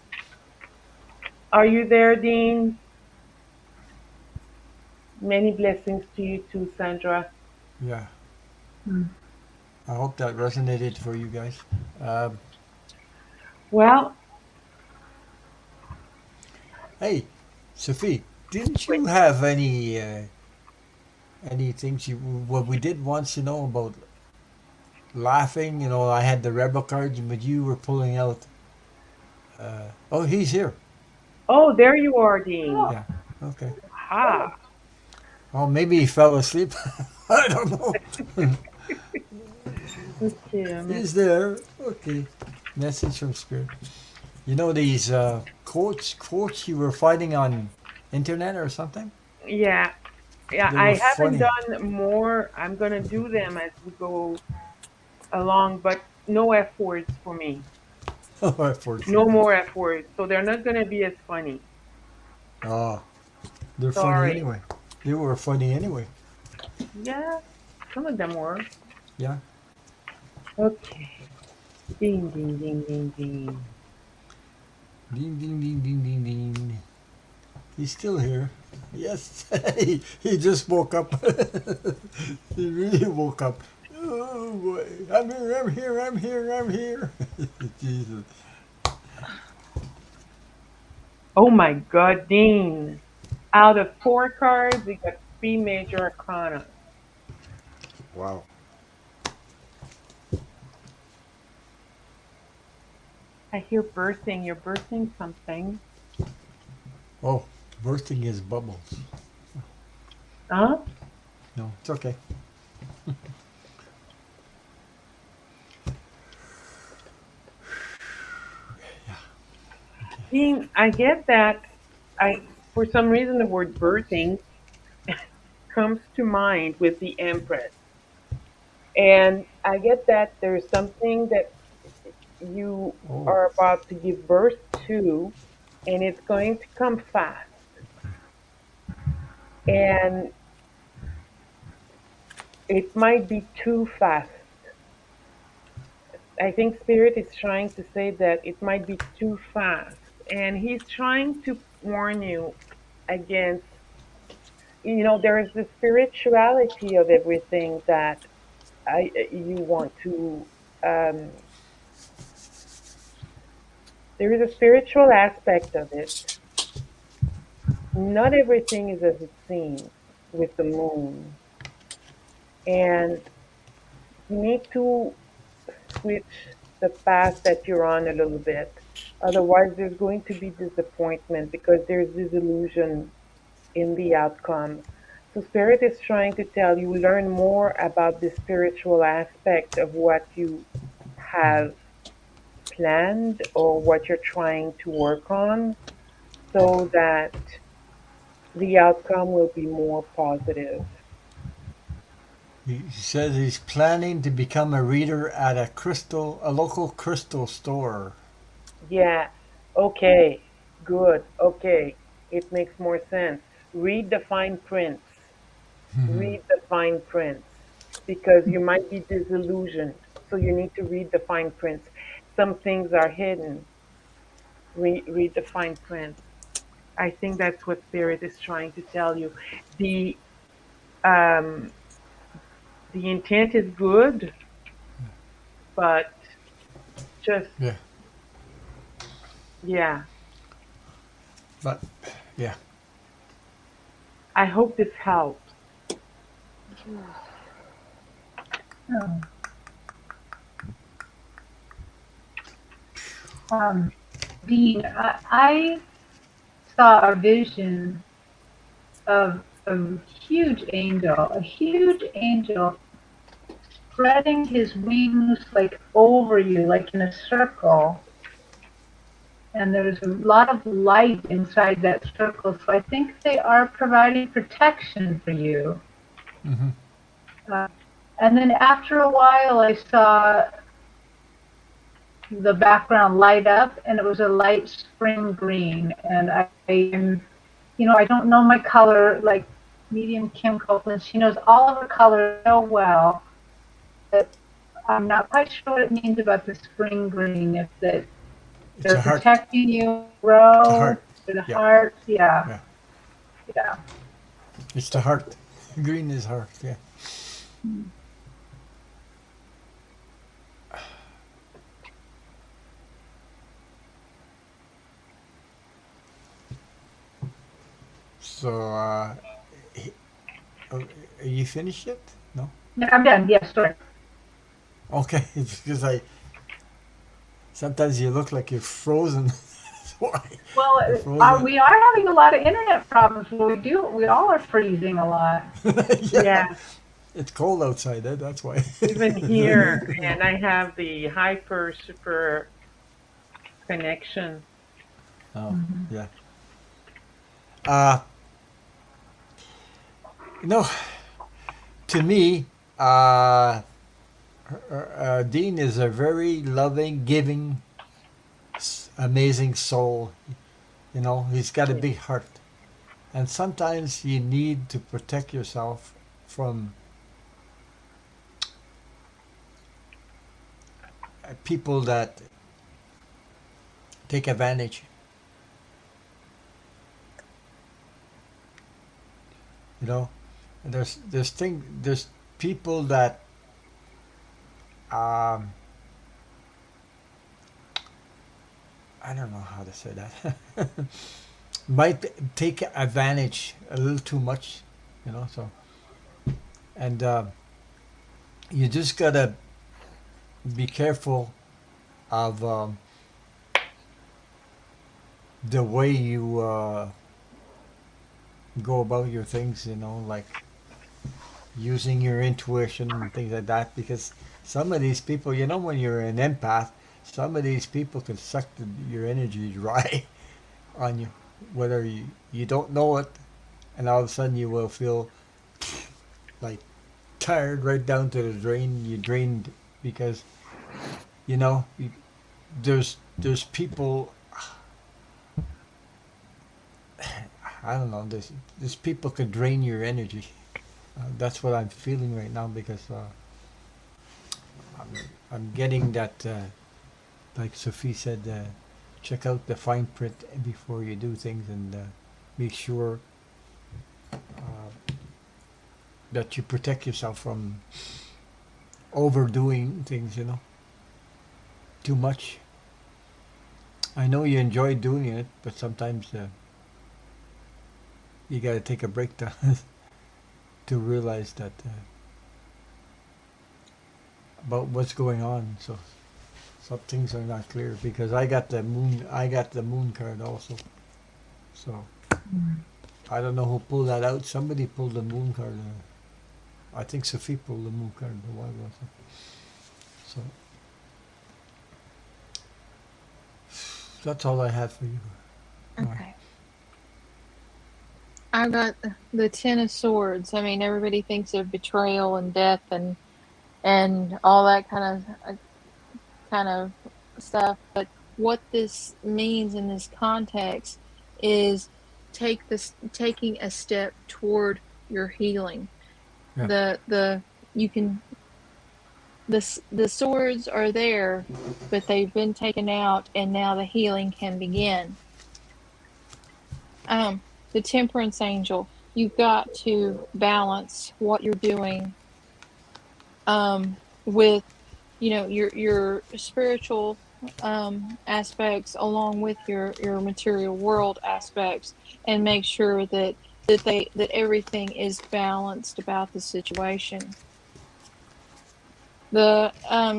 Are you there, Dean? Many blessings to you too, Sandra. Yeah. Hmm. I hope that resonated for you guys. Um, Well, hey, Sophie, didn't wait. you have any things you what we did once? About laughing. I had the rebel cards, but you were pulling out. Oh, he's here. Oh, there you are, Dean. Yeah. Okay. Ha. Oh, maybe he fell asleep. I don't know. Okay, He's there. Okay. Message from spirit. These quotes you were finding on internet or something? yeah, yeah. They were I haven't funny. done more. I'm gonna do them as we go along, but no F words for me. Oh, I forgot. No more F words. So they're not gonna be as funny. Oh, they're funny Sorry. anyway. They were funny anyway. Yeah, some of them were. Yeah. Okay. Ding, ding, ding, ding, ding. Ding, ding, ding, ding, ding, ding. He's still here. Yes. he just woke up. He really woke up. Oh boy. I'm here, I'm here, I'm here, I'm here. Jesus. Oh my God, Dean. Out of four cards, we got three major arcana. Wow. I hear birthing. You're birthing something. Oh, bursting his bubbles. Huh? No, it's okay. Yeah. Okay. Dean, I get that. For some reason, the word birthing comes to mind with the Empress. And I get that there's something that you Oh. are about to give birth to, and it's going to come fast. And it might be too fast. I think Spirit is trying to say that it might be too fast. And he's trying to warn you against, there is the spirituality of everything that you want to. Um, there is a spiritual aspect of it. Not everything is as it seems with the moon, and you need to switch the path that you're on a little bit. Otherwise, there's going to be disappointment because there's disillusion in the outcome. So, Spirit is trying to tell you learn more about the spiritual aspect of what you have planned or what you're trying to work on so that the outcome will be more positive. He says he's planning to become a reader at a local crystal store. Yeah, okay, good, okay, it makes more sense. Read the fine prints. Mhm. Read the fine prints because you might be disillusioned. So you need to read the fine prints. Some things are hidden. Read the fine prints. I think that's what Spirit is trying to tell you. The um, the intent is good, but just Yeah, yeah. but yeah, I hope this helps. Oh, um, Dean, I saw a vision of a huge angel spreading his wings like over you, like in a circle. And there's a lot of light inside that circle. So I think they are providing protection for you. Mm-hmm. Uh, and then after a while, I saw the background light up, and it was a light spring green. And I don't know my color like medium Kim Copeland. She knows all of her colors so well, but I'm not quite sure what it means about the spring green. If that It's they're a heart. protecting you, It's a grow heart. for the Yeah. heart. Yeah, Yeah. yeah. It's the heart. Green is heart. Yeah. So, he- are you finished yet? No. Yeah, I'm done. Yes, sorry. Okay. It's because I sometimes you look like you're frozen. That's why Well, you're frozen. we are having a lot of internet problems. We all are freezing a lot. Yeah. Yeah, It's cold outside. That's why. even here, and I have the hyper super connection. Oh, Mhm. yeah. Uh, you know, to me, Dean is a very loving, giving, amazing soul. He's got a Yeah. big heart. And sometimes you need to protect yourself from people that take advantage. You know, there's people that um, I don't know how to say that might take advantage a little too much. So and you just gotta be careful of the way you go about your things. Like using your intuition and things like that, because some of these people, when you're an empath, some of these people can suck your energy dry on you, whether you don't know it, and all of a sudden you will feel like tired right down to the drain. You drained because you know you, there's people. I don't know. There's people could drain your energy. That's what I'm feeling right now because I'm, I'm getting that. Like Sophie said, check out the fine print before you do things, and make sure that you protect yourself from overdoing things. Too much. I know you enjoy doing it, but sometimes you got to take a break to to realize that about what's going on. So some things are not clear because I got the moon card also. So I don't know who pulled that out. Somebody pulled the moon card. I think Sophie pulled the moon card a while ago. So that's all I have for you. Right. Okay. I got the Ten of Swords. I mean, everybody thinks of betrayal and death and all that kind of stuff. But what this means in this context is taking a step toward your healing. Yeah. The you can the swords are there, but they've been taken out, and now the healing can begin. The Temperance Angel. You've got to balance what you're doing with your spiritual aspects along with your material world aspects, and make sure that everything is balanced about the situation. The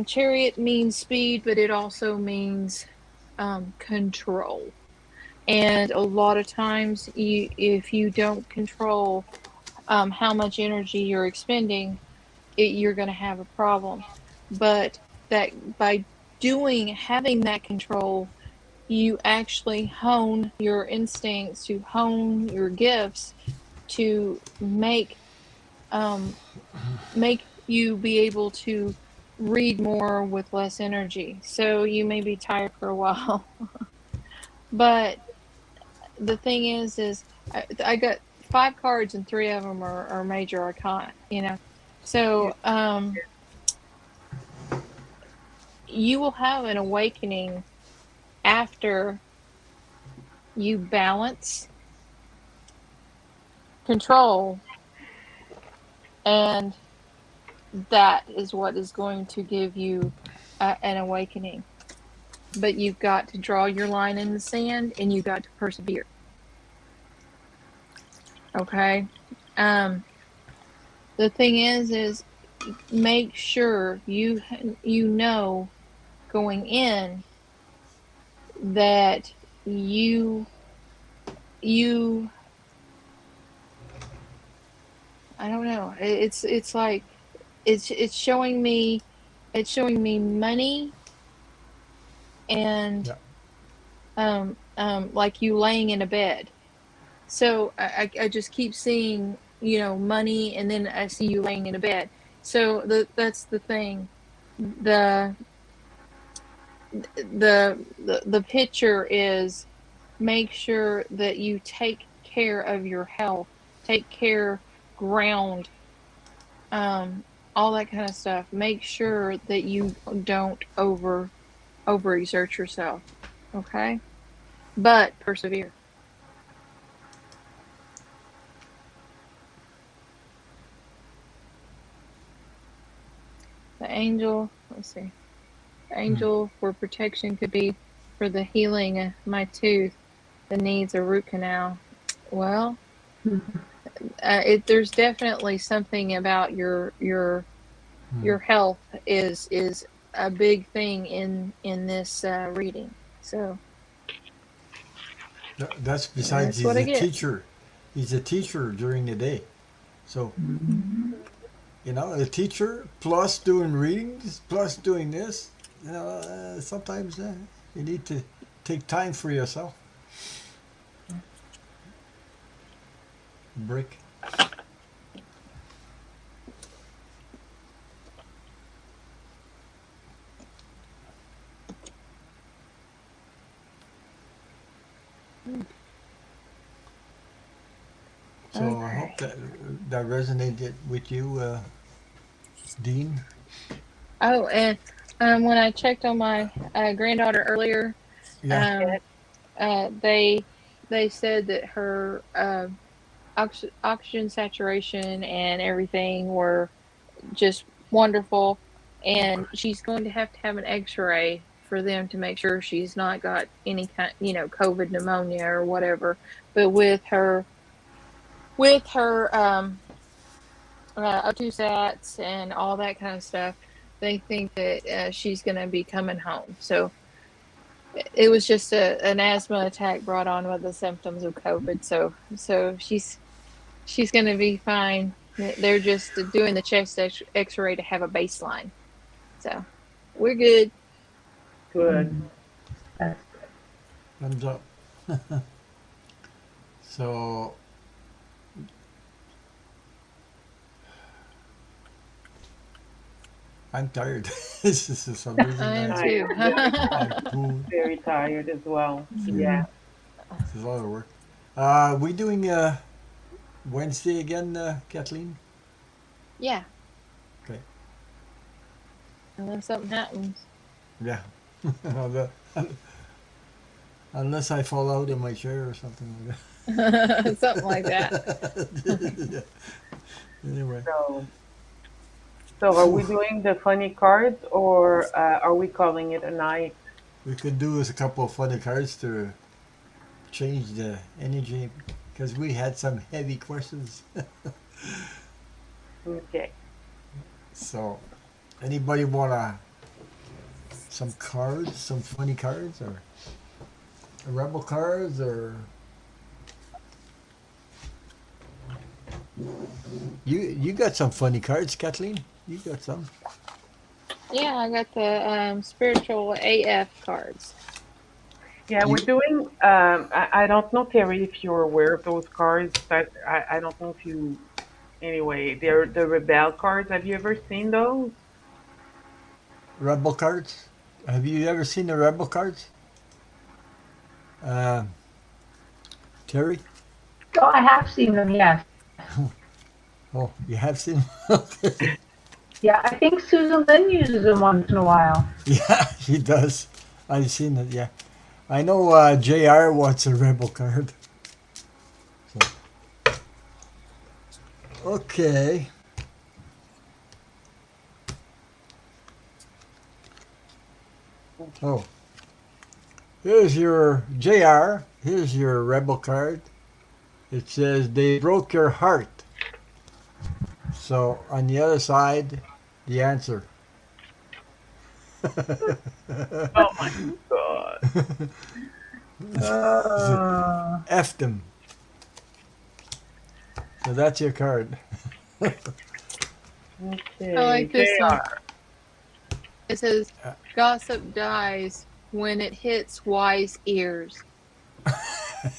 chariot means speed, but it also means control. And a lot of times, if you don't control how much energy you're expending, you're going to have a problem. But that by having that control, you actually hone your instincts, to hone your gifts, to um, make you be able to read more with less energy. So you may be tired for a while, but the thing is I got 5 cards and 3 of them are major arcana. Yeah. So you will have an awakening after you balance control, and that is what is going to give you an awakening. But you've got to draw your line in the sand, and you've got to persevere. Okay. Um, the thing is make sure you know going in that you you I don't know. It's like it's showing me money, and Yeah. like you laying in a bed. So I just keep seeing, money, and then I see you laying in a bed. So that's the thing. The the picture is, make sure that you take care of your health, take care, ground, um, all that kind of stuff. Make sure that you don't overexert yourself. Okay, but persevere. The angel. Let's see. The Mm. angel for protection could be for the healing of my tooth that needs a root canal. Well, there's definitely something about Mm. your health is a big thing in this reading. So That's besides that's what he's I a get. teacher. He's a teacher during the day. So, Mm-hmm. a teacher plus doing readings plus doing this, sometimes you need to take time for yourself. Break. So I hope Okay. that resonated with you, Dean. Oh, and when I checked on my granddaughter earlier, Yeah. um, they said that her oxygen saturation and everything were just wonderful, and she's going to have an X-ray for them to make sure she's not got any kind, COVID pneumonia or whatever. But with her O2 sats and all that kind of stuff, they think that she's going to be coming home. So it was just an asthma attack brought on by the symptoms of COVID. So she's going to be fine. They're just doing the chest X-ray to have a baseline. So we're good. Good. That's Thumbs up. So I'm tired. This is for some reason I am I too. am very, I'm cool. very tired as well. Yeah, Yeah. Mhm. this is a lot of work. We doing Wednesday again, Kathleen? Yeah, Okay. unless something happens. Yeah. Unless unless I fall out of my chair or something like Something like that. that. Yeah. Anyway. So, so are we doing the funny cards, or are we calling it a night? We could do is a couple of funny cards to change the energy because we had some heavy questions. Okay. So Anybody wanna some cards, some funny cards, or rebel cards, or you got some funny cards, Kathleen? You got some. Yeah, I got the spiritual AF cards. Yeah, we're You doing. I don't know, Terry, if you're aware of those cards. That I don't know if you. Anyway, they're the rebel cards. Have you ever seen those? rebel cards? Have you ever seen the rebel cards, uh, Terry? Oh, I have seen them, yes. Oh, you have seen. Okay. Yeah, I think Susan Lynn uses them once in a while. Yeah, he does. I've seen it. Yeah, I know. Jr. wants a rebel card. So okay. Oh, here's your Jr. Here's your rebel card. It says they broke your heart. So on the other side, the answer. Oh my God. Uh, F them. So that's your card. I Okay, like this one. JR. It says, Uh, "Gossip dies when it hits wise ears."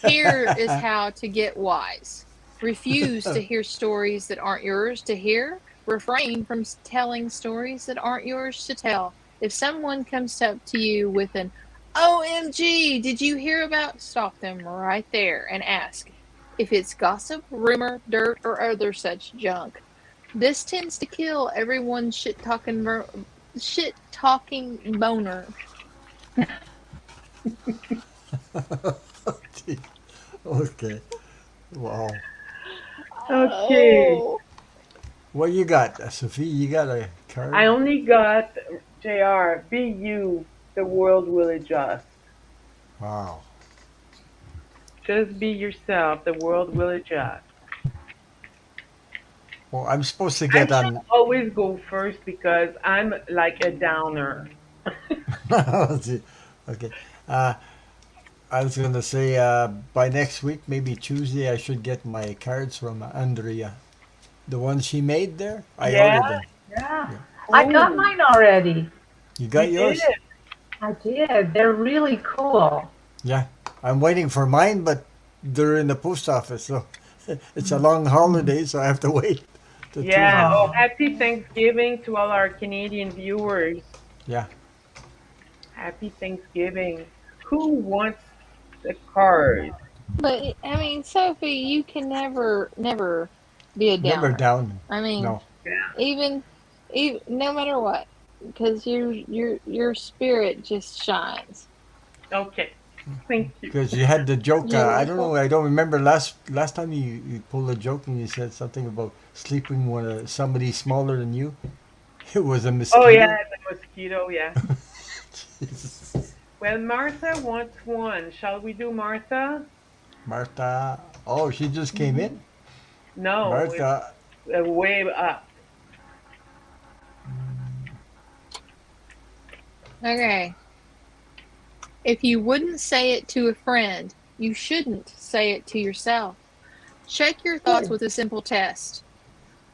Here is how to get wise. Refuse to hear stories that aren't yours to hear. Refrain from telling stories that aren't yours to tell. If someone comes up to you with an OMG, did you hear about? Stop them right there and ask if it's gossip, rumor, dirt, or other such junk. This tends to kill everyone's shit talking boner. Okay. Wow. Okay, Oh. What you got, Sophie? You got a I card? only got JR. Be you. The world will adjust. Wow. Just be yourself. The world will adjust. Well, I'm supposed to I get should on. always go first because I'm like a downer. Okay. Uh, I was gonna say by next week, maybe Tuesday, I should get my cards from Andrea. The ones she made there. I Yeah. ordered them. yeah. Yeah. I got Oh, mine already. You you got did. yours? I did. They're really cool. Yeah. I'm waiting for mine, but they're in the post office, so it's a long holiday, so I have to wait till Yeah. Tuesday. Oh, Oh, happy Thanksgiving to all our Canadian viewers. Yeah. Happy Thanksgiving. Who wants the card? But I mean, Sophie, you can never be a Never downer. down. I mean, No, Yeah. even even no matter what, because your spirit just shines. Okay. Thank you. because you had the joke. You're I don't welcome. know. I don't remember last time you pulled a joke and you said something about sleeping with somebody smaller than you. It was a Oh yeah, mosquito. the mosquito. Yeah. Well, Martha wants one. Shall we do Martha? Martha. Oh, she just came in. No, it's Martha. way up. Okay. If you wouldn't say it to a friend, you shouldn't say it to yourself. Check your thoughts ooh. with a simple test.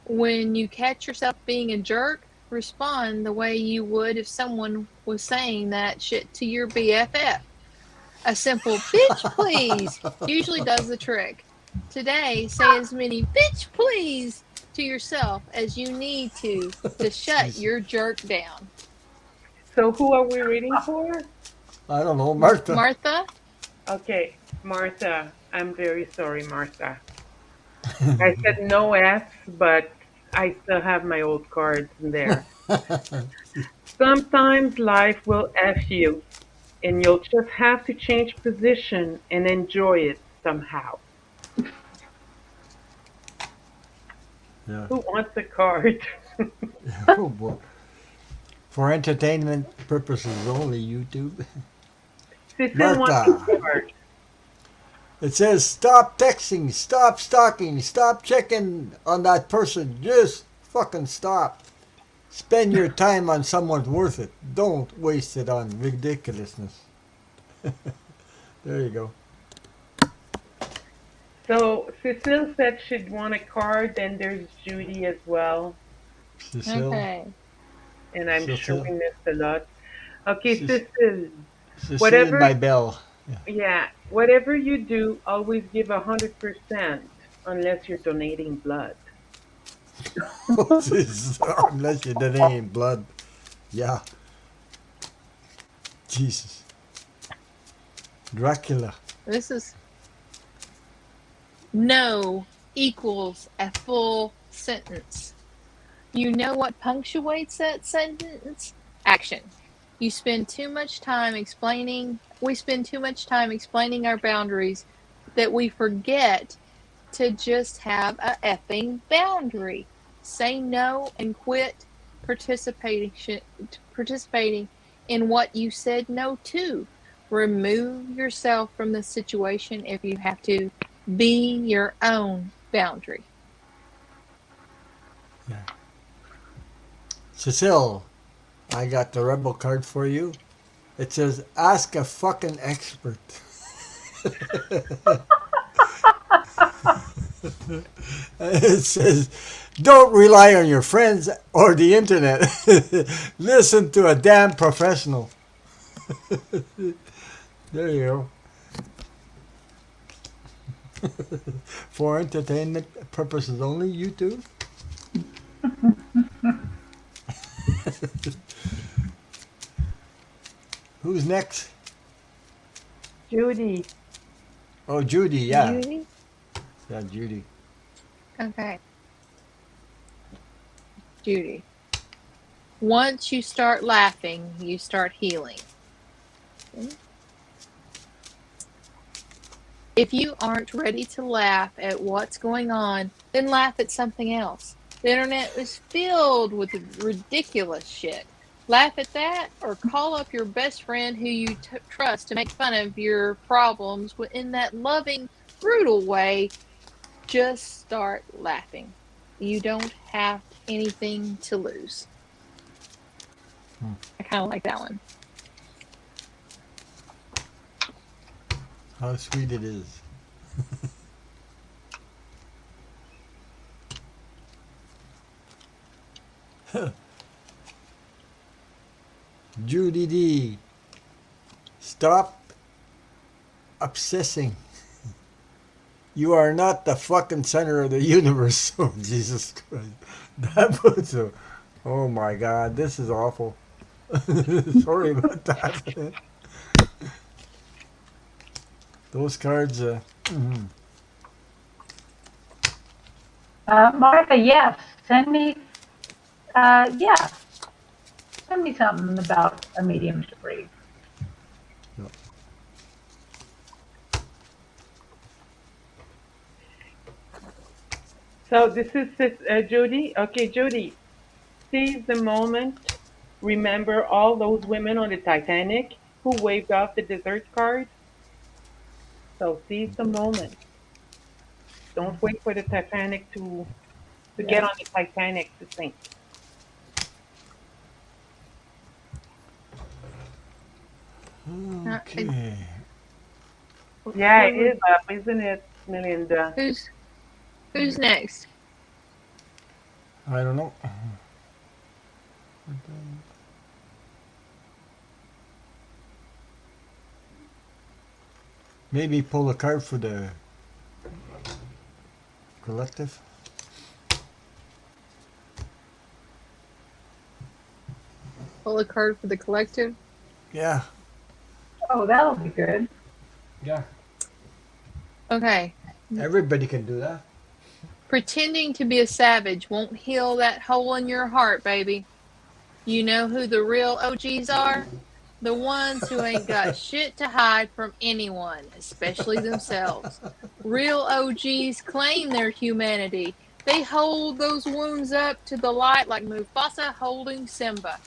When you catch yourself being a jerk, respond the way you would if someone was saying that shit to your BFF. A simple bitch please usually does the trick. Today, say as many bitch please to yourself as you need to shut Jeez. your jerk down. So who are we reading for? I don't know, Martha. Martha, Okay, Martha. I'm very sorry, Martha. I said no F's, but I still have my old cards in there. Sometimes life will F you, and you'll just have to change position and enjoy it somehow. Yeah. Who wants a card? Oh boy. For entertainment purposes only, YouTube. Cecile wants a Martha. card. It says stop texting, stop stalking, stop checking on that person. Just fucking stop. Spend your time on someone worth it. Don't waste it on ridiculousness. There you go. So Cecile said she'd want a card. Then there's Judy as well, Cecile. Okay. and I'm sure Cecile. we missed a lot. Okay, Cec- Cecile, Cecile whatever, by Bell. Yeah. yeah, whatever you do, always give 100%, unless you're donating blood. Unless you're donating blood. Yeah. Jesus. Dracula. This is no equals a full sentence. You know what punctuates that sentence? Action. You spend too much time explaining, we spend too much time explaining our boundaries that we forget to just have a effing boundary. Say no and quit participation participating in what you said no to. Remove yourself from the situation if you have to. Be your own boundary. Yeah. Cecile, I got the rebel card for you. It says, ask a fucking expert. It says, don't rely on your friends or the internet. Listen to a damn professional. There you go. For entertainment purposes only, you too? Who's next? Judy, Oh, Judy, yeah. Judy? Yeah, Judy. Okay. Judy. Once you start laughing, you start healing. If you aren't ready to laugh at what's going on, then laugh at something else. The internet is filled with ridiculous shit. Laugh at that or call up your best friend who you trust to make fun of your problems in that loving, brutal way. Just start laughing. You don't have anything to lose. Hmm. I kind of like that one. How sweet it is. Judy D. Stop obsessing. You are not the fucking center of the universe. Oh, Jesus Christ. That was a. Oh my God, this is awful. Sorry about that. Those cards, Martha, yes. Send me, yeah, send me something about a medium to breathe. no. so this is Judy. Okay, Judy, seize the moment. Remember all those women on the Titanic who waved off the dessert card? So seize the moment. Don't wait for the Titanic to get Yeah. on the Titanic to sink. I, Okay. Yeah, what it is would, up, isn't it, Melinda? who's next? I don't know. Maybe pull a card for the collective. Pull a card for the collective. Yeah. Oh, that'll be good. Yeah. Okay. Everybody can do that. Pretending to be a savage won't heal that hole in your heart, baby. You know who the real OGs are? The ones who ain't got shit to hide from anyone, especially themselves. Real OGs claim their humanity. They hold those wounds up to the light like Mufasa holding Simba.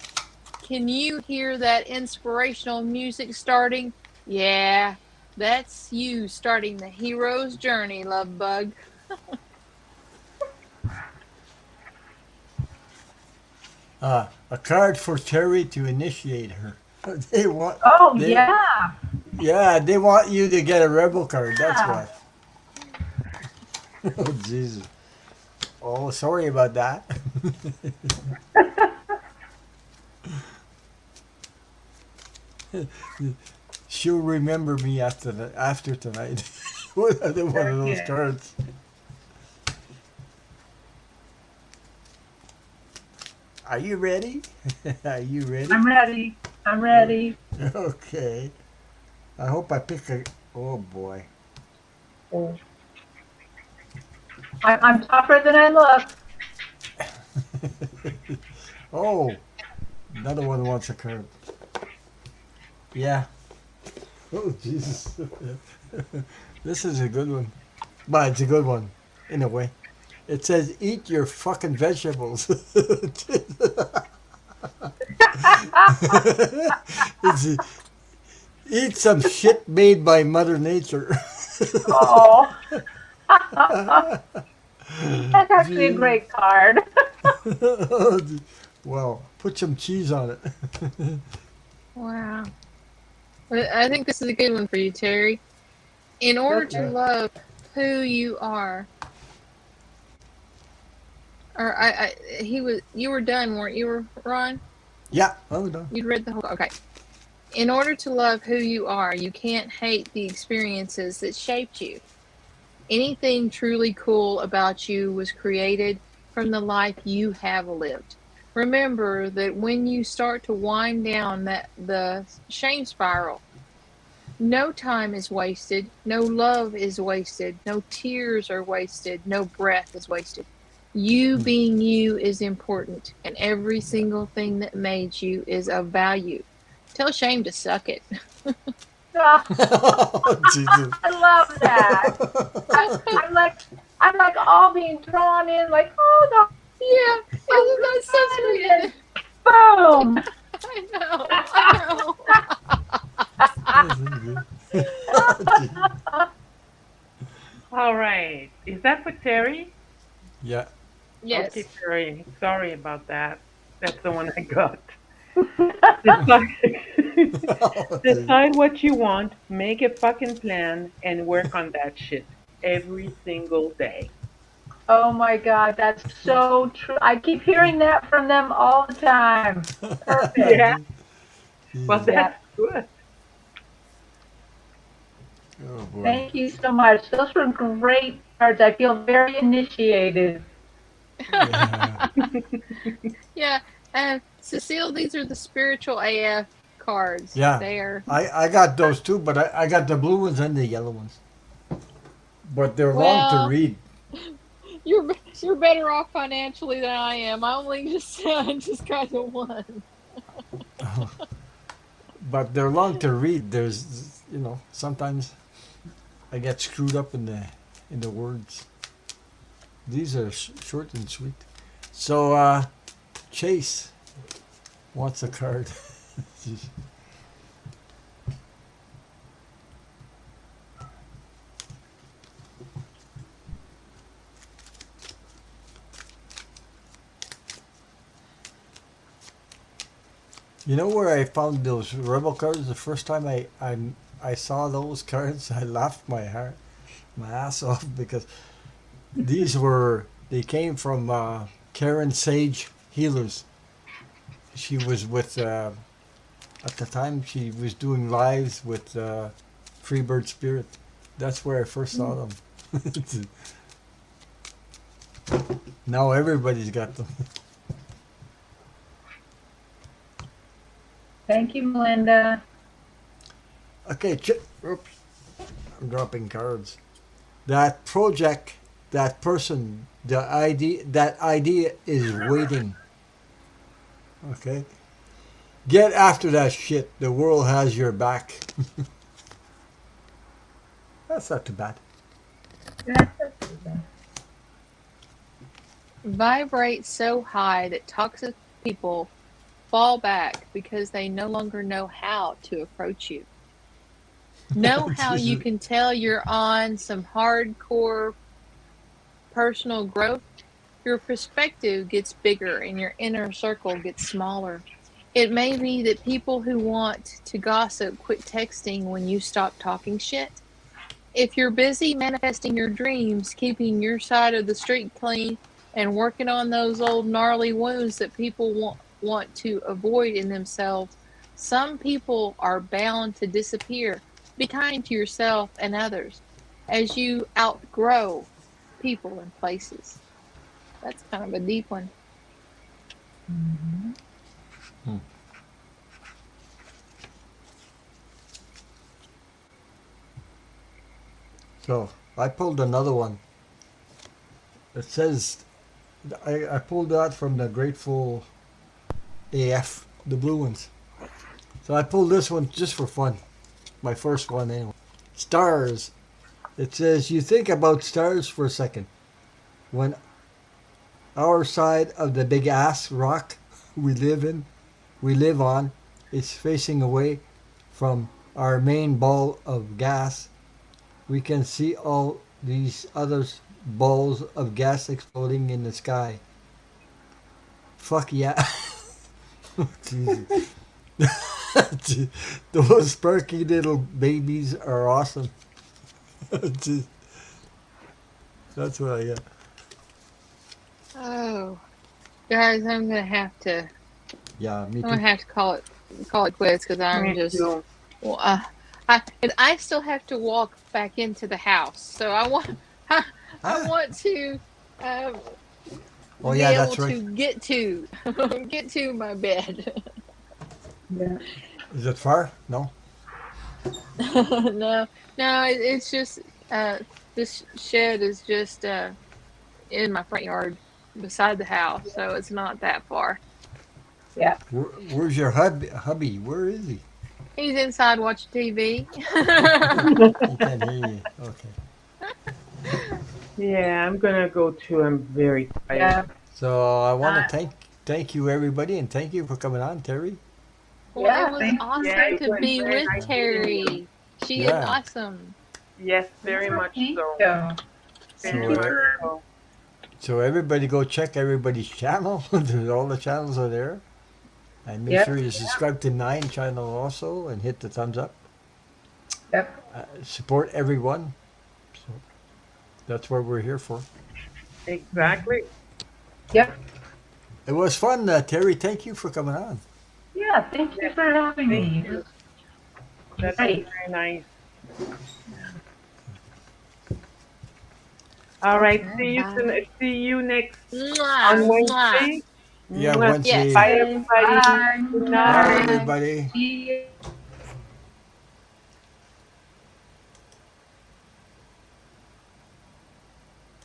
Can you hear that inspirational music starting? Yeah, that's you starting the hero's journey, love bug. A card for Terry to initiate her. They want Oh they yeah, yeah, they want you to get a rebel card. That's yeah. why. Oh Jesus. Oh, sorry about that. She'll remember me after tonight. What other one of Very those good. cards? Are you ready? Are you ready? I'm ready. I'm Oh, ready. okay. I hope I pick a. Oh boy. Oh. I'm tougher than I look. Oh, another one wants a card. Yeah. Oh Jesus. This is a good one. But it's a good one in a way. It says eat your fucking vegetables. It's eat some shit made by Mother Nature. Oh, that's actually a Gee. great card. Well, put some cheese on it. Wow. I think this is a good one for you, Terry. In order to Okay. Yeah. love who you are, or he was, you were done, weren't you, Ron? Yeah, I'm done. You'd read the whole. Okay. In order to love who you are, you can't hate the experiences that shaped you. Anything truly cool about you was created from the life you have lived. Remember that when you start to wind down the shame spiral, no time is wasted, no love is wasted, no tears are wasted, no breath is wasted. You being you is important, and every single thing that made you is of value. Tell shame to suck it. Ah, Oh, Jesus. I love that. I, I'm like I'm like all being drawn in. Like, oh, no, Yeah, so isn't that so good, and sweet? then boom. I know, I know. This is good. Oh, Jesus. All right. Is that for Terry? Yeah. Okay, Yes. Terry. Sorry about that. That's the one I got. Decide, Oh, Jesus. decide what you want, make a fucking plan, and work on that shit every single day. Oh my God, that's so true. I keep hearing that from them all the time. Perfect. Yeah, well, Jesus. Yeah. that's good. Oh, boy. Thank you so much. Those were great cards. I feel very initiated. Yeah. Yeah, and Cecile, these are the spiritual AF cards. Yeah. They are, I got those too, but I got the blue ones and the yellow ones. But they're long to well, read. you're better off financially than I am. I only just I just got the one. But they're long to read. Sometimes I get screwed up in the words. These are short and sweet. So Chase wants a card. You know where I found those rebel cards the first time I saw those cards? I laughed my ass off because they came from Karen Sage Healers. She was with at the time she was doing lives with Freebird Spirit. That's where I first saw them. Now everybody's got them. Thank you, Melinda. Okay, oops, I'm dropping cards. That project, that person, that idea is waiting. Okay, get after that shit. The world has your back. That's not too bad. Vibrate so high that toxic people fall back because they no longer know how to approach you. Know how you Jesus. can tell you're on some hardcore personal growth? your perspective gets bigger and your inner circle gets smaller. It may be that people who want to gossip quit texting when you stop talking shit. If you're busy manifesting your dreams, keeping your side of the street clean, and working on those old gnarly wounds that people want to avoid in themselves, some people are bound to disappear. Be kind to yourself and others as you outgrow people and places. That's kind of a deep one. Mhm. Hmm. So I pulled another one. It says I pulled that from the Grateful AF, the blue ones. So I pulled this one just for fun. My first one anyway. Stars. It says you think about stars for a second. When our side of the big ass rock we live in, we live on, is facing away from our main ball of gas, we can see all these other balls of gas exploding in the sky. Fuck yeah. Jesus. Those sparky little babies are awesome. Just- That's what I got. Oh, guys, Yeah, me I'm gonna too. have to call it quits because I'm Me just too. well, and I still have to walk back into the house, so I Ah, want to um, oh be yeah, able that's right. to get to get to my bed. Yeah. Is it far? No. No, no, it's just uh, this shed is just in my front yard beside the house, so it's not that far. Yeah. Where's your hubby? Where is he? He's inside watching TV. He can't hear you. Okay. Yeah, I'm gonna go too. I'm very tired. Yeah. So I want to Uh, thank you everybody and thank you for coming on, Terry. Well, it yeah. was Thank you, Yeah, awesome it to was be very with nice meeting you. Terry. She is Yeah. awesome. Yes, Yeah. very much Thank so. you. Thank So Very you much for. so. so everybody go check everybody's channel. All the channels are there. And make sure Yep. you subscribe to Nine channel also and hit the thumbs up. Yep. Support everyone. So that's what we're here for. Exactly. Yep. It was fun, Terry. Thank you for coming on. Yeah. Thank you Yes, for having thank me. It you. was That was great. very nice. All right. All See you right. soon. See you next Mwah, on mwah. Wednesday. Yeah, Mwah. Yes. Bye, Wednesday. Okay. everybody. Bye. Good Bye, night. Bye. everybody. See you.